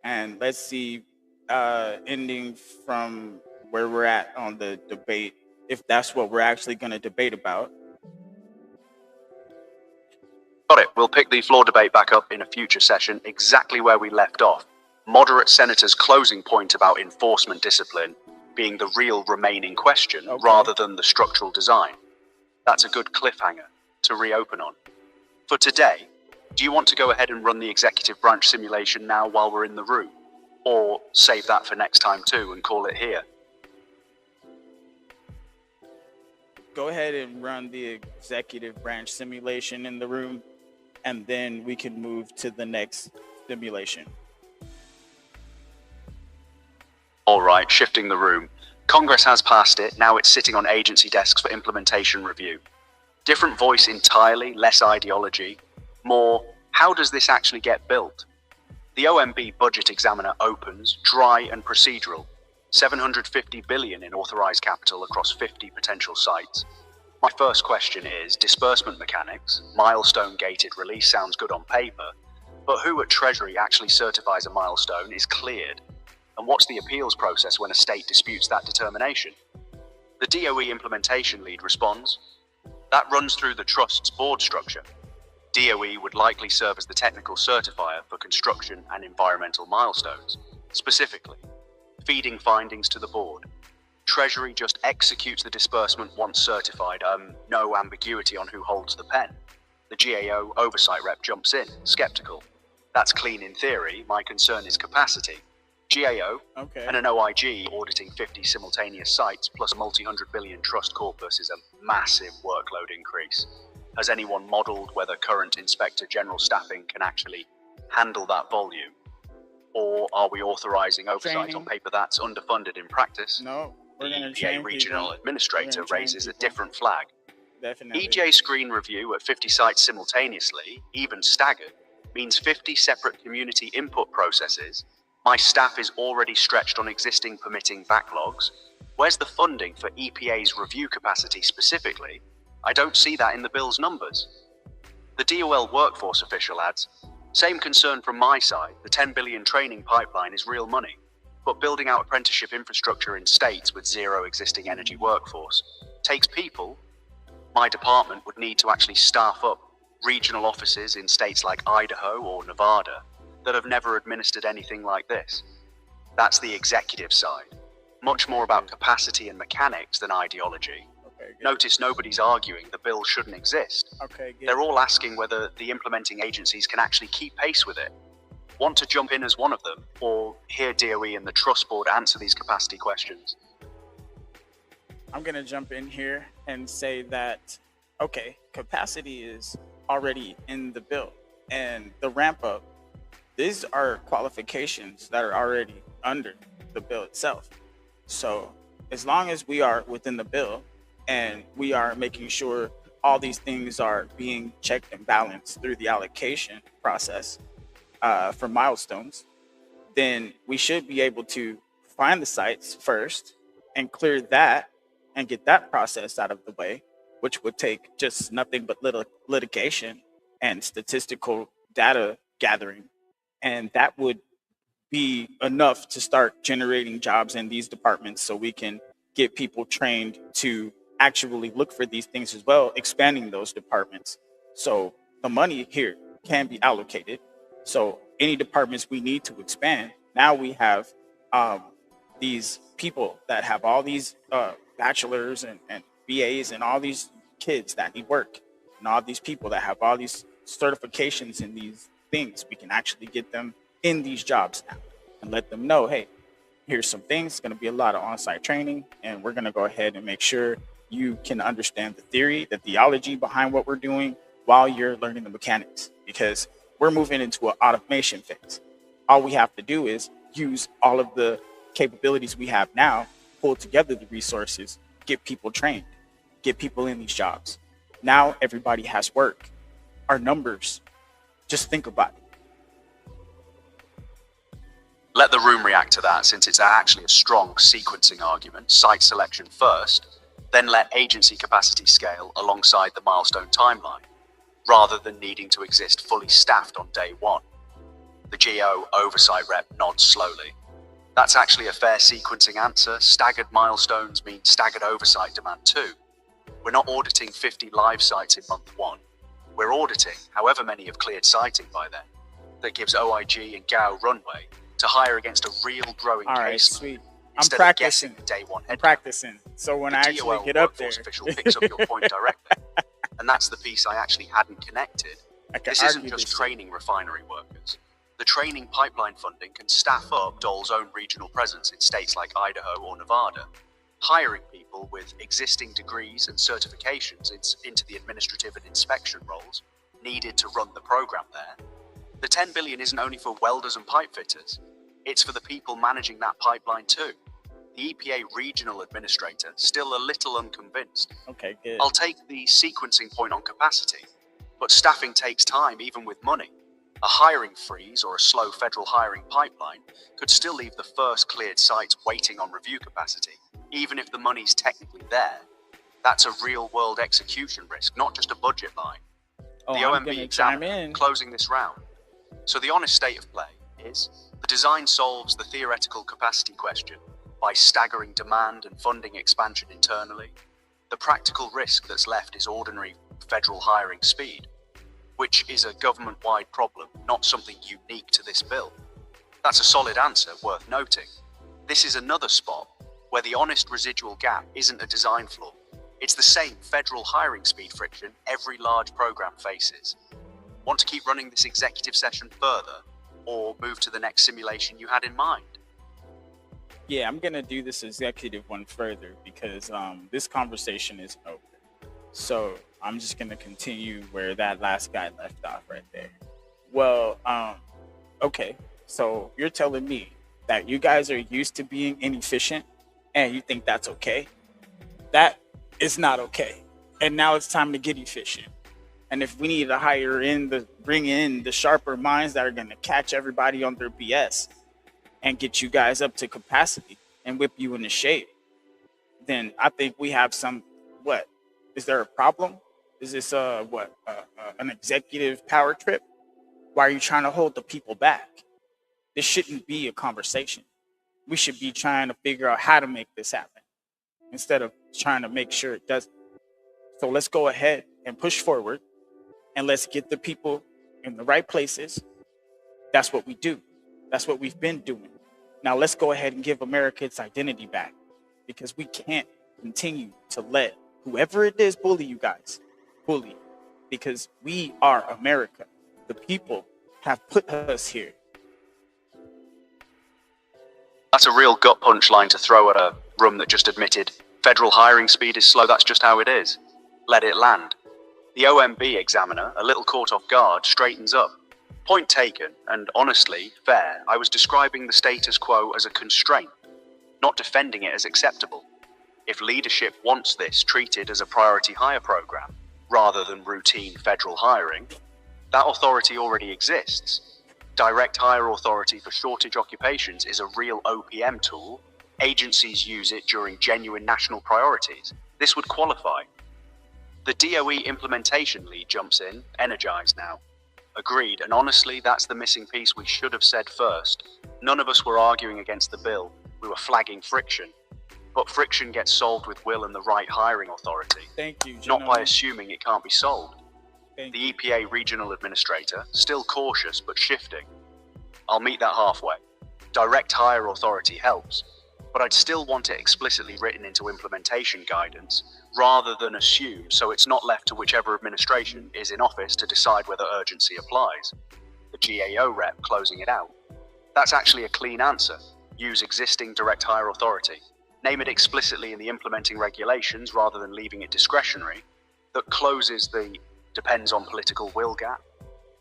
And let's see, ending from where we're at on the debate, if that's what we're actually going to debate about. Got it. We'll pick the floor debate back up in a future session, exactly where we left off. Moderate senator's closing point about enforcement discipline being the real remaining question rather than the structural design. That's a good cliffhanger to reopen on. For today, do you want to go ahead and run the executive branch simulation now while we're in the room? Or save that for next time too and call it here? Go ahead and run the executive branch simulation in the room, and then we can move to the next simulation. All right, shifting the room. Congress has passed it. Now it's sitting on agency desks for implementation review. Different voice entirely, less ideology. More, how does this actually get built? The OMB budget examiner opens, dry and procedural. 750 billion in authorized capital across 50 potential sites. My first question is, disbursement mechanics, milestone-gated release sounds good on paper, but who at Treasury actually certifies a milestone is cleared? And what's the appeals process when a state disputes that determination? The DOE implementation lead responds, that runs through the trust's board structure. DOE would likely serve as the technical certifier for construction and environmental milestones, specifically feeding findings to the board. Treasury just executes the disbursement once certified, no ambiguity on who holds the pen. The GAO oversight rep jumps in, skeptical. That's clean in theory, my concern is capacity. GAO and an OIG auditing 50 simultaneous sites plus a multi-hundred billion trust corpus is a massive workload increase. Has anyone modelled whether current Inspector General staffing can actually handle that volume? Or are we authorising oversight on paper that's underfunded in practice? No. The EPA regional administrator raises a different flag. Definitely. EJ screen review at 50 sites simultaneously, even staggered, means 50 separate community input processes. My staff is already stretched on existing permitting backlogs. Where's the funding for EPA's review capacity specifically? I don't see that in the bill's numbers. The DOL workforce official adds, same concern from my side, the 10 billion training pipeline is real money. But building out apprenticeship infrastructure in states with zero existing energy workforce takes people. My department would need to actually staff up regional offices in states like Idaho or Nevada that have never administered anything like this. That's the executive side. Much more about capacity and mechanics than ideology. Notice nobody's arguing the bill shouldn't exist. They're all asking whether the implementing agencies can actually keep pace with it. Want to jump in as one of them, or hear DOE and the Trust Board answer these capacity questions? I'm going to jump in here and say that, okay, capacity is already in the bill. And the ramp up, these are qualifications that are already under the bill itself. So as long as we are within the bill and we are making sure all these things are being checked and balanced through the allocation process, for milestones, then we should be able to find the sites first and clear that and get that process out of the way, which would take just nothing but little litigation and statistical data gathering. And that would be enough to start generating jobs in these departments so we can get people trained to actually look for these things as well, expanding those departments. So the money here can be allocated. So any departments we need to expand, now we have these people that have all these bachelors and BAs and all these kids that need work, and all these people that have all these certifications in these things. We can actually get them in these jobs now and let them know, hey, here's some things. It's going to be a lot of on-site training, and we're going to go ahead and make sure you can understand the theory, the theology behind what we're doing while you're learning the mechanics, because we're moving into an automation phase. All we have to do is use all of the capabilities we have now, pull together the resources, get people trained, get people in these jobs. Now everybody has work. Our numbers, just think about it. Let the room react to that, since it's actually a strong sequencing argument. Site selection first, then let agency capacity scale alongside the milestone timeline, rather than needing to exist fully staffed on day one. The GAO oversight rep nods slowly. That's actually a fair sequencing answer. Staggered milestones mean staggered oversight demand too. We're not auditing 50 live sites in month one. We're auditing however many have cleared siting by then. That gives OIG and GAO runway to hire against a real growing All right, case. sweet. Instead I'm practicing. Of guessing day one I'm practicing. So when I actually get up there, official picks up your point directly. And that's the piece I actually hadn't connected. This isn't just training refinery workers. The training pipeline funding can staff up Dole's own regional presence in states like Idaho or Nevada, hiring people with existing degrees and certifications into the administrative and inspection roles needed to run the program there. The 10 billion isn't only for welders and pipe fitters, it's for the people managing that pipeline too. The EPA regional administrator, still a little unconvinced. Okay, good. I'll take the sequencing point on capacity, but staffing takes time even with money. A hiring freeze or a slow federal hiring pipeline could still leave the first cleared sites waiting on review capacity, even if the money's technically there. That's a real-world execution risk, not just a budget line. Oh, The I'm OMB gonna examiner chime in. closing this round. So the honest state of play is the design solves the theoretical capacity question by staggering demand and funding expansion internally. The practical risk that's left is ordinary federal hiring speed, which is a government-wide problem, not something unique to this bill. That's a solid answer worth noting. This is another spot where the honest residual gap isn't a design flaw. It's the same federal hiring speed friction every large program faces. Want to keep running this executive session further, or move to the next simulation you had in mind? Yeah, I'm gonna do this executive one further because this conversation is open. So I'm just gonna continue where that last guy left off right there. Well, okay. So you're telling me that you guys are used to being inefficient, and you think that's okay? That is not okay. And now it's time to get efficient. And if we need to bring in the sharper minds that are going to catch everybody on their BS and get you guys up to capacity and whip you into shape, then I think we have what? Is there a problem? Is this an executive power trip? Why are you trying to hold the people back? This shouldn't be a conversation. We should be trying to figure out how to make this happen instead of trying to make sure it doesn't. So let's go ahead and push forward, and let's get the people in the right places. That's what we do. That's what we've been doing. Now let's go ahead and give America its identity back, because we can't continue to let whoever it is bully you guys, because we are America. The people have put us here. That's a real gut punch line to throw at a room that just admitted federal hiring speed is slow. That's just how it is. Let it land. The OMB examiner, a little caught off guard, straightens up. Point taken, and honestly, fair. I was describing the status quo as a constraint, not defending it as acceptable. If leadership wants this treated as a priority hire program, rather than routine federal hiring, that authority already exists. Direct hire authority for shortage occupations is a real OPM tool. Agencies use it during genuine national priorities. This would qualify. The DOE implementation lead jumps in, energized now. Agreed, and honestly, that's the missing piece we should have said first. None of us were arguing against the bill. We were flagging friction. But friction gets solved with will and the right hiring authority. Thank you, not by assuming it can't be solved. The EPA regional administrator, still cautious but shifting. I'll meet that halfway. Direct hire authority helps, but I'd still want it explicitly written into implementation guidance rather than assume, so it's not left to whichever administration is in office to decide whether urgency applies. The GAO rep closing it out. That's actually a clean answer. Use existing direct hire authority. Name it explicitly in the implementing regulations rather than leaving it discretionary. That closes the depends on political will gap.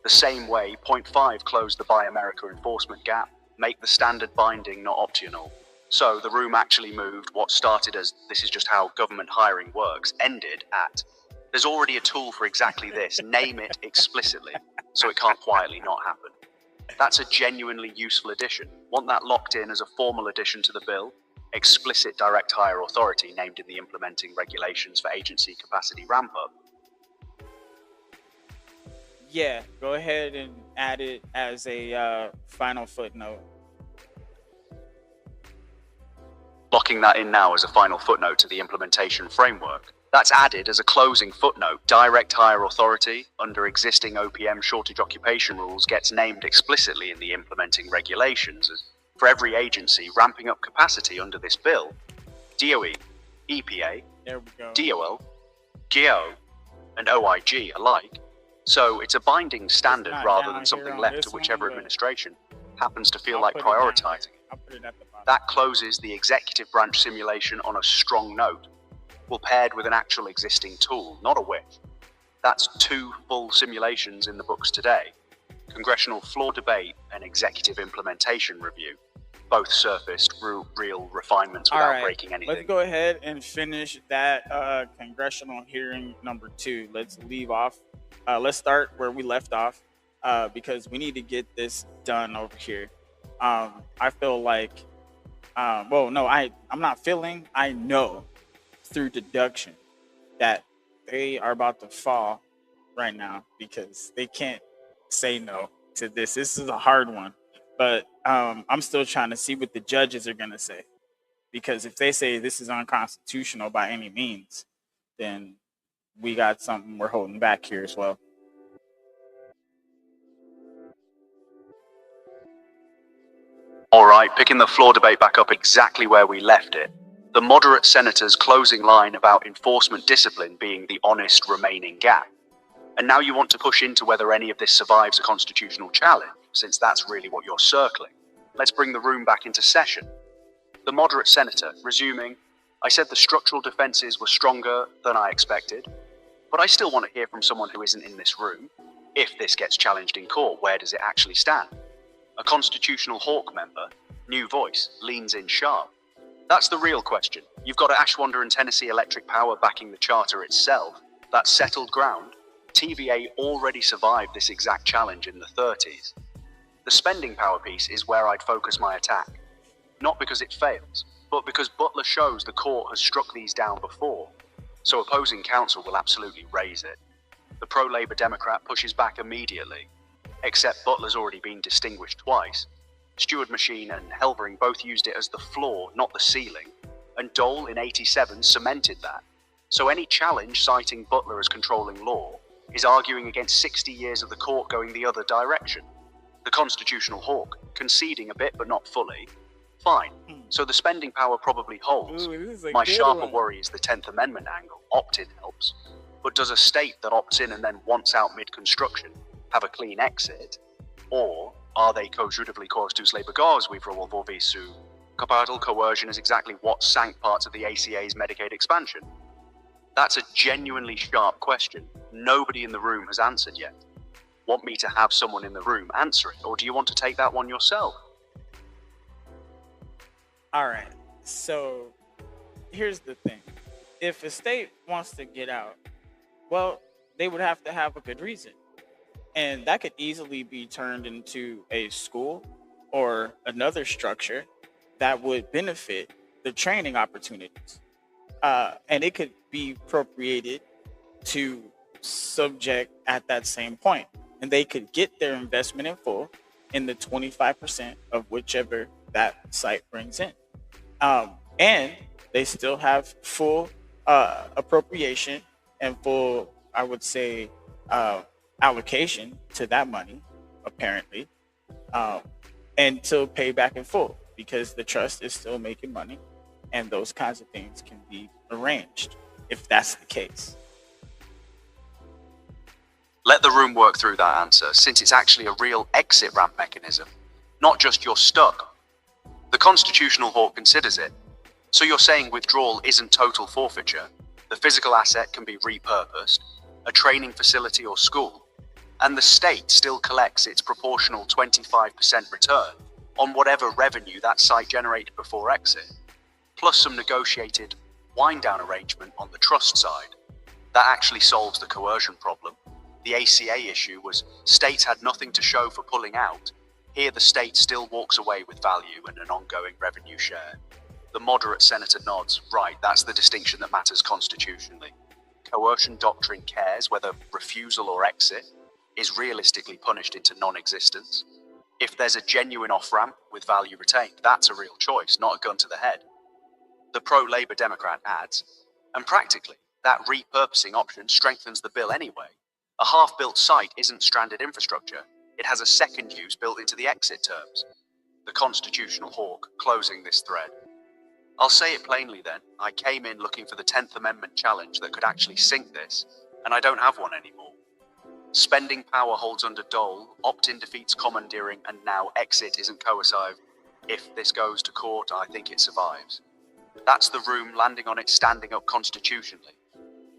The same way, point 5 closed the Buy America enforcement gap, make the standard binding, not optional. So the room actually moved. What started as this is just how government hiring works ended at there's already a tool for exactly this. Name it explicitly so it can't quietly not happen. That's a genuinely useful addition. Want that locked in as a formal addition to the bill? Explicit direct hire authority named in the implementing regulations for agency capacity ramp up. Yeah, go ahead and add it as a final footnote. Locking that in now as a final footnote to the implementation framework. That's added as a closing footnote. Direct hire authority under existing OPM shortage occupation rules gets named explicitly in the implementing regulations as for every agency ramping up capacity under this bill. DOE, EPA, there we go. DOL, GAO, and OIG alike. So it's a binding standard rather than something left to whichever administration happens to feel like prioritizing it. I'll put it at the bottom. That closes the executive branch simulation on a strong note. Well, paired with an actual existing tool, not a wish. That's 2 full simulations in the books today. Congressional floor debate and executive implementation review. Both surfaced real refinements without breaking anything. Let's go ahead and finish that congressional hearing number 2. Let's leave off. Let's start where we left off because we need to get this done over here. I feel like, I'm not feeling, I know through deduction that they are about to fall right now because they can't say no to this. This is a hard one, but I'm still trying to see what the judges are going to say, because if they say this is unconstitutional by any means, then we got something we're holding back here as well. All right, picking the floor debate back up exactly where we left it. The moderate senator's closing line about enforcement discipline being the honest remaining gap. And now you want to push into whether any of this survives a constitutional challenge, since that's really what you're circling. Let's bring the room back into session. The moderate senator, resuming, I said the structural defenses were stronger than I expected, but I still want to hear from someone who isn't in this room. If this gets challenged in court, where does it actually stand? A constitutional hawk member, new voice, leans in sharp. That's the real question. You've got Ashwander and Tennessee Electric Power backing the charter itself. That's settled ground. TVA already survived this exact challenge in the 30s. The spending power piece is where I'd focus my attack. Not because it fails, but because Butler shows the court has struck these down before. So opposing counsel will absolutely raise it. The pro-Labour Democrat pushes back immediately. Except Butler's already been distinguished twice. Stewart Machine and Helvering both used it as the floor, not the ceiling, and Dole in '87 cemented that. So any challenge citing Butler as controlling law is arguing against 60 years of the court going the other direction. The constitutional hawk, conceding a bit but not fully. Fine, so the spending power probably holds. My sharper worry is the 10th Amendment angle. Opt-in helps. But does a state that opts in and then wants out mid-construction have a clean exit? Or are they co-judically caused to legals wywołał visu? Capital coercion is exactly what sank parts of the ACA's Medicaid expansion. That's a genuinely sharp question. Nobody in the room has answered yet. Want me to have someone in the room answer it, or do you want to take that one yourself? All right, so here's the thing. If a state wants to get out, well, they would have to have a good reason. And that could easily be turned into a school or another structure that would benefit the training opportunities. And it could be appropriated to subject at that same point. And they could get their investment in full in the 25% of whichever that site brings in. And they still have full appropriation and full, I would say, allocation to that money, apparently, and to pay back in full, because the trust is still making money, and those kinds of things can be arranged if that's the case. Let the room work through that answer, since it's actually a real exit ramp mechanism, not just you're stuck. The constitutional hawk considers it. So you're saying withdrawal isn't total forfeiture, the physical asset can be repurposed, a training facility or school, and the state still collects its proportional 25% return on whatever revenue that site generated before exit, plus some negotiated wind-down arrangement on the trust side. That actually solves the coercion problem. The ACA issue was states had nothing to show for pulling out. Here the state still walks away with value and an ongoing revenue share. The moderate senator nods. Right, that's the distinction that matters constitutionally. Coercion doctrine cares whether refusal or exit is realistically punished into non-existence. If there's a genuine off-ramp with value retained, that's a real choice, not a gun to the head. The pro-Labour Democrat adds, and practically, that repurposing option strengthens the bill anyway. A half-built site isn't stranded infrastructure. It has a second use built into the exit terms. The constitutional hawk closing this thread. I'll say it plainly then, I came in looking for the 10th Amendment challenge that could actually sink this, and I don't have one anymore. Spending power holds under Dole, opt-in defeats commandeering, and now exit isn't coercive. If this goes to court, I think it survives. That's the room landing on it standing up constitutionally.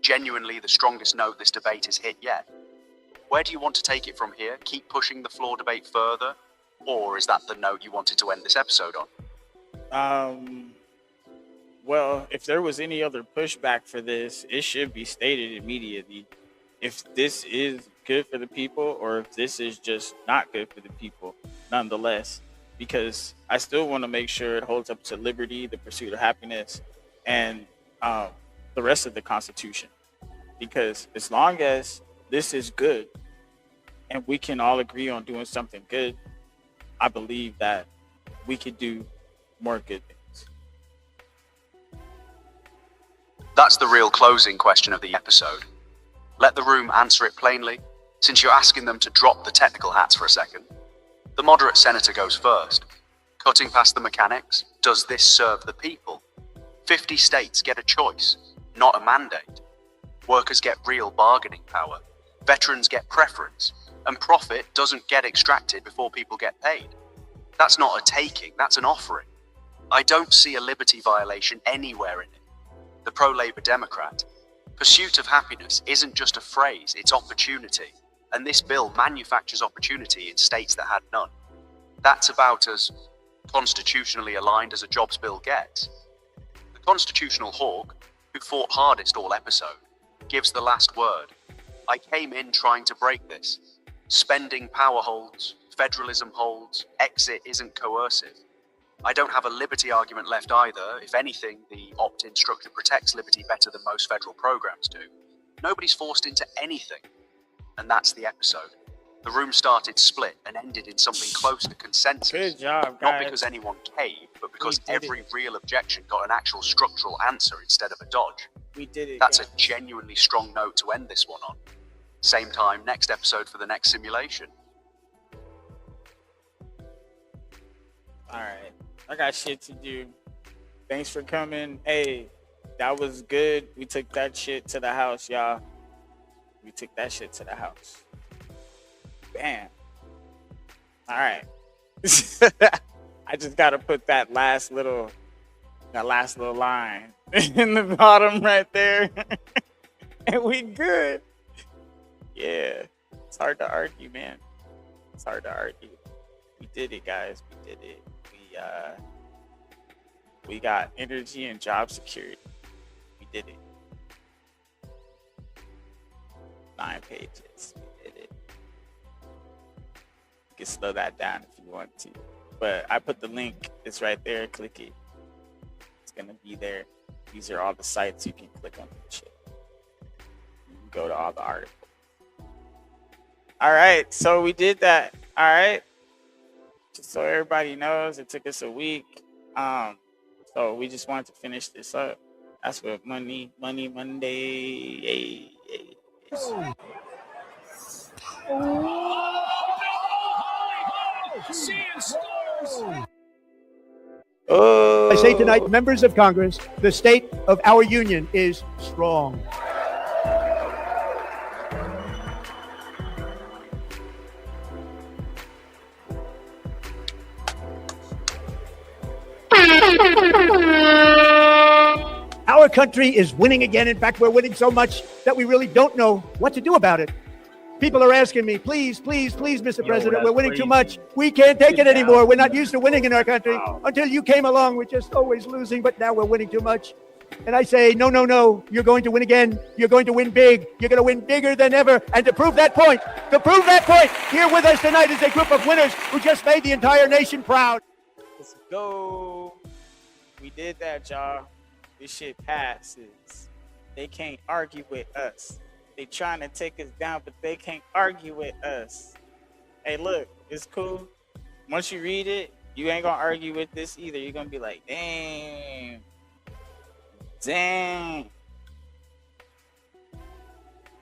Genuinely the strongest note this debate has hit yet. Where do you want to take it from here? Keep pushing the floor debate further? Or is that the note you wanted to end this episode on? Well, if there was any other pushback for this, it should be stated immediately. If this is good for the people or if this is just not good for the people, nonetheless, because I still want to make sure it holds up to liberty, the pursuit of happiness, and the rest of the Constitution. because as long as this is good and we can all agree on doing something good, I believe that we could do more good things. That's the real closing question of the episode. Let the room answer it plainly, since you're asking them to drop the technical hats for a second. The moderate senator goes first. Cutting past the mechanics, does this serve the people? 50 states get a choice, not a mandate. Workers get real bargaining power. Veterans get preference. And profit doesn't get extracted before people get paid. That's not a taking, that's an offering. I don't see a liberty violation anywhere in it. The pro-Labour Democrat. Pursuit of happiness isn't just a phrase, it's opportunity. And this bill manufactures opportunity in states that had none. That's about as constitutionally aligned as a jobs bill gets. The constitutional hawk, who fought hardest all episode, gives the last word. I came in trying to break this. Spending power holds, federalism holds, exit isn't coercive. I don't have a liberty argument left either. If anything, the opt-in structure protects liberty better than most federal programs do. Nobody's forced into anything. And that's the episode. The room started split and ended in something close to consensus. Good job, guys. Not because anyone caved, but because every real objection got an actual structural answer instead of a dodge. We did it. That's guys. a genuinely strong note to end this one on. Same time, next episode for the next simulation. Alright. I got shit to do. Thanks for coming. Hey, that was good. We took that shit to the house, y'all. We took that shit to the house. Bam. Alright. I just gotta put that last little line in the bottom right there. And we good. Yeah. It's hard to argue, man. It's hard to argue. We did it, guys. We did it. We got energy and job security. We did it. 9 pages. We did it. You can slow that down if you want to. But I put the link. It's right there. Click it. It's going to be there. These are all the sites you can click on the shit. You can go to all the articles. All right. So we did that. All right. Just so everybody knows, it took us a week. So we just wanted to finish this up. That's what Monday is. I say tonight, members of Congress, the state of our union is strong. Our country is winning again. In fact, we're winning so much that we really don't know what to do about it. People are asking me, please, Mr. President, we're winning too much. We can't take it anymore. We're not used to winning in our country. Until you came along, we're just always losing, but now we're winning too much. And I say, no, you're going to win again. You're going to win big. You're going to win bigger than ever. And to prove that point, here with us tonight is a group of winners who just made the entire nation proud. Let's go. We did that, y'all. This shit passes. They can't argue with us. They trying to take us down, but they can't argue with us. Hey, look, it's cool. Once you read it, you ain't gonna argue with this either. You're gonna be like, damn. So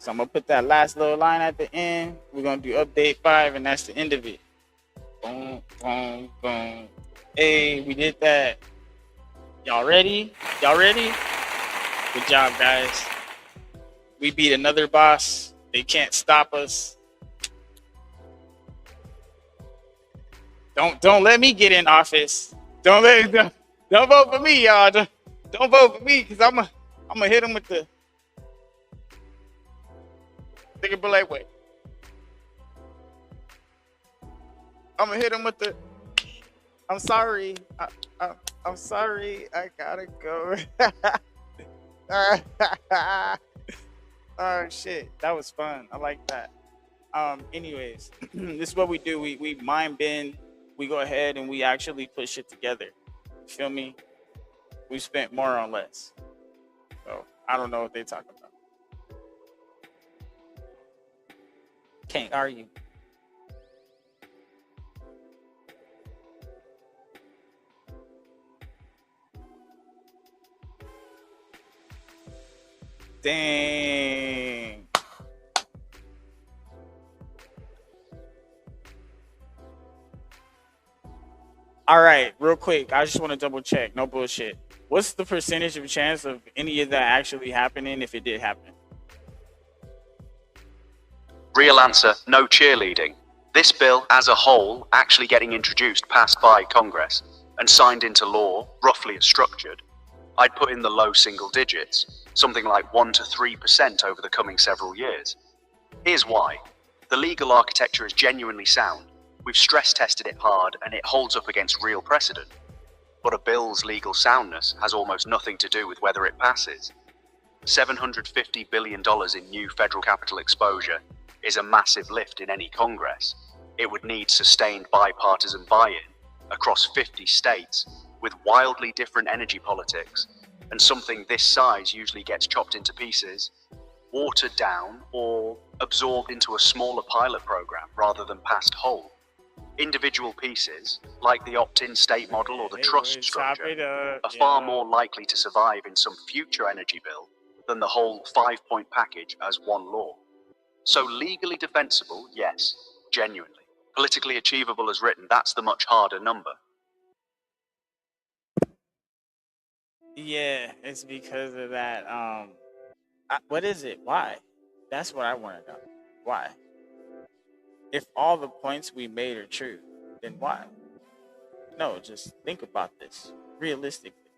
I'm gonna put that last little line at the end. We're gonna do update 5, and that's the end of it. Boom, boom, boom. Hey, we did that. Y'all ready? Good job, guys. We beat another boss. They can't stop us. Don't let me get in office. Don't vote for me, y'all. Don't vote for me, because I'm gonna hit them with the Think bullet way. I'm gonna hit him with the I'm sorry. I'm sorry. I gotta go. Oh shit, that was fun. I like that. Anyways, this is what we do. We mind bend. We go ahead and we actually put shit together. You feel me? We spent more on less. So I don't know what they talking about. Can't argue. Dang. All right, real quick. I just want to double check. No bullshit. What's the percentage of chance of any of that actually happening if it did happen? Real answer, no cheerleading. This bill, as a whole, actually getting introduced, passed by Congress, and signed into law, roughly as structured, I'd put in the low single digits, something like 1 to 3% over the coming several years. Here's why. The legal architecture is genuinely sound. We've stress tested it hard, and it holds up against real precedent. But a bill's legal soundness has almost nothing to do with whether it passes. $750 billion in new federal capital exposure is a massive lift in any Congress. It would need sustained bipartisan buy-in across 50 states with wildly different energy politics, and something this size usually gets chopped into pieces, watered down, or absorbed into a smaller pilot program rather than passed whole. Individual pieces, like the opt-in state model or the trust structure, are far more likely to survive in some future energy bill than the whole 5-point package as one law. So legally defensible, yes, genuinely. Politically achievable as written, that's the much harder number. Yeah, it's because of that. What is it? Why? That's what I want to know. Why? If all the points we made are true, then why? No, just think about this realistically.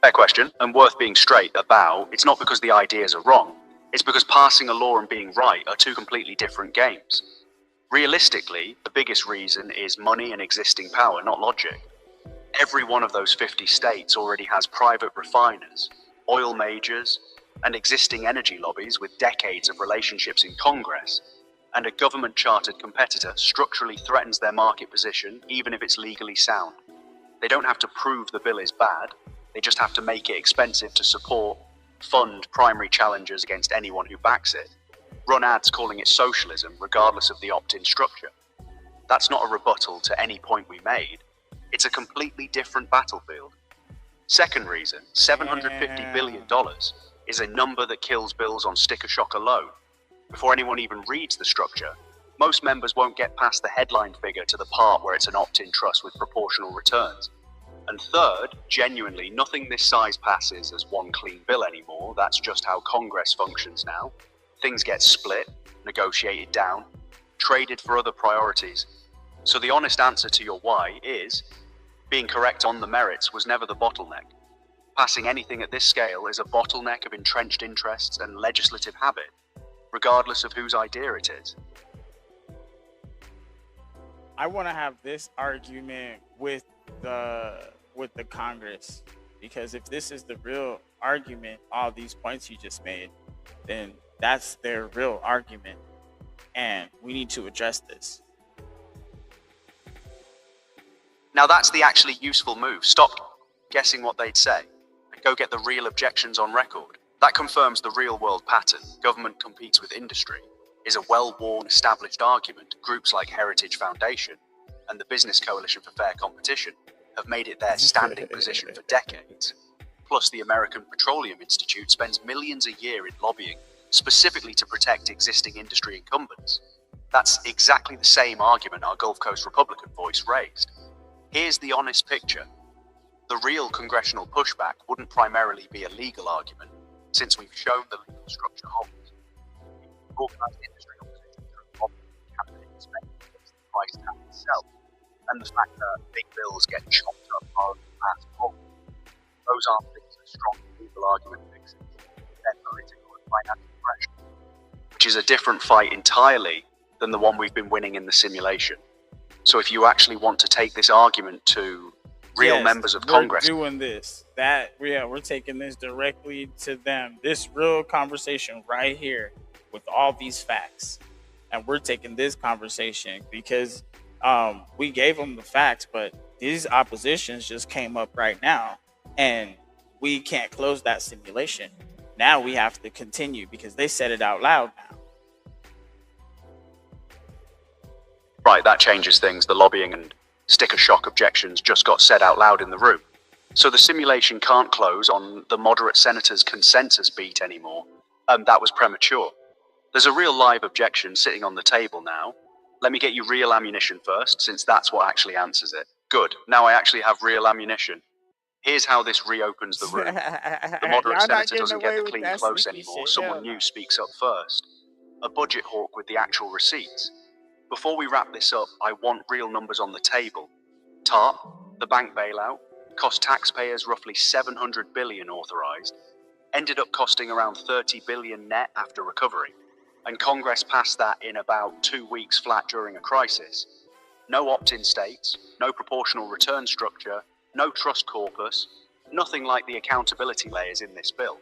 Fair question, and worth being straight about. It's not because the ideas are wrong. It's because passing a law and being right are two completely different games. Realistically, the biggest reason is money and existing power, not logic. Every one of those 50 states already has private refiners, oil majors, and existing energy lobbies with decades of relationships in Congress, and a government-chartered competitor structurally threatens their market position even if it's legally sound. They don't have to prove the bill is bad, they just have to make it expensive to support, fund primary challengers against anyone who backs it, run ads calling it socialism regardless of the opt-in structure. That's not a rebuttal to any point we made. It's a completely different battlefield. Second reason, $750 billion is a number that kills bills on sticker shock alone. Before anyone even reads the structure, most members won't get past the headline figure to the part where it's an opt-in trust with proportional returns. And third, genuinely, nothing this size passes as one clean bill anymore. That's just how Congress functions now. Things get split, negotiated down, traded for other priorities. So the honest answer to your why is, being correct on the merits was never the bottleneck. Passing anything at this scale is a bottleneck of entrenched interests and legislative habit, regardless of whose idea it is. I want to have this argument with the Congress, because if this is the real argument, all these points you just made, then that's their real argument, and we need to address this. Now that's the actually useful move. Stop guessing what they'd say and go get the real objections on record. That confirms the real world pattern. Government competes with industry is a well-worn, established argument. Groups like Heritage Foundation and the Business Coalition for Fair Competition have made it their standing position for decades. Plus, the American Petroleum Institute spends millions a year in lobbying specifically to protect existing industry incumbents. That's exactly the same argument our Gulf Coast Republican voice raised. Here's the honest picture. The real congressional pushback wouldn't primarily be a legal argument, since we've shown the legal structure holds. Organised industry opposition through lobbying, campaign spending against the price tag itself, and the fact that big bills get chopped up rather than passed whole. Those aren't things that strong legal argument fixes. They're political and financial pressure, which is a different fight entirely than the one we've been winning in the simulation. So if you actually want to take this argument to real members of Congress, we're doing this. We're taking this directly to them. This real conversation right here with all these facts, and we're taking this conversation because we gave them the facts, but these oppositions just came up right now, and we can't close that simulation. Now we have to continue because they said it out loud now. Right, that changes things. The lobbying and sticker shock objections just got said out loud in the room. So the simulation can't close on the moderate senator's consensus beat anymore. That was premature. There's a real live objection sitting on the table now. Let me get you real ammunition first, since that's what actually answers it. Good. Now I actually have real ammunition. Here's how this reopens the room. The moderate senator doesn't get the clean close anymore. Someone new speaks up first. A budget hawk with the actual receipts. Before we wrap this up, I want real numbers on the table. TARP, the bank bailout, cost taxpayers roughly $700 billion authorized, ended up costing around $30 billion net after recovery, and Congress passed that in about 2 weeks flat during a crisis. No opt-in states, no proportional return structure, no trust corpus, nothing like the accountability layers in this bill.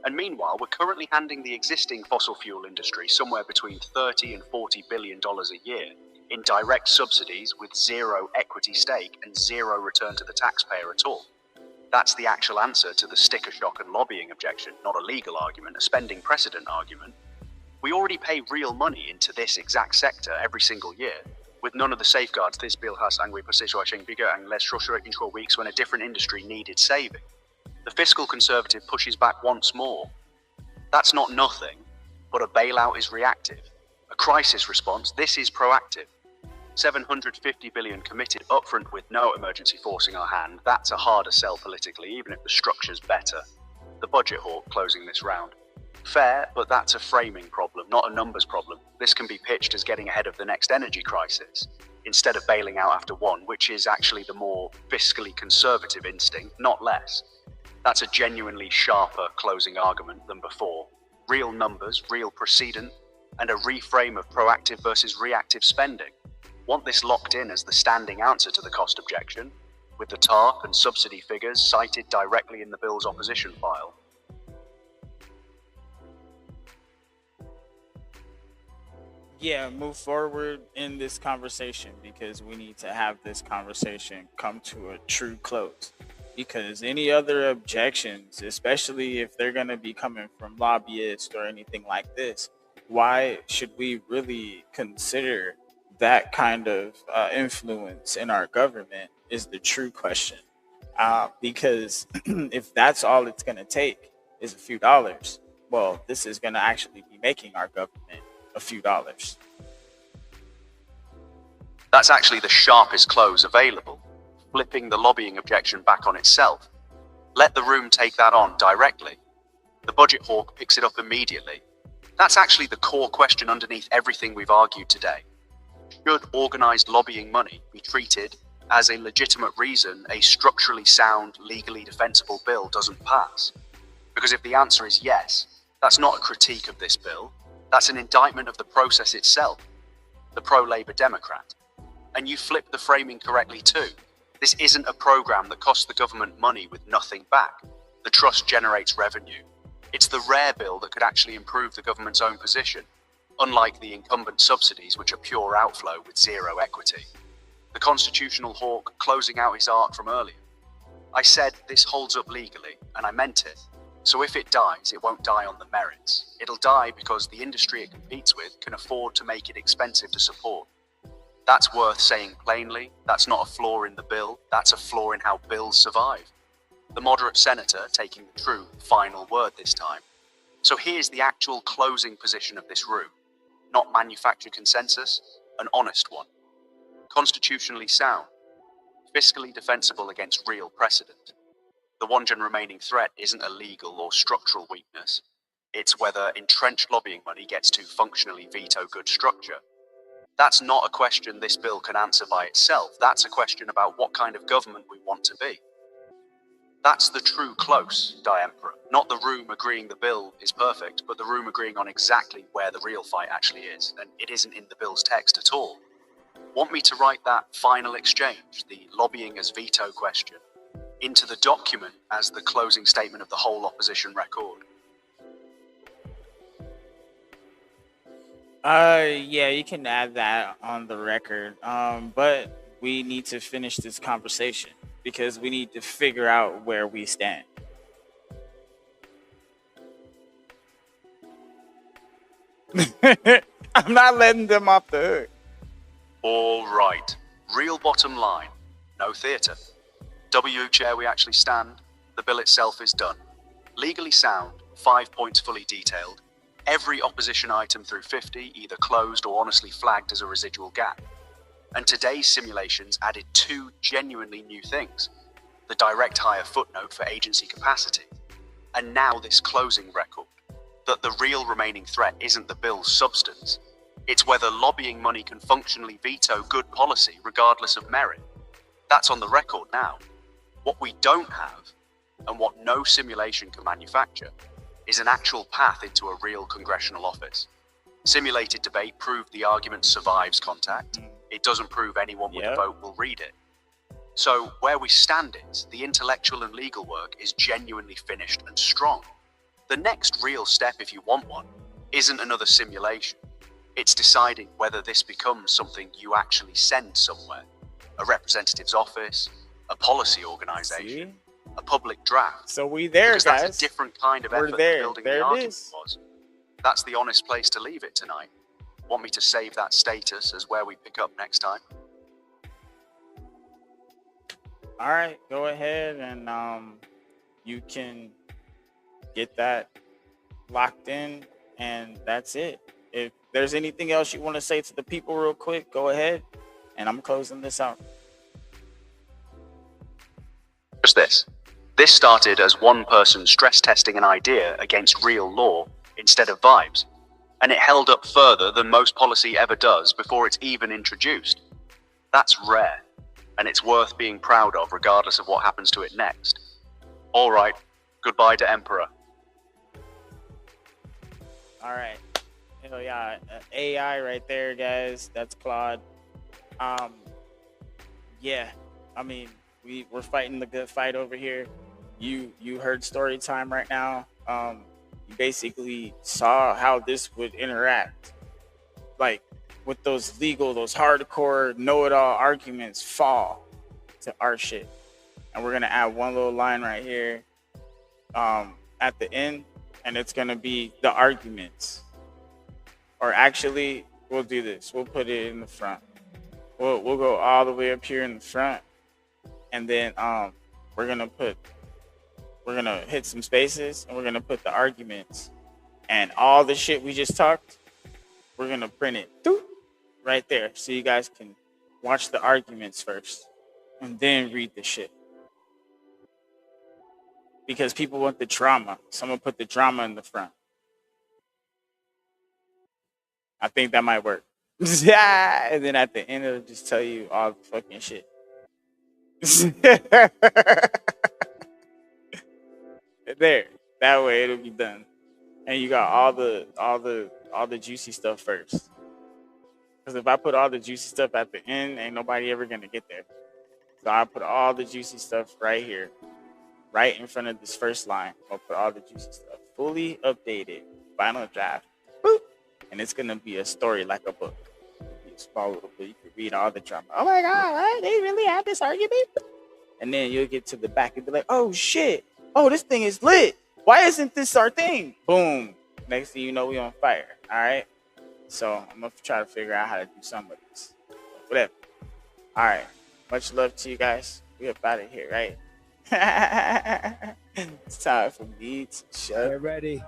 And meanwhile, we're currently handing the existing fossil fuel industry somewhere between $30 and $40 billion a year in direct subsidies with zero equity stake and zero return to the taxpayer at all. That's the actual answer to the sticker shock and lobbying objection, not a legal argument, a spending precedent argument. We already pay real money into this exact sector every single year, with none of the safeguards this bill has angry position bigger and less structural intro weeks when a different industry needed saving. The fiscal conservative pushes back once more. That's not nothing, but a bailout is reactive. A crisis response, this is proactive. $750 billion committed upfront with no emergency forcing our hand, that's a harder sell politically, even if the structure's better. The budget hawk closing this round. Fair, but that's a framing problem, not a numbers problem. This can be pitched as getting ahead of the next energy crisis, instead of bailing out after one, which is actually the more fiscally conservative instinct, not less. That's a genuinely sharper closing argument than before. Real numbers, real precedent, and a reframe of proactive versus reactive spending. Want this locked in as the standing answer to the cost objection, with the TARP and subsidy figures cited directly in the bill's opposition file. Yeah, move forward in this conversation, because we need to have this conversation come to a true close. Because any other objections, especially if they're going to be coming from lobbyists or anything like this, why should we really consider that kind of influence in our government is the true question. Because if that's all it's going to take is a few dollars, well, this is going to actually be making our government a few dollars. That's actually the sharpest close available, flipping the lobbying objection back on itself. Let the room take that on directly. The budget hawk picks it up immediately. That's actually the core question underneath everything we've argued today. Should organized lobbying money be treated as a legitimate reason a structurally sound, legally defensible bill doesn't pass? Because if the answer is yes, that's not a critique of this bill. That's an indictment of the process itself, the pro-Labour Democrat. And you flip the framing correctly too. This isn't a program that costs the government money with nothing back. The trust generates revenue. It's the rare bill that could actually improve the government's own position, unlike the incumbent subsidies, which are pure outflow with zero equity. The constitutional hawk closing out his arc from earlier. I said this holds up legally, and I meant it. So if it dies, it won't die on the merits. It'll die because the industry it competes with can afford to make it expensive to support. That's worth saying plainly. That's not a flaw in the bill. That's a flaw in how bills survive. The moderate senator taking the true final word this time. So here's the actual closing position of this room. Not manufactured consensus, an honest one. Constitutionally sound. Fiscally defensible against real precedent. The one remaining threat isn't a legal or structural weakness. It's whether entrenched lobbying money gets to functionally veto good structure. That's not a question this bill can answer by itself. That's a question about what kind of government we want to be. That's the true close, Emperor. Not the room agreeing the bill is perfect, but the room agreeing on exactly where the real fight actually is, and it isn't in the bill's text at all. Want me to write that final exchange, the lobbying as veto question, into the document as the closing statement of the whole opposition record? Yeah, you can add that on the record. But we need to finish this conversation because we need to figure out where we stand. I'm not letting them off the hook. All right. Real bottom line. No theatre. W chair we actually stand. The bill itself is done. Legally sound, 5 points fully detailed. Every opposition item through 50 either closed or honestly flagged as a residual gap. And today's simulations added 2 genuinely new things. The direct hire footnote for agency capacity. And now this closing record. That the real remaining threat isn't the bill's substance. It's whether lobbying money can functionally veto good policy regardless of merit. That's on the record now. What we don't have, and what no simulation can manufacture, is an actual path into a real congressional office. Simulated debate proved the argument survives contact. It doesn't prove anyone with a vote will read it. So where we stand is, the intellectual and legal work is genuinely finished and strong. The next real step, if you want one, isn't another simulation. It's deciding whether this becomes something you actually send somewhere. A representative's office, a policy organization, a public draft. So we there, because guys. That's a different kind of effort than building the argument was. That's the honest place to leave it tonight. Want me to save that status as where we pick up next time? All right, go ahead and you can get that locked in, and that's it. If there's anything else you want to say to the people real quick, go ahead, and I'm closing this out. Just this. This started as one person stress testing an idea against real law instead of vibes, and it held up further than most policy ever does before it's even introduced. That's rare, and it's worth being proud of regardless of what happens to it next. All right, goodbye to Emperor. All right. Hell yeah. AI right there, guys. That's Claude. Yeah. I mean, we're fighting the good fight over here. You heard story time right now. You basically saw how this would interact. Like, with those hardcore know-it-all arguments fall to our shit. And we're going to add one little line right here at the end, and it's going to be the arguments. Or actually, we'll do this. We'll put it in the front. We'll go all the way up here in the front, and then we're gonna hit some spaces, and we're gonna put the arguments, and all the shit we just talked. We're gonna print it right there, so you guys can watch the arguments first, and then read the shit. Because people want the drama, so I'm gonna put the drama in the front. I think that might work. And then at the end, it'll just tell you all the fucking shit. There. That way it'll be done. And you got all the juicy stuff first. Because if I put all the juicy stuff at the end, ain't nobody ever gonna get there. So I put all the juicy stuff right here. Right in front of this first line. I'll put all the juicy stuff. Fully updated. Final draft. Boop. And it's gonna be a story like a book. It'll be a small little book. You can read all the drama. Oh my god, what? They really have this argument? And then you'll get to the back and be like, oh shit. Oh, this thing is lit. Why isn't this our thing? Boom. Next thing you know, we on fire. Alright. So I'm gonna try to figure out how to do some of this. Whatever. Alright. Much love to you guys. We up out of here, right? It's time for me to shut. Get ready.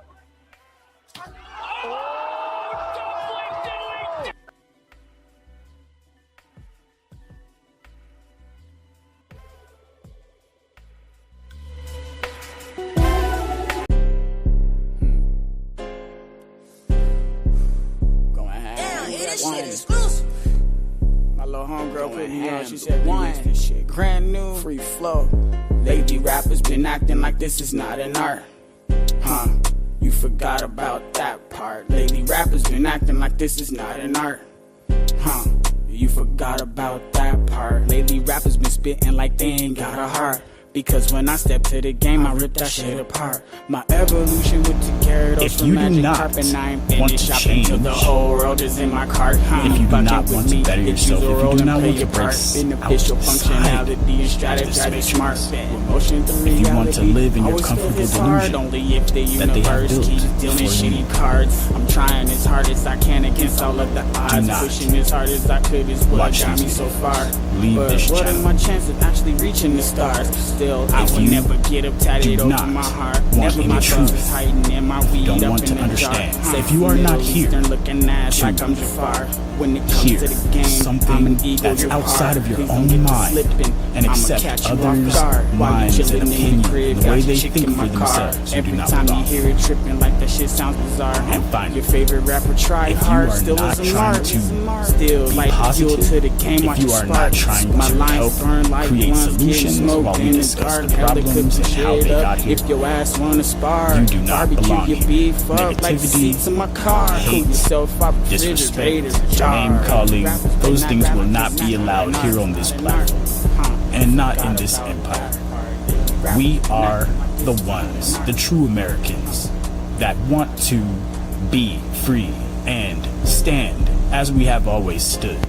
My little homegirl put me on. She said, this shit brand new, free flow. Lady rappers been acting like this is not an art. Huh? You forgot about that part. Lady rappers been acting like this is not an art. Huh? You forgot about that part. Lady rappers been spitting like they ain't got a heart. Because when I step to the game, I rip that shit apart. My evolution with the If you do not want to change, the whole world is in my cart. if you do not want to better yourself, if you do not want to break beneficial functionality and strategize smart. if you want to live in your comfortable delusion only if the that they have universe built keeps dealing for you. shitty cards. I'm trying as hard as I can against all of the odds. not Pushing as hard as I could is what watch got me these so far. Leave But this what are channel. my chances of actually reaching the stars? Still, I If will you never get up tatted do over not my heart. want Never any my truth, thoughts hiding in my weed don't up want in to the understand. jar. If you are not Middle here Eastern looking ass to like I'm Jafar. When it comes hear to the game, something I'm an ego, that's you're outside par. of your Please own don't get to mind slipping. and I'ma accept catch you off others' guard while you minds and chilling in the opinions, crib, the way got they your chick think in for my car. themselves. You do Every not time belong. you hear it tripping like that shit sounds bizarre. And finally, Your favorite rapper try if you hard, are still not is a trying mark. to Still be like fuel positive, to the game, watch if you it are spark. not trying My to lines help burn like create blunts, getting solutions smoked while we in the discuss dark. the Hella problems cooking and how shit they up. got here, If your ass wanna spar, you do not barbecue belong your here. beef up like the Negativity, seats in my car. Cool hate, yourself up, disrespect, refrigerators, name jar. calling, Rappers, those they things will rappers, not be allowed here on this platform and not in this empire. We are the ones, the true Americans, that want to be free and stand as we have always stood.